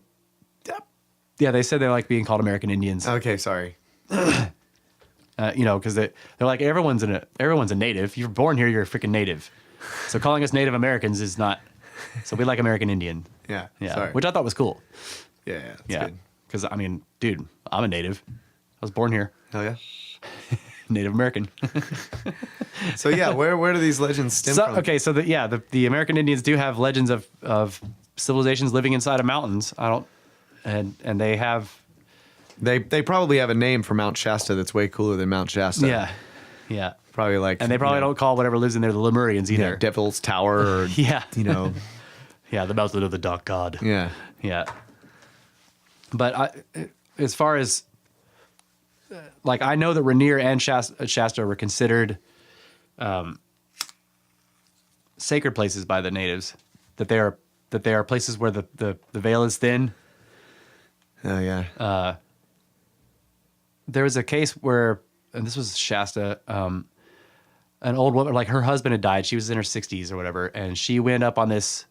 yeah, they said they like being called American Indians. okay, sorry. Because they're like everyone's a native. If you're born here, you're a freaking native. So calling us Native Americans is not. So we like American Indian. Yeah, Yeah, sorry. which I thought was cool. That's Yeah, good. because I mean, dude, I'm a native. was born here. Hell yeah. Native American. So yeah, where do these legends stem from? Okay, so the American Indians do have legends of civilizations living inside of mountains. And they have. They probably have a name for Mount Shasta that's way cooler than Mount Shasta. Yeah. Probably like. And they probably don't call whatever lives in there the Lemurians either. Devil's Tower or Yeah. the mountain of the dark god. Yeah. Yeah. But as far as like, I know that Rainier and Shasta were considered sacred places by the natives. That they are places where the veil is thin. Oh yeah. There was a case where, and this was Shasta, an old woman, like her husband had died. She was in her 60s or whatever, and she went up on this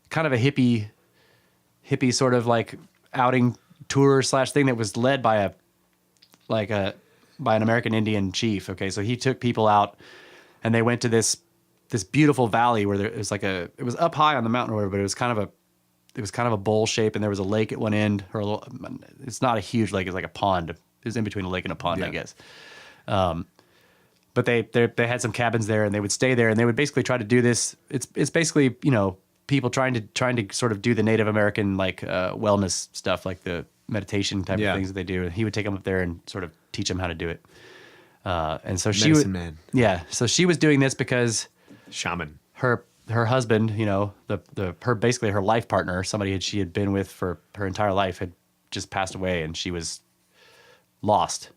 kind of a hippie sort of like outing tour / thing that was led by an American Indian chief. Okay, so he took people out, and they went to this beautiful valley where it was up high on the mountain or whatever, but it was kind of a bowl shape, and there was a lake at one end, or it's not a huge lake, it's like a pond. It was in between a lake and a pond, I guess. But they had some cabins there, and they would stay there, and they would basically try to do this. It's basically, people trying to sort of do the Native American like wellness stuff, like the meditation type of things that they do. And he would take them up there and sort of teach them how to do it. And so she Medicine man. Yeah, so she was doing this because Shaman. her husband, basically her life partner, somebody she had been with for her entire life, had just passed away, and she was lost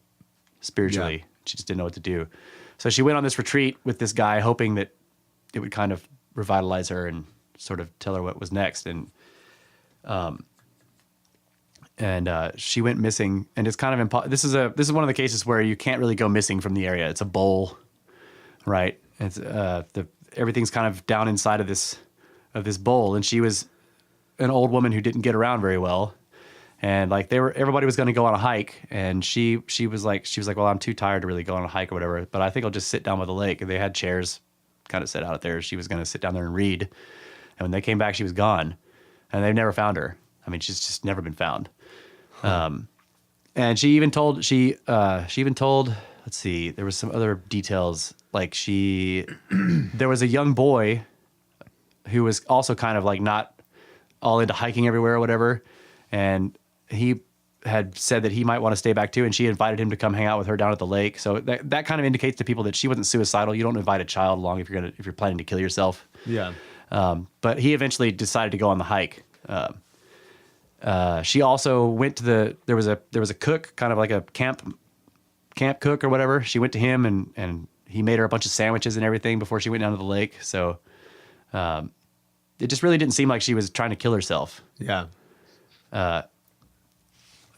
spiritually. Yeah. She just didn't know what to do. So she went on this retreat with this guy, hoping that it would kind of revitalize her and sort of tell her what was next. And she went missing, and it's kind of this is one of the cases where you can't really go missing from the area. It's a bowl, right? It's everything's kind of down inside of this bowl, and she was an old woman who didn't get around very well. And like everybody was going to go on a hike, and she was like, well, I'm too tired to really go on a hike or whatever, but I think I'll just sit down by the lake. And they had chairs kind of set out there. She was going to sit down there and read. And when they came back, she was gone, and they've never found her. I mean, she's just never been found. And she even told, let's see, there was some other details. Like there was a young boy who was also kind of like not all into hiking everywhere or whatever. And he had said that he might want to stay back too, and she invited him to come hang out with her down at the lake. So that kind of indicates to people that she wasn't suicidal. You don't invite a child along if you're planning to kill yourself. Yeah. But he eventually decided to go on the hike. She also went to there was a cook, kind of like a camp cook or whatever. She went to him, and he made her a bunch of sandwiches and everything before she went down to the lake. So it just really didn't seem like she was trying to kill herself. Yeah.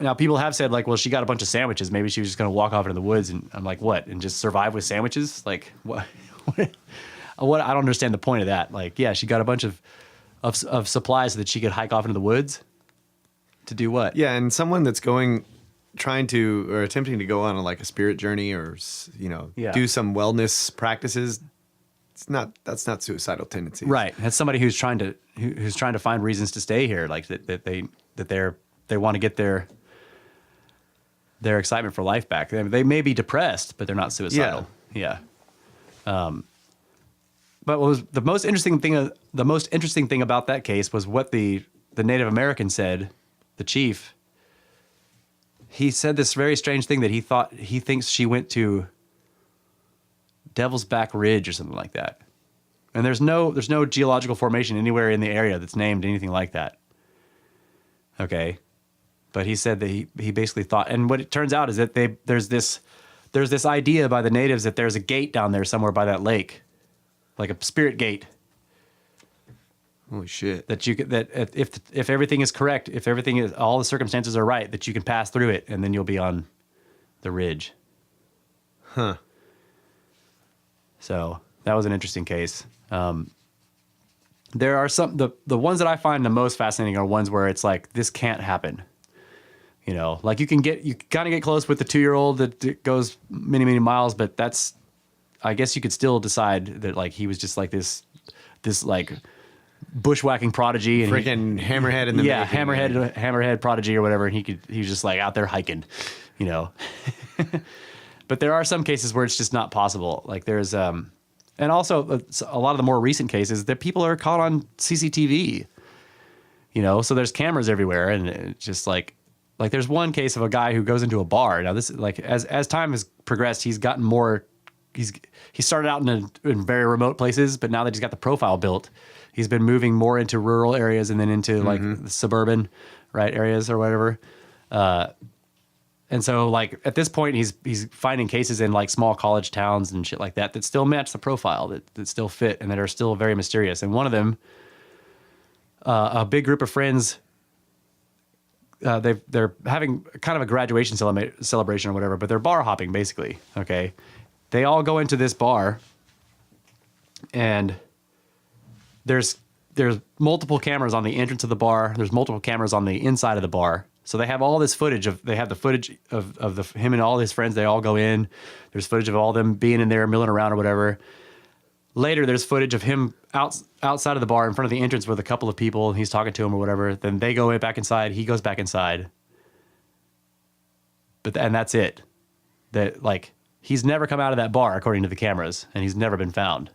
Now people have said like, well, she got a bunch of sandwiches. Maybe she was just going to walk off into the woods, and I'm like, what? And just survive with sandwiches? Like what? What? I don't understand the point of that. Like, yeah, she got a bunch of supplies so that she could hike off into the woods to do what? Yeah. And someone that's trying to, or attempting to go on a spirit journey, or, do some wellness practices. That's not suicidal tendencies. Right. That's somebody who's trying to find reasons to stay here. Like that they want to get their excitement for life back. They may be depressed, but they're not suicidal. Yeah. But what was the most interesting thing about that case was what the Native American said, the chief. He said this very strange thing that he thinks she went to Devil's Back Ridge or something like that. And there's no geological formation anywhere in the area that's named anything like that. Okay. But he said that he basically thought, and what it turns out is that there's this idea by the natives that there's a gate down there somewhere by that lake, like a spirit gate. Holy shit. That if everything is correct, if all the circumstances are right, that you can pass through it, and then you'll be on the ridge. Huh. So that was an interesting case. There are the ones that I find the most fascinating are ones where it's like, this can't happen. Like you kind of get close with the 2-year-old that goes many, many miles, but I guess you could still decide that like he was just like this like bushwhacking prodigy and Freaking hammerhead in the yeah, making, man. hammerhead prodigy or whatever, and he was just like out there hiking, you know. But there are some cases where it's just not possible. Like there's and also a lot of the more recent cases that people are caught on CCTV, you know. So there's cameras everywhere, and it's just like there's one case of a guy who goes into a bar. Now this like as time has progressed, he's gotten more. He started out in very remote places, but now that he's got the profile built, he's been moving more into rural areas and then into like the suburban, right, areas or whatever. And so like at this point, he's finding cases in like small college towns and shit like that still match the profile, that still fit and that are still very mysterious. And one of them, a big group of friends, they're having kind of a graduation celebration or whatever, but they're bar hopping basically. Okay. They all go into this bar, and there's multiple cameras on the entrance of the bar. There's multiple cameras on the inside of the bar. So they have all this footage they have the footage of him and all his friends. They all go in. There's footage of all them being in there, milling around or whatever. Later, there's footage of him outside of the bar in front of the entrance with a couple of people. He's talking to them or whatever. Then they go back inside. He goes back inside. And that's it. That like. He's never come out of that bar, according to the cameras, and he's never been found.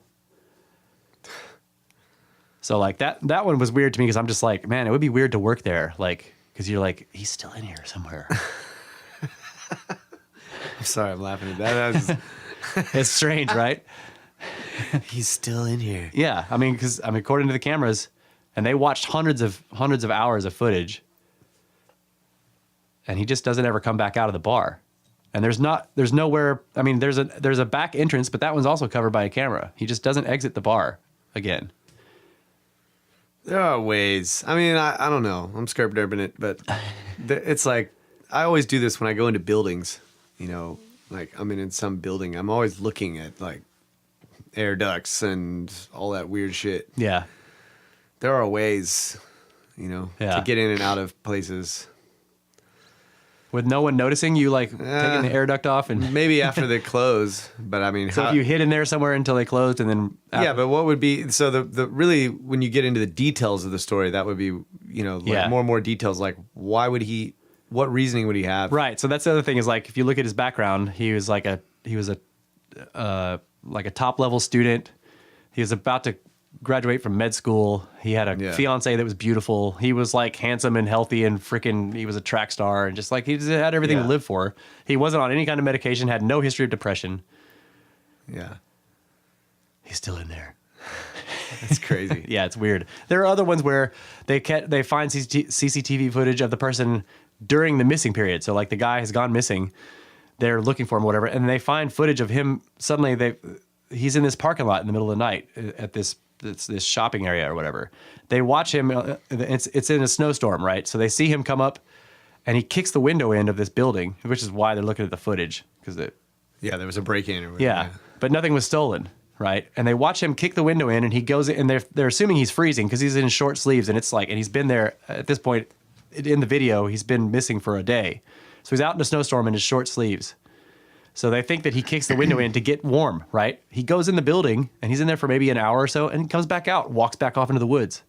So, like, that one was weird to me because I'm just like, man, it would be weird to work there. Like, because you're like, he's still in here somewhere. I'm sorry, I'm laughing at that. It's strange, right? He's still in here. Yeah. I mean, because, according to the cameras, and they watched hundreds of hours of footage, and he just doesn't ever come back out of the bar. And there's nowhere. I mean, there's a back entrance, but that one's also covered by a camera. He just doesn't exit the bar again. There are ways. I mean, I don't know. I'm scared urban it, but it's like I always do this when I go into buildings. You know, like I'm in some building. I'm always looking at like air ducts and all that weird shit. Yeah. There are ways, you know, to get in and out of places. With no one noticing you, like taking the air duct off, and maybe after they close. But I mean, so if you hid in there somewhere until they closed, and then yeah. But what would be so the really when you get into the details of the story, that would be like more and more details. Like why would he? What reasoning would he have? Right. So that's the other thing is like if you look at his background, he was a top level student. He was about to graduate from med school. He had a fiance that was beautiful. He was like handsome and healthy and freaking, he was a track star and just like he just had everything to live for. He wasn't on any kind of medication, had no history of depression. Yeah. He's still in there. That's crazy. Yeah, it's weird. There are other ones where they find CCTV footage of the person during the missing period. So like the guy has gone missing. They're looking for him, whatever, and they find footage of him. Suddenly he's in this parking lot in the middle of the night at this shopping area or whatever. They watch him. It's in a snowstorm, right? So they see him come up, and he kicks the window in of this building, which is why they're looking at the footage because there was a break-in or whatever. Yeah, but nothing was stolen, right? And they watch him kick the window in, and he goes in, and they're assuming he's freezing because he's in short sleeves, and it's like, and he's been there at this point in the video. He's been missing for a day, so he's out in a snowstorm in his short sleeves. So they think that he kicks the window in to get warm, right? He goes in the building, and he's in there for maybe an hour or so, and he comes back out, walks back off into the woods.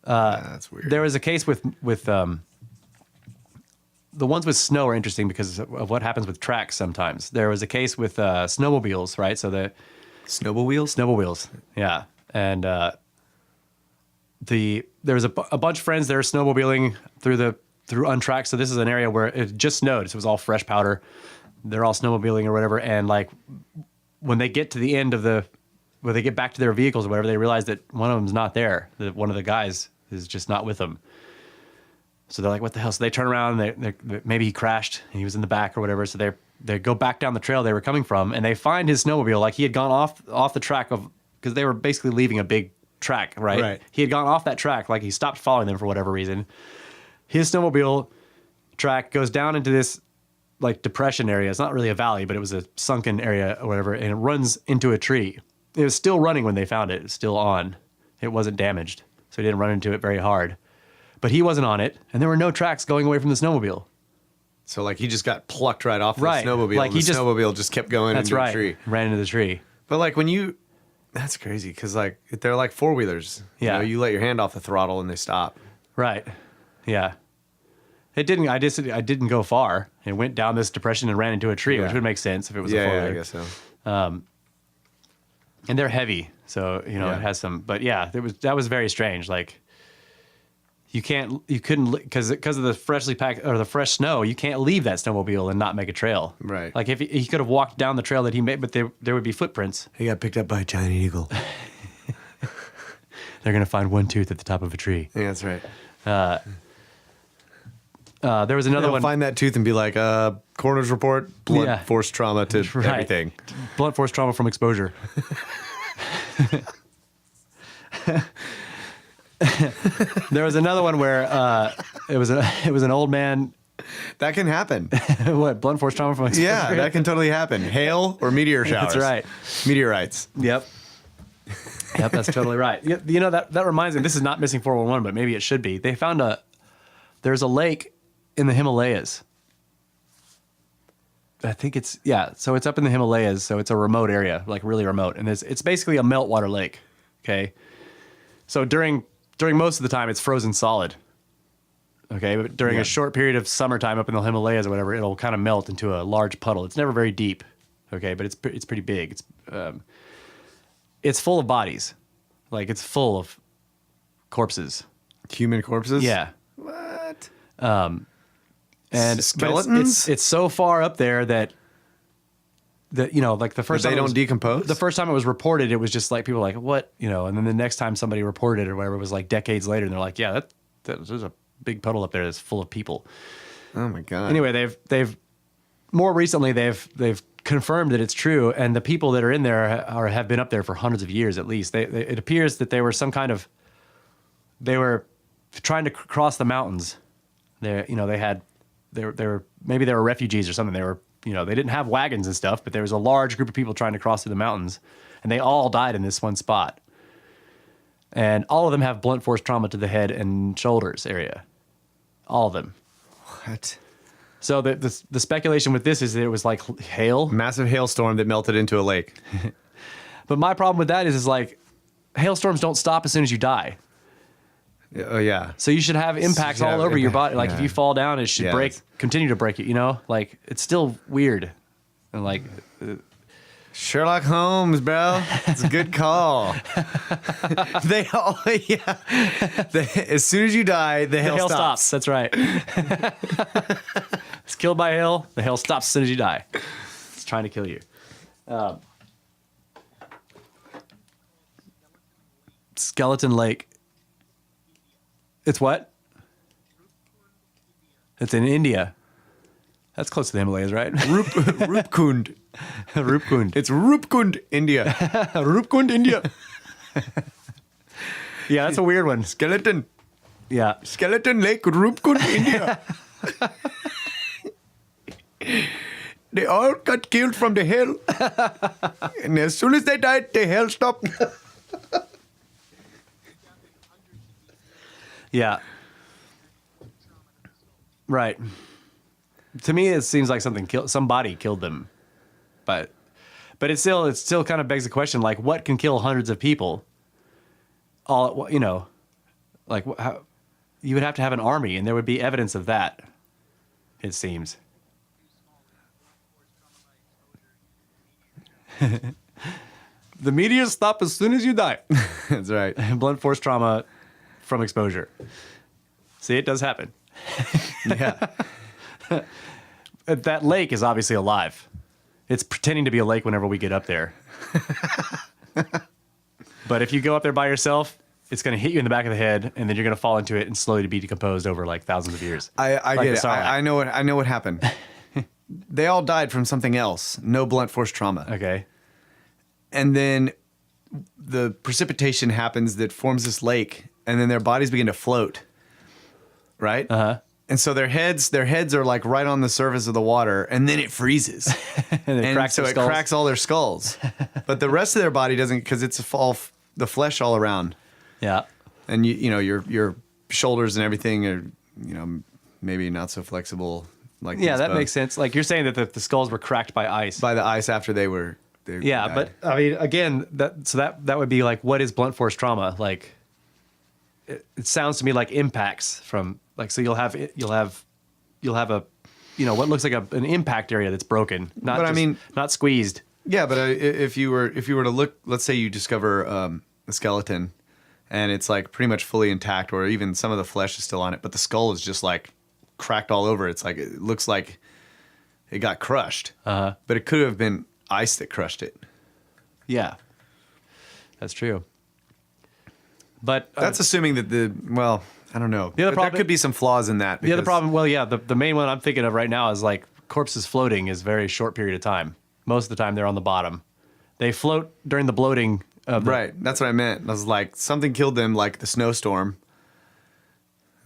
That's weird. There was a case with the ones with snow are interesting because of what happens with tracks sometimes. There was a case with snowmobiles, right? So the snowmobiles, yeah. And there was a bunch of friends that are snowmobiling through Untracked. So this is an area where it just snowed. So it was all fresh powder. They're all snowmobiling or whatever. And like when they get to the end of where they get back to their vehicles or whatever, they realize that one of them's not there. That one of the guys is just not with them. So they're like, what the hell? So they turn around and maybe he crashed and he was in the back or whatever. So they go back down the trail they were coming from and they find his snowmobile. Like he had gone off the track because they were basically leaving a big track, right? Right. He had gone off that track. Like he stopped following them for whatever reason. His snowmobile track goes down into this like depression area. It's not really a valley, but it was a sunken area or whatever, and it runs into a tree. It was still running when they found it. It was still on. It wasn't damaged, so he didn't run into it very hard. But he wasn't on it, and there were no tracks going away from the snowmobile. So like he just got plucked right off the snowmobile, like and the snowmobile just kept going into the tree. Ran into the tree. But like when you That's crazy because like they're like four wheelers. Yeah. You let your hand off the throttle and they stop. Right. Yeah. It didn't. I didn't go far. It went down this depression and ran into a tree, which Yeah. would make sense if it was a Yeah, four-wheeler. I guess so. And they're heavy, so Yeah. it has some. But yeah, that was very strange. Like you couldn't because of the freshly packed or the fresh snow, you can't leave that snowmobile and not make a trail. Right. Like if he could have walked down the trail that he made, but there would be footprints. He got picked up by a giant eagle. They're gonna find one tooth at the top of a tree. Yeah, that's right. There was another They'll one. find that tooth and be like, coroner's report, blunt Yeah. force trauma to Right. everything. Blunt force trauma from exposure. There was another one where it was an old man. That can happen. What, blunt force trauma from exposure? Yeah, that can totally happen. Hail or meteor showers. That's right. Meteorites. Yep. Yep, that's totally right. That reminds me. This is not missing 411, but maybe it should be. They found there's a lake in the Himalayas. I think so it's up in the Himalayas, so it's a remote area, like really remote, and it's basically a meltwater lake. Okay, so during most of the time it's frozen solid. Okay, but during Yeah. a short period of summertime up in the Himalayas or whatever, it'll kind of melt into a large puddle. It's never very deep. Okay, but it's pretty big. It's full of bodies, like it's full of corpses. Human corpses? Yeah. What? And but Skeletons? it's so far up there that like the first They time don't decompose? The first time it was reported, it was just like people were like, what, and then the next time somebody reported it or whatever, it was like decades later, and they're like, yeah, there's a big puddle up there that's full of people. Oh my God. Anyway, they've more recently they've confirmed that it's true, and the people that are in there have been up there for hundreds of years at least. It appears that they were they were trying to cross the mountains. They were maybe they were refugees or something. They were they didn't have wagons and stuff, but there was a large group of people trying to cross through the mountains, and they all died in this one spot. And all of them have blunt force trauma to the head and shoulders area. All of them. What? So the speculation with this is that it was like hail. Massive hailstorm that melted into a lake. But my problem with that is like hailstorms don't stop as soon as you die. Oh, yeah. So you should have impacts all over your body. Like if yeah. you fall down, it should Yeah. continue to break it, Like it's still weird. And like Sherlock Holmes, bro. It's a good call. As soon as you die, the hail stops. That's right. It's killed by hail. The hail stops as soon as you die. It's trying to kill you. Skeleton Lake. It's what? It's in India. That's close to the Himalayas, right? Rupkund. Rupkund. It's Rupkund, India. Rupkund, India. Yeah, that's a weird one. Skeleton. Yeah. Skeleton Lake, Rupkund, India. They all got killed from the hail. And as soon as they died, the hail stopped. Yeah. Right. To me, it seems like somebody killed them, but it still kind of begs the question: like, what can kill hundreds of people? Like how you would have to have an army, and there would be evidence of that. It seems. The meteors stop as soon as you die. That's right. Blunt force trauma from exposure. See, it does happen. Yeah. That lake is obviously alive. It's pretending to be a lake whenever we get up there. But if you go up there by yourself, it's going to hit you in the back of the head, and then you're going to fall into it and slowly be decomposed over like thousands of years. I Like get the it. Sarlacc. I know what happened. They all died from something else. No blunt force trauma. Okay. And then the precipitation happens that forms this lake, and then their bodies begin to float. Right? Uh-huh. And so their heads are like right on the surface of the water, and then it freezes. And it cracks so their it skulls. cracks all their skulls. But the rest of their body doesn't, because it's all the flesh all around. Yeah. And your shoulders and everything are, maybe not so flexible. Like Yeah, these that bones. makes sense. Like you're saying that the skulls were cracked by ice. By the ice after they were they Yeah, died. but I mean, again, that would be like, what is blunt force trauma? Like, it sounds to me like impacts from like, so you'll have a, what looks like an impact area that's broken, not But I mean- not squeezed. Yeah, but if you were to look, let's say you discover a skeleton, and it's like pretty much fully intact, or even some of the flesh is still on it, but the skull is just like cracked all over. It's like it looks like it got crushed. But it could have been ice that crushed it. Yeah, that's true. But That's assuming that I don't know. The other There problem- could be some flaws in that. the other because- problem, well, yeah, the main one I'm thinking of right now is like corpses floating is very short period of time. Most of the time they're on the bottom. They float during the bloating of the, Right, that's what I meant. I was like, something killed them, like the snowstorm.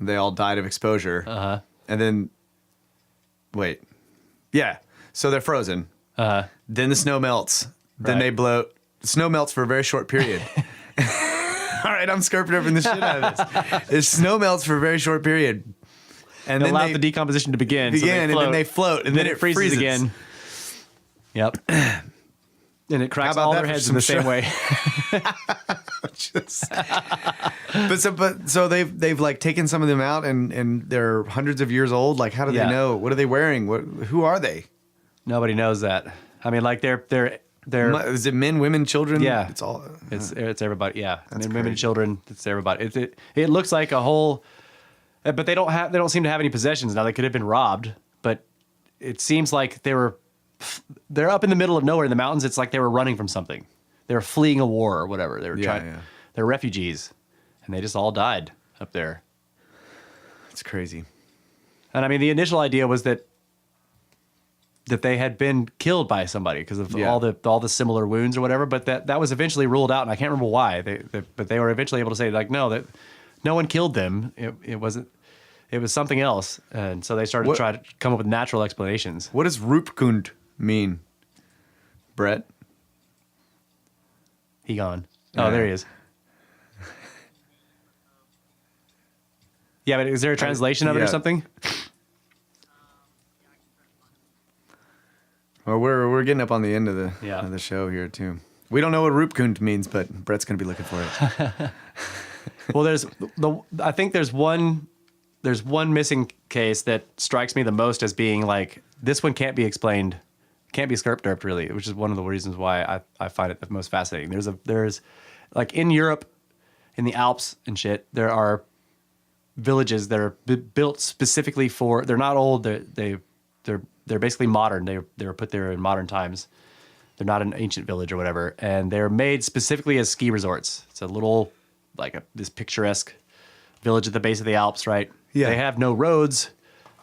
They all died of exposure. And then, wait. Yeah, so they're frozen. Then the snow melts. Then Right. they bloat. The snow melts for a very short period. All right, I'm skirping over the shit out of this. The snow melts for a very short period. And They then allow they the decomposition to begin. So and then they float, and then it freezes again. Yep. And it cracks about all that their for heads some in the same show? way. so they've like taken some of them out, and they're hundreds of years old. Like, how do Yeah. they know? What are they wearing? Who are they? Nobody knows that. I mean, like they're Is it men, women, children? Yeah. It's all. it's everybody. Yeah, men, women, crazy. children. It's everybody. It looks like a whole, but they don't seem to have any possessions now. They could have been robbed, but it seems like they're up in the middle of nowhere in the mountains. It's like they were running from something. They were fleeing a war or whatever. They were Yeah. They're refugees, and they just all died up there. It's crazy. And I mean, the initial idea was that they had been killed by somebody because of Yeah. all the similar wounds or whatever. But that was eventually ruled out, and I can't remember why. But they were eventually able to say like, no, that no one killed them. It wasn't. It was something else, and so they started to try to come up with natural explanations. What does Roopkund mean, Brett? He gone. Oh, there he is. Yeah, but is there a translation of it or yeah. something? Well, we're getting up on the end of the show here too. We don't know what Roopkund means, but Brett's gonna be looking for it. Well, I think there's one missing case that strikes me the most as being like, this one can't be explained, can't be skirp-derped really, which is one of the reasons why I find it the most fascinating. There's like in Europe, in the Alps and shit, there are villages that are built specifically for, they're not old, they're basically modern. They were put there in modern times. They're not an ancient village or whatever, and they're made specifically as ski resorts. It's a little this picturesque village at the base of the Alps, right? Yeah. They have no roads,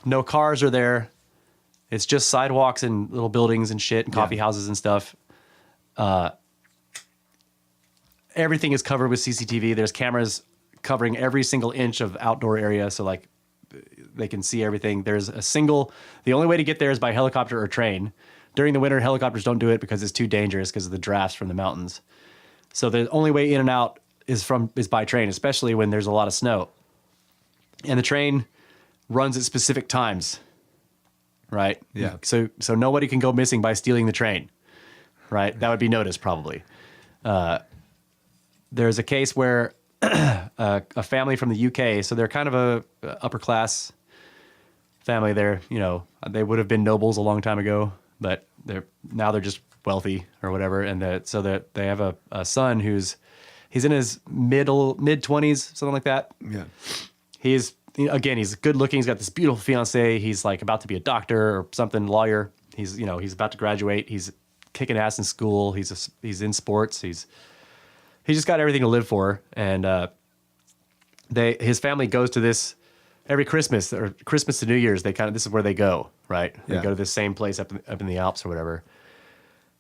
no cars are there. It's just sidewalks and little buildings and shit and coffee houses and stuff. Everything is covered with CCTV. There's cameras covering every single inch of outdoor area, so like they can see everything. There's the only way to get there is by helicopter or train. During the winter, helicopters don't do it because it's too dangerous because of the drafts from the mountains. So the only way in and out is by train, especially when there's a lot of snow. And the train runs at specific times, right? Yeah. So nobody can go missing by stealing the train, right? That would be noticed probably. There's a case where a family from the UK, so they're kind of a upper class family. They would have been nobles a long time ago, but they're just wealthy or whatever. And so that they have a son he's in his mid 20s, something like that. Yeah. He's good looking. He's got this beautiful fiance. He's like about to be a doctor or something, lawyer. He's about to graduate. He's kicking ass in school. He's in sports. He's just got everything to live for. And his family goes to this every Christmas or Christmas to New Year's. This is where they go, right? They Yeah. go to this same place up in the Alps or whatever.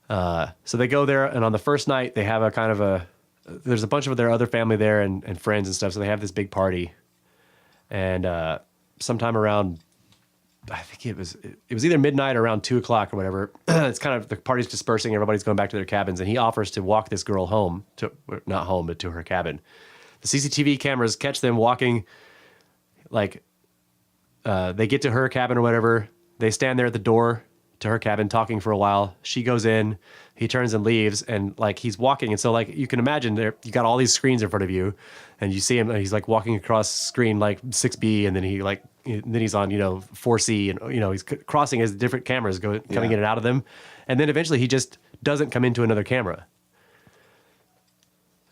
So they go there, and on the first night they have there's a bunch of their other family there and friends and stuff. So they have this big party, and sometime around, I think it was either midnight or around 2:00 or whatever. It's kind of the party's dispersing. Everybody's going back to their cabins, and he offers to walk this girl home not home, but to her cabin. The CCTV cameras catch them walking. Like, they get to her cabin or whatever. They stand there at the door to her cabin, talking for a while. She goes in, he turns and leaves, and like he's walking, and so like you can imagine there you got all these screens in front of you, and you see him, and he's like walking across screen like 6B, and then he's on 4C, and he's crossing as different cameras coming in and out of them, and then eventually he just doesn't come into another camera.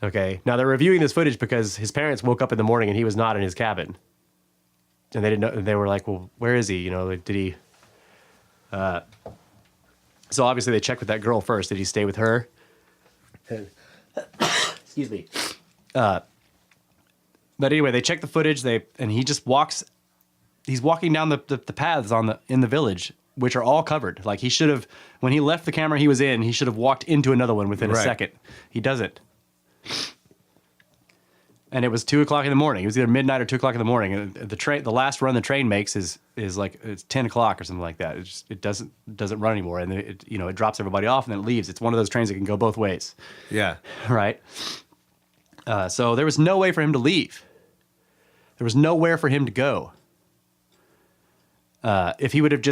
Okay, now they're reviewing this footage because his parents woke up in the morning and he was not in his cabin, and they didn't know. They were like, "Well, where is he? Did he?" So obviously they checked with that girl first. Did he stay with her? Excuse me. But anyway, they check the footage. And he just walks. He's walking down the paths in the village, which are all covered. Like he should have, when he left the camera he was in, he should have walked into another one within a second. He doesn't. And it was 2:00 in the morning. It was either midnight or 2:00 in the morning. And the last run the train makes is like it's 10 o'clock or something like that. It doesn't run anymore, and it drops everybody off and then it leaves. It's one of those trains that can go both ways. Yeah. Right. So there was no way for him to leave. There was nowhere for him to go. If he would have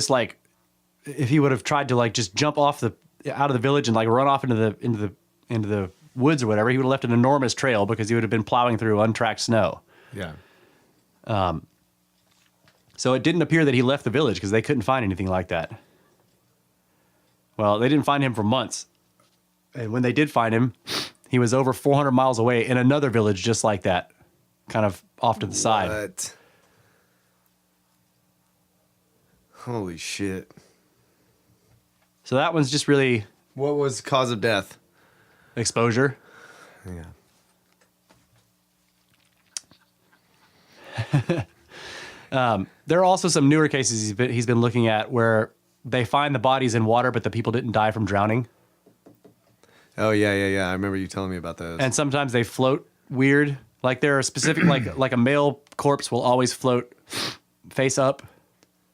tried to like just jump off out of the village and like run off into the woods or whatever, he would have left an enormous trail because he would have been plowing through untracked snow. Yeah. So it didn't appear that he left the village because they couldn't find anything like that. Well, they didn't find him for months. And when they did find him, he was over 400 miles away in another village just like that, kind of off to the side. What? Holy shit. So that one's just really What was the cause of death? exposure. Yeah. There are also some newer cases he's been looking at where they find the bodies in water, but the people didn't die from drowning. Oh, yeah. I remember you telling me about those. And sometimes they float weird. Like there are specific, like a male corpse will always float face up,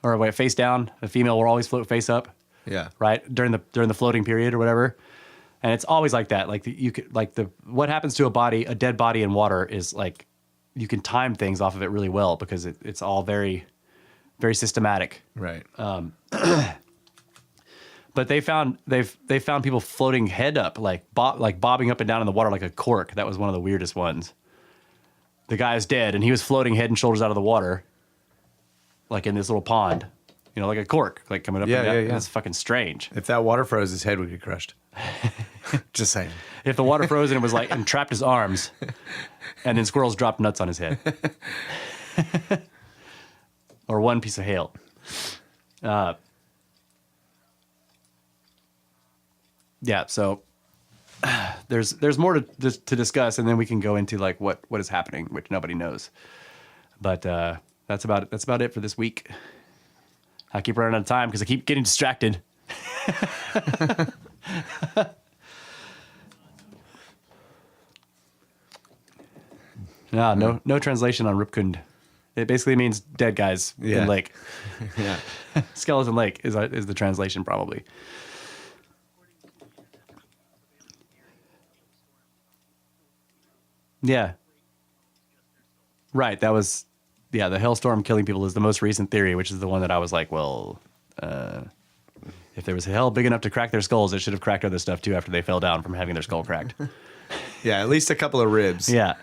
or wait, face down. A female will always float face up. Yeah. Right during the floating period or whatever. And it's always like that. Like what happens to a dead body in water is like you can time things off of it really well because it's all very, very systematic. Right. But they found people floating head up, like bobbing up and down in the water like a cork. That was one of the weirdest ones. The guy is dead and he was floating head and shoulders out of the water, like in this little pond, like a cork, like coming up and down. Yeah. It's fucking strange. If that water froze, his head would get crushed. Just saying. If the water froze and it was like and trapped his arms, and then squirrels dropped nuts on his head, or one piece of hail. Yeah. So there's more to discuss, and then we can go into like what is happening, which nobody knows. But that's about it for this week. I keep running out of time because I keep getting distracted. No translation on Ripkund. It basically means dead guys in lake. Yeah. Skeleton Lake is the translation probably. Yeah. Right. That was, the hailstorm killing people is the most recent theory, which is the one that I was like, well, if there was a hell big enough to crack their skulls, it should have cracked other stuff too after they fell down from having their skull cracked. Yeah, at least a couple of ribs. Yeah.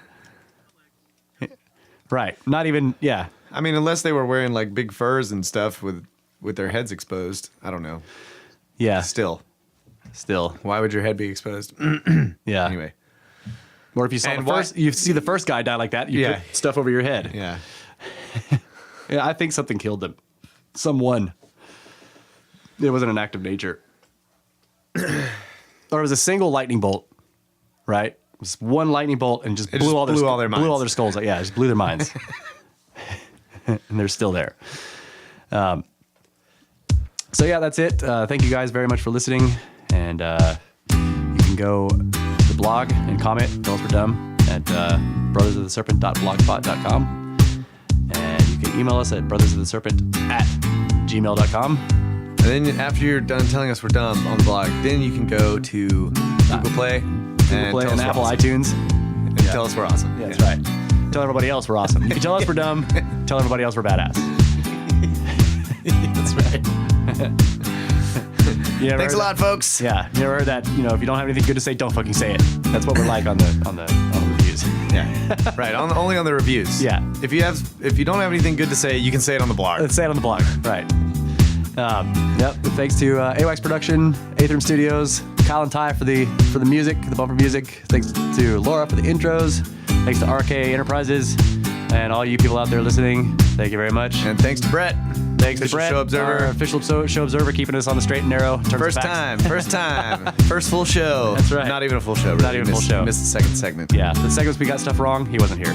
Right. Not even, yeah. I mean, unless they were wearing like big furs and stuff with their heads exposed. I don't know. Yeah. Still. Why would your head be exposed? Yeah. Anyway. Or if you saw you see the first guy die like that, you put stuff over your head. Yeah. Yeah, I think something killed him. Someone. It wasn't an act of nature. Or it was a single lightning bolt, right? It was one lightning bolt and just blew all their skulls. Yeah, just blew their minds. And they're still there. So yeah, that's it. Thank you guys very much for listening. And you can go to the blog and comment, tell us we're dumb, at brothersoftheserpent.blogspot.com. And you can email us at brothersoftheserpent@gmail.com. And then after you're done telling us we're dumb on the blog, then you can go to Google Play and Apple iTunes. And tell us we're awesome. Yeah, that's right. Tell everybody else we're awesome. You can tell us we're dumb. Tell everybody else we're badass. That's right. You never Thanks a heard lot, folks. that? Yeah, you never heard that? You know, if you don't have anything good to say, don't fucking say it. That's what we're like on the reviews. Yeah. Right. Only on the reviews. Yeah. If you don't have anything good to say, you can say it on the blog. Let's say it on the blog. Right. Yep. Thanks to AWACS Production, Aetherium Studios, Kyle and Ty for the music, the bumper music. Thanks to Laura for the intros. Thanks to RK Enterprises and all you people out there listening. Thank you very much. And thanks to Brett. Thanks Official to Brett, Show Observer. our official show observer, keeping us on the straight and narrow. in terms of First facts. time. First full show. That's right. Not even a full show. Really. Not even a full show. Missed the second segment. Yeah, the segments we got stuff wrong, he wasn't here.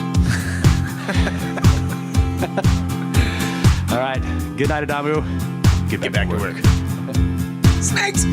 All right. Good night, Adamu. Get back to work. Snakes.